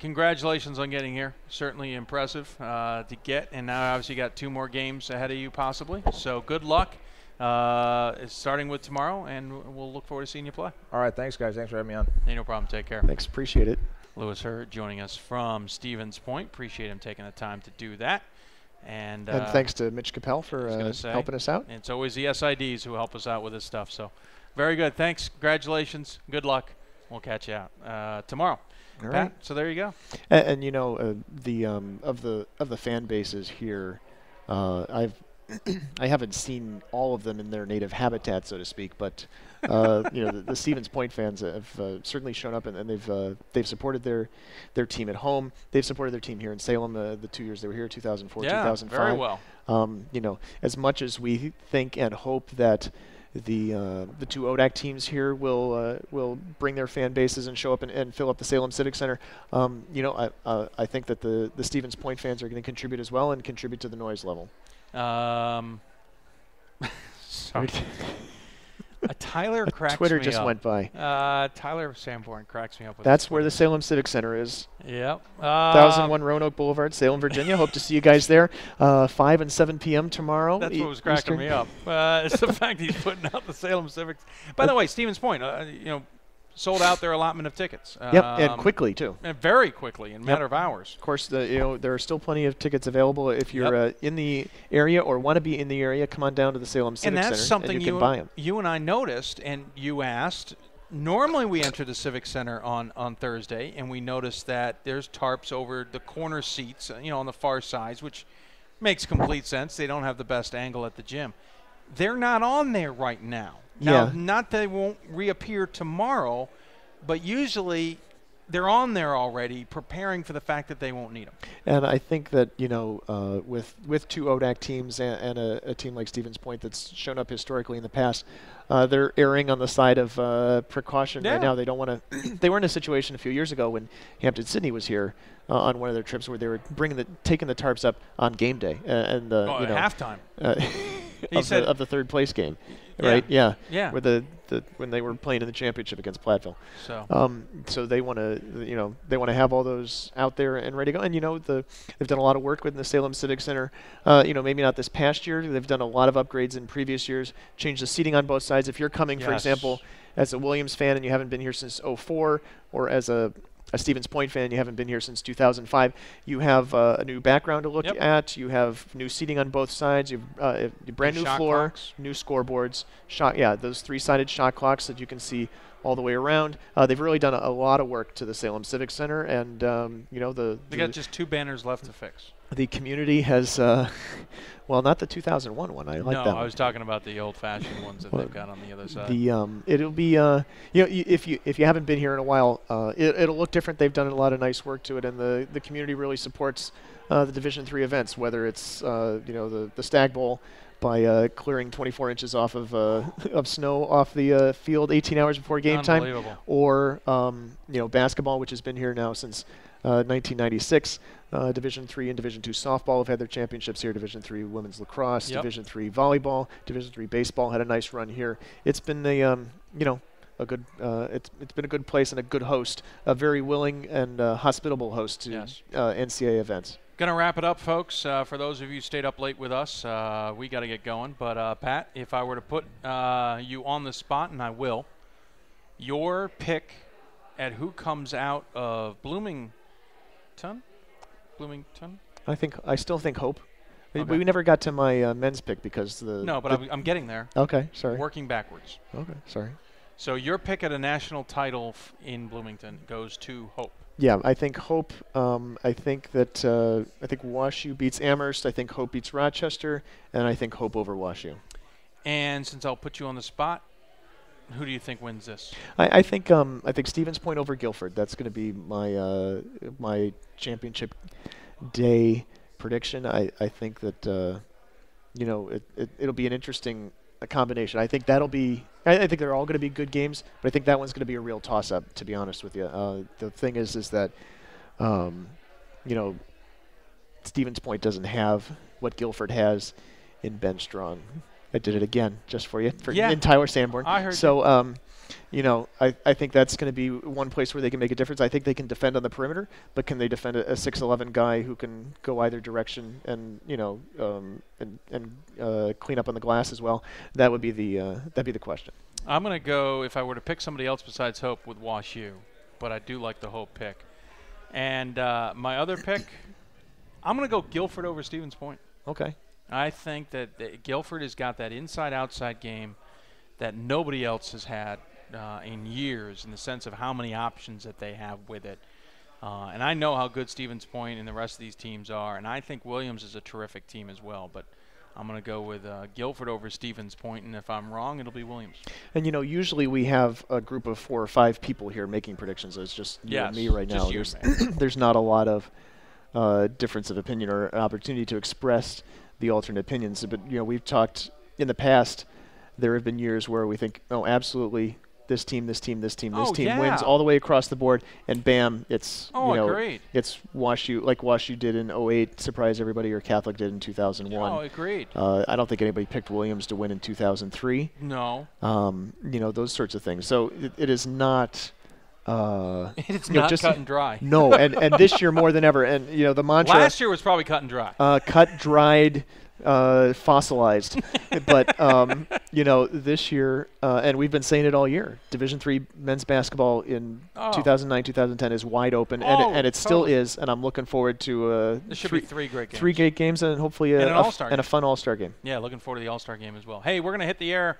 congratulations on getting here. Certainly impressive to get. And now obviously you got 2 more games ahead of you possibly. So good luck. Starting with tomorrow, and we'll look forward to seeing you play.
All right, thanks guys. Thanks for having me on.
Hey, no problem. Take care.
Thanks. Appreciate it.
Lewis Hurd joining us from Stevens Point. Appreciate him taking the time to do that. And
thanks to Mitch Capel for helping us out.
It's always the SIDs who help us out with this stuff. So very good. Thanks. Congratulations. Good luck. We'll catch you out tomorrow.
All
Pat,
right.
so there you go.
And you know, the of the fan bases here, I haven't seen all of them in their native habitat, so to speak, but you know, the Stevens Point fans have certainly shown up, and they've supported their team at home. They've supported their team here in Salem the 2 years they were here, 2004,
Yeah,
2005.
very well.
You know, as much as we think and hope that the 2 ODAC teams here will bring their fan bases and show up and fill up the Salem Civic Center. You know, I think that the Stevens Point fans are going to contribute as well and contribute to the noise level.
Sorry. Tyler cracks
Twitter
me
just
up.
went by.
Tyler Sanborn cracks me up. With
That's where the Salem Civic Center is.
Yep.
1001 Roanoke Boulevard, Salem, Virginia. Hope to see you guys there. 5 and 7 p.m. tomorrow.
That's what was cracking
Eastern.
me up. It's the fact he's putting out the Salem Civics. By the way, Stevens Point, you know, sold out their allotment of tickets.
Yep, and quickly too.
And very quickly, in a matter of hours.
Of course, you know, there are still plenty of tickets available. If you're in the area or want to be in the area, come on down to the Salem Civic
And
Center,
that's something
and you can buy them.
you and I noticed, and you asked. Normally we enter the Civic Center on Thursday, and we noticed that there's tarps over the corner seats, you know, on the far sides, which makes complete sense. They don't have the best angle at the gym. They're not on there right now. Now,
Yeah.
not that they won't reappear tomorrow, but usually they're on there already, preparing for the fact that they won't need them.
And I think that, with two ODAC teams and a team like Stevens Point that's shown up historically in the past, they're erring on the side of precaution right now. They don't want to. They were in a situation a few years ago when Hampton-Sydney was here on one of their trips where they were taking the tarps up on game day and
halftime.
Of the third place game, right? Yeah. Where when they were playing in the championship against Platteville. So they want to have all those out there and ready to go. And they've done a lot of work within the Salem Civic Center. Maybe not this past year. They've done a lot of upgrades in previous years. Changed the seating on both sides. If you're coming, for example, as a Williams fan and you haven't been here since '04, or as a Stevens Point fan, you haven't been here since 2005. You have a new background to look at. You have new seating on both sides. You have brand new floor,
clocks.
new scoreboards. Those three-sided shot clocks that you can see all the way around. They've really done a lot of work to the Salem Civic Center, and
they got just 2 banners left to fix.
The community has, not the 2001 one. I like that.
No, I
one.
was talking about the old-fashioned ones that they've got on the other side.
It'll be if you haven't been here in a while, it'll look different. They've done a lot of nice work to it, and the community really supports the Division III events, whether it's the Stag Bowl by clearing 24 inches off of snow off the field 18 hours before game time, or basketball, which has been here now since 1996. Division III and Division II softball have had their championships here. Division III women's lacrosse, Division III volleyball, Division III baseball had a nice run here. It's been a good it's been a good place and a good host, a very willing and hospitable host to NCAA events.
Gonna wrap it up, folks. For those of you who stayed up late with us, we got to get going. But Pat, if I were to put you on the spot, and I will, your pick at who comes out of Bloomington?
I still think Hope.
Okay.
We never got to my men's pick because
I'm getting there.
Okay, sorry.
Working backwards.
Okay, sorry.
So your pick at a national title in Bloomington goes to Hope.
Yeah, I think Hope. I think WashU beats Amherst. I think Hope beats Rochester, and I think Hope over WashU.
And since I'll put you on the spot, who do you think wins this?
I think Stevens Point over Guilford. That's going to be my championship day prediction. I think that it'll be an interesting combination. I think that'll be. I think they're all going to be good games, but I think that one's going to be a real toss-up. To be honest with you, the thing is that Stevens Point doesn't have what Guilford has in Ben Strong. I did it again just for you in Tyler Sanborn.
I heard
so. I think that's going to be one place where they can make a difference. I think they can defend on the perimeter, but can they defend a 6'11" guy who can go either direction and clean up on the glass as well? That would be the question.
I'm going to go, if I were to pick somebody else besides Hope, with WashU, but I do like the Hope pick. And my other pick, I'm going to go Guilford over Stevens Point.
Okay.
I think that Guilford has got that inside-outside game that nobody else has had in years, in the sense of how many options that they have with it. And I know how good Stevens Point and the rest of these teams are, and I think Williams is a terrific team as well. But I'm going to go with Guilford over Stevens Point, and if I'm wrong, it'll be Williams.
And, usually we have a group of 4 or 5 people here making predictions. It's just you and me right now. There's not a lot of difference of opinion or opportunity to express the alternate opinions. But, we've talked in the past, there have been years where we think, oh, absolutely, this team wins all the way across the board, and bam, it's it's WashU, like WashU did in 2008, surprise everybody, or Catholic did in 2001.
Oh, agreed.
I don't think anybody picked Williams to win in 2003.
No.
Those sorts of things. So it is not.
It's not just cut and dry.
No, and this year more than ever, and the mantra.
Last year was probably cut and dry.
Cut, dried. Fossilized, but this year, and we've been saying it all year, Division III men's basketball in 2009-2010 is wide open, and it still is. And I'm looking forward to
there should be 3 great games.
3 great games, and hopefully a fun All-Star game.
Yeah, looking forward to the All-Star game as well. Hey, we're gonna hit the air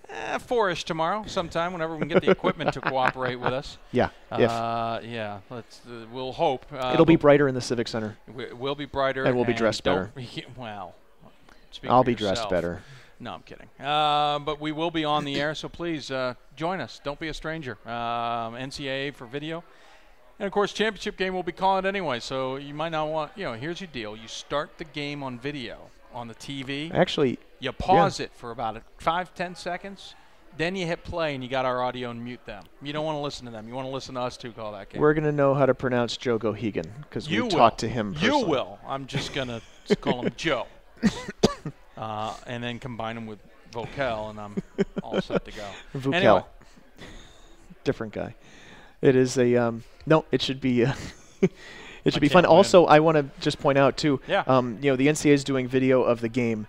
4-ish tomorrow, sometime, whenever we can get the equipment to cooperate with us.
Yeah.
We'll hope.
It'll be brighter in the Civic Center.
We'll be brighter,
and we'll be dressed better.
Well.
I'll be dressed better.
No, I'm kidding. But we will be on the air, so please join us. Don't be a stranger. NCAA for video. And, of course, championship game will be calling it anyway, so you might not want, here's your deal. You start the game on video on the TV.
Actually,
you pause it for about 5-10 seconds. Then you hit play, and you got our audio and mute them. You don't want to listen to them. You want to listen to us two call that game.
We're going to know how to pronounce Joe Gohegan because we talked to him personally.
You will. I'm just going to call him Joe. And then combine him with Vocal, and I'm all set to go.
Vocal.
Anyway.
Different guy. It is a no. It should be. It should be fun. Also, I want to just point out too.
Yeah.
The NCAA is doing video of the game.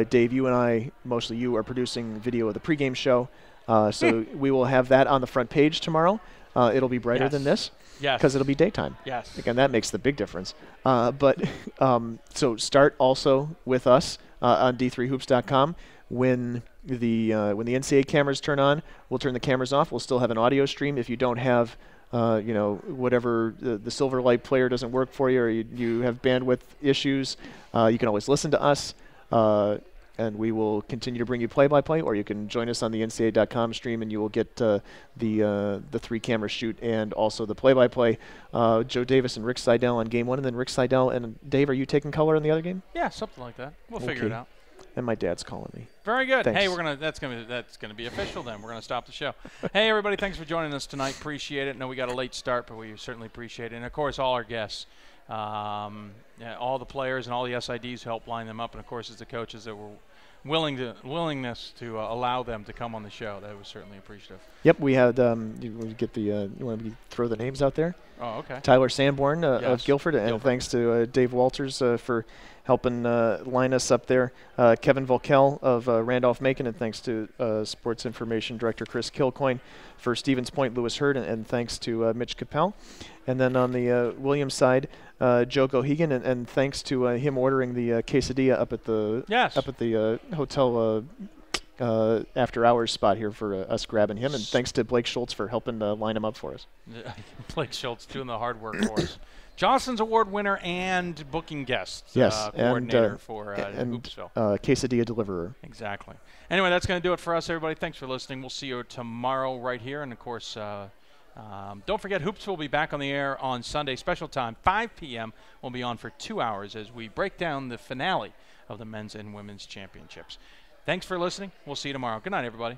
Dave, you and I, mostly you, are producing video of the pregame show. So we will have that on the front page tomorrow. It'll be brighter than this.
Yes.
Because it'll be daytime.
Yes.
Again, that makes the big difference. So start also with us on d3hoops.com. When the NCAA cameras turn on, we'll turn the cameras off. We'll still have an audio stream. If you don't have, whatever the Silverlight player doesn't work for you, or you have bandwidth issues, you can always listen to us. And we will continue to bring you play-by-play, or you can join us on the NCAA.com stream, and you will get the 3-camera shoot and also the play-by-play. Joe Davis and Rick Seidel on game one, and then Rick Seidel and Dave. Are you taking color in the other game?
Yeah, something like that. We'll figure it out.
And my dad's calling me.
Very good.
Thanks.
Hey, that's gonna be official then. We're gonna stop the show. Hey, everybody, thanks for joining us tonight. Appreciate it. I know we got a late start, but we certainly appreciate it. And of course, all our guests. All the players and all the SIDs who help line them up, and of course it's the coaches that were willingness to allow them to come on the show. That was certainly appreciative.
Yep, we had you get the you want to throw the names out there?
Oh, okay.
Tyler Sanborn
yes.
of Guilford, and thanks to Dave Walters for helping line us up there. Kevin Volkel of Randolph-Macon, and thanks to Sports Information Director Chris Kilcoyne for Stevens Point, Lewis Hurd, and thanks to Mitch Capel. And then on the Williams side, Joe Gohegan, and thanks to him ordering the quesadilla up at the hotel after hours spot here for us grabbing him, and thanks to Blake Schultz for helping line him up for us.
Blake Schultz doing the hard work for us. Johnson's Award winner and booking guest coordinator for Hoopsville.
Quesadilla deliverer.
Exactly. Anyway, that's going to do it for us, everybody. Thanks for listening. We'll see you tomorrow right here. And, of course, don't forget, Hoopsville will be back on the air on Sunday, special time, 5 p.m. We'll be on for 2 hours as we break down the finale of the men's and women's championships. Thanks for listening. We'll see you tomorrow. Good night, everybody.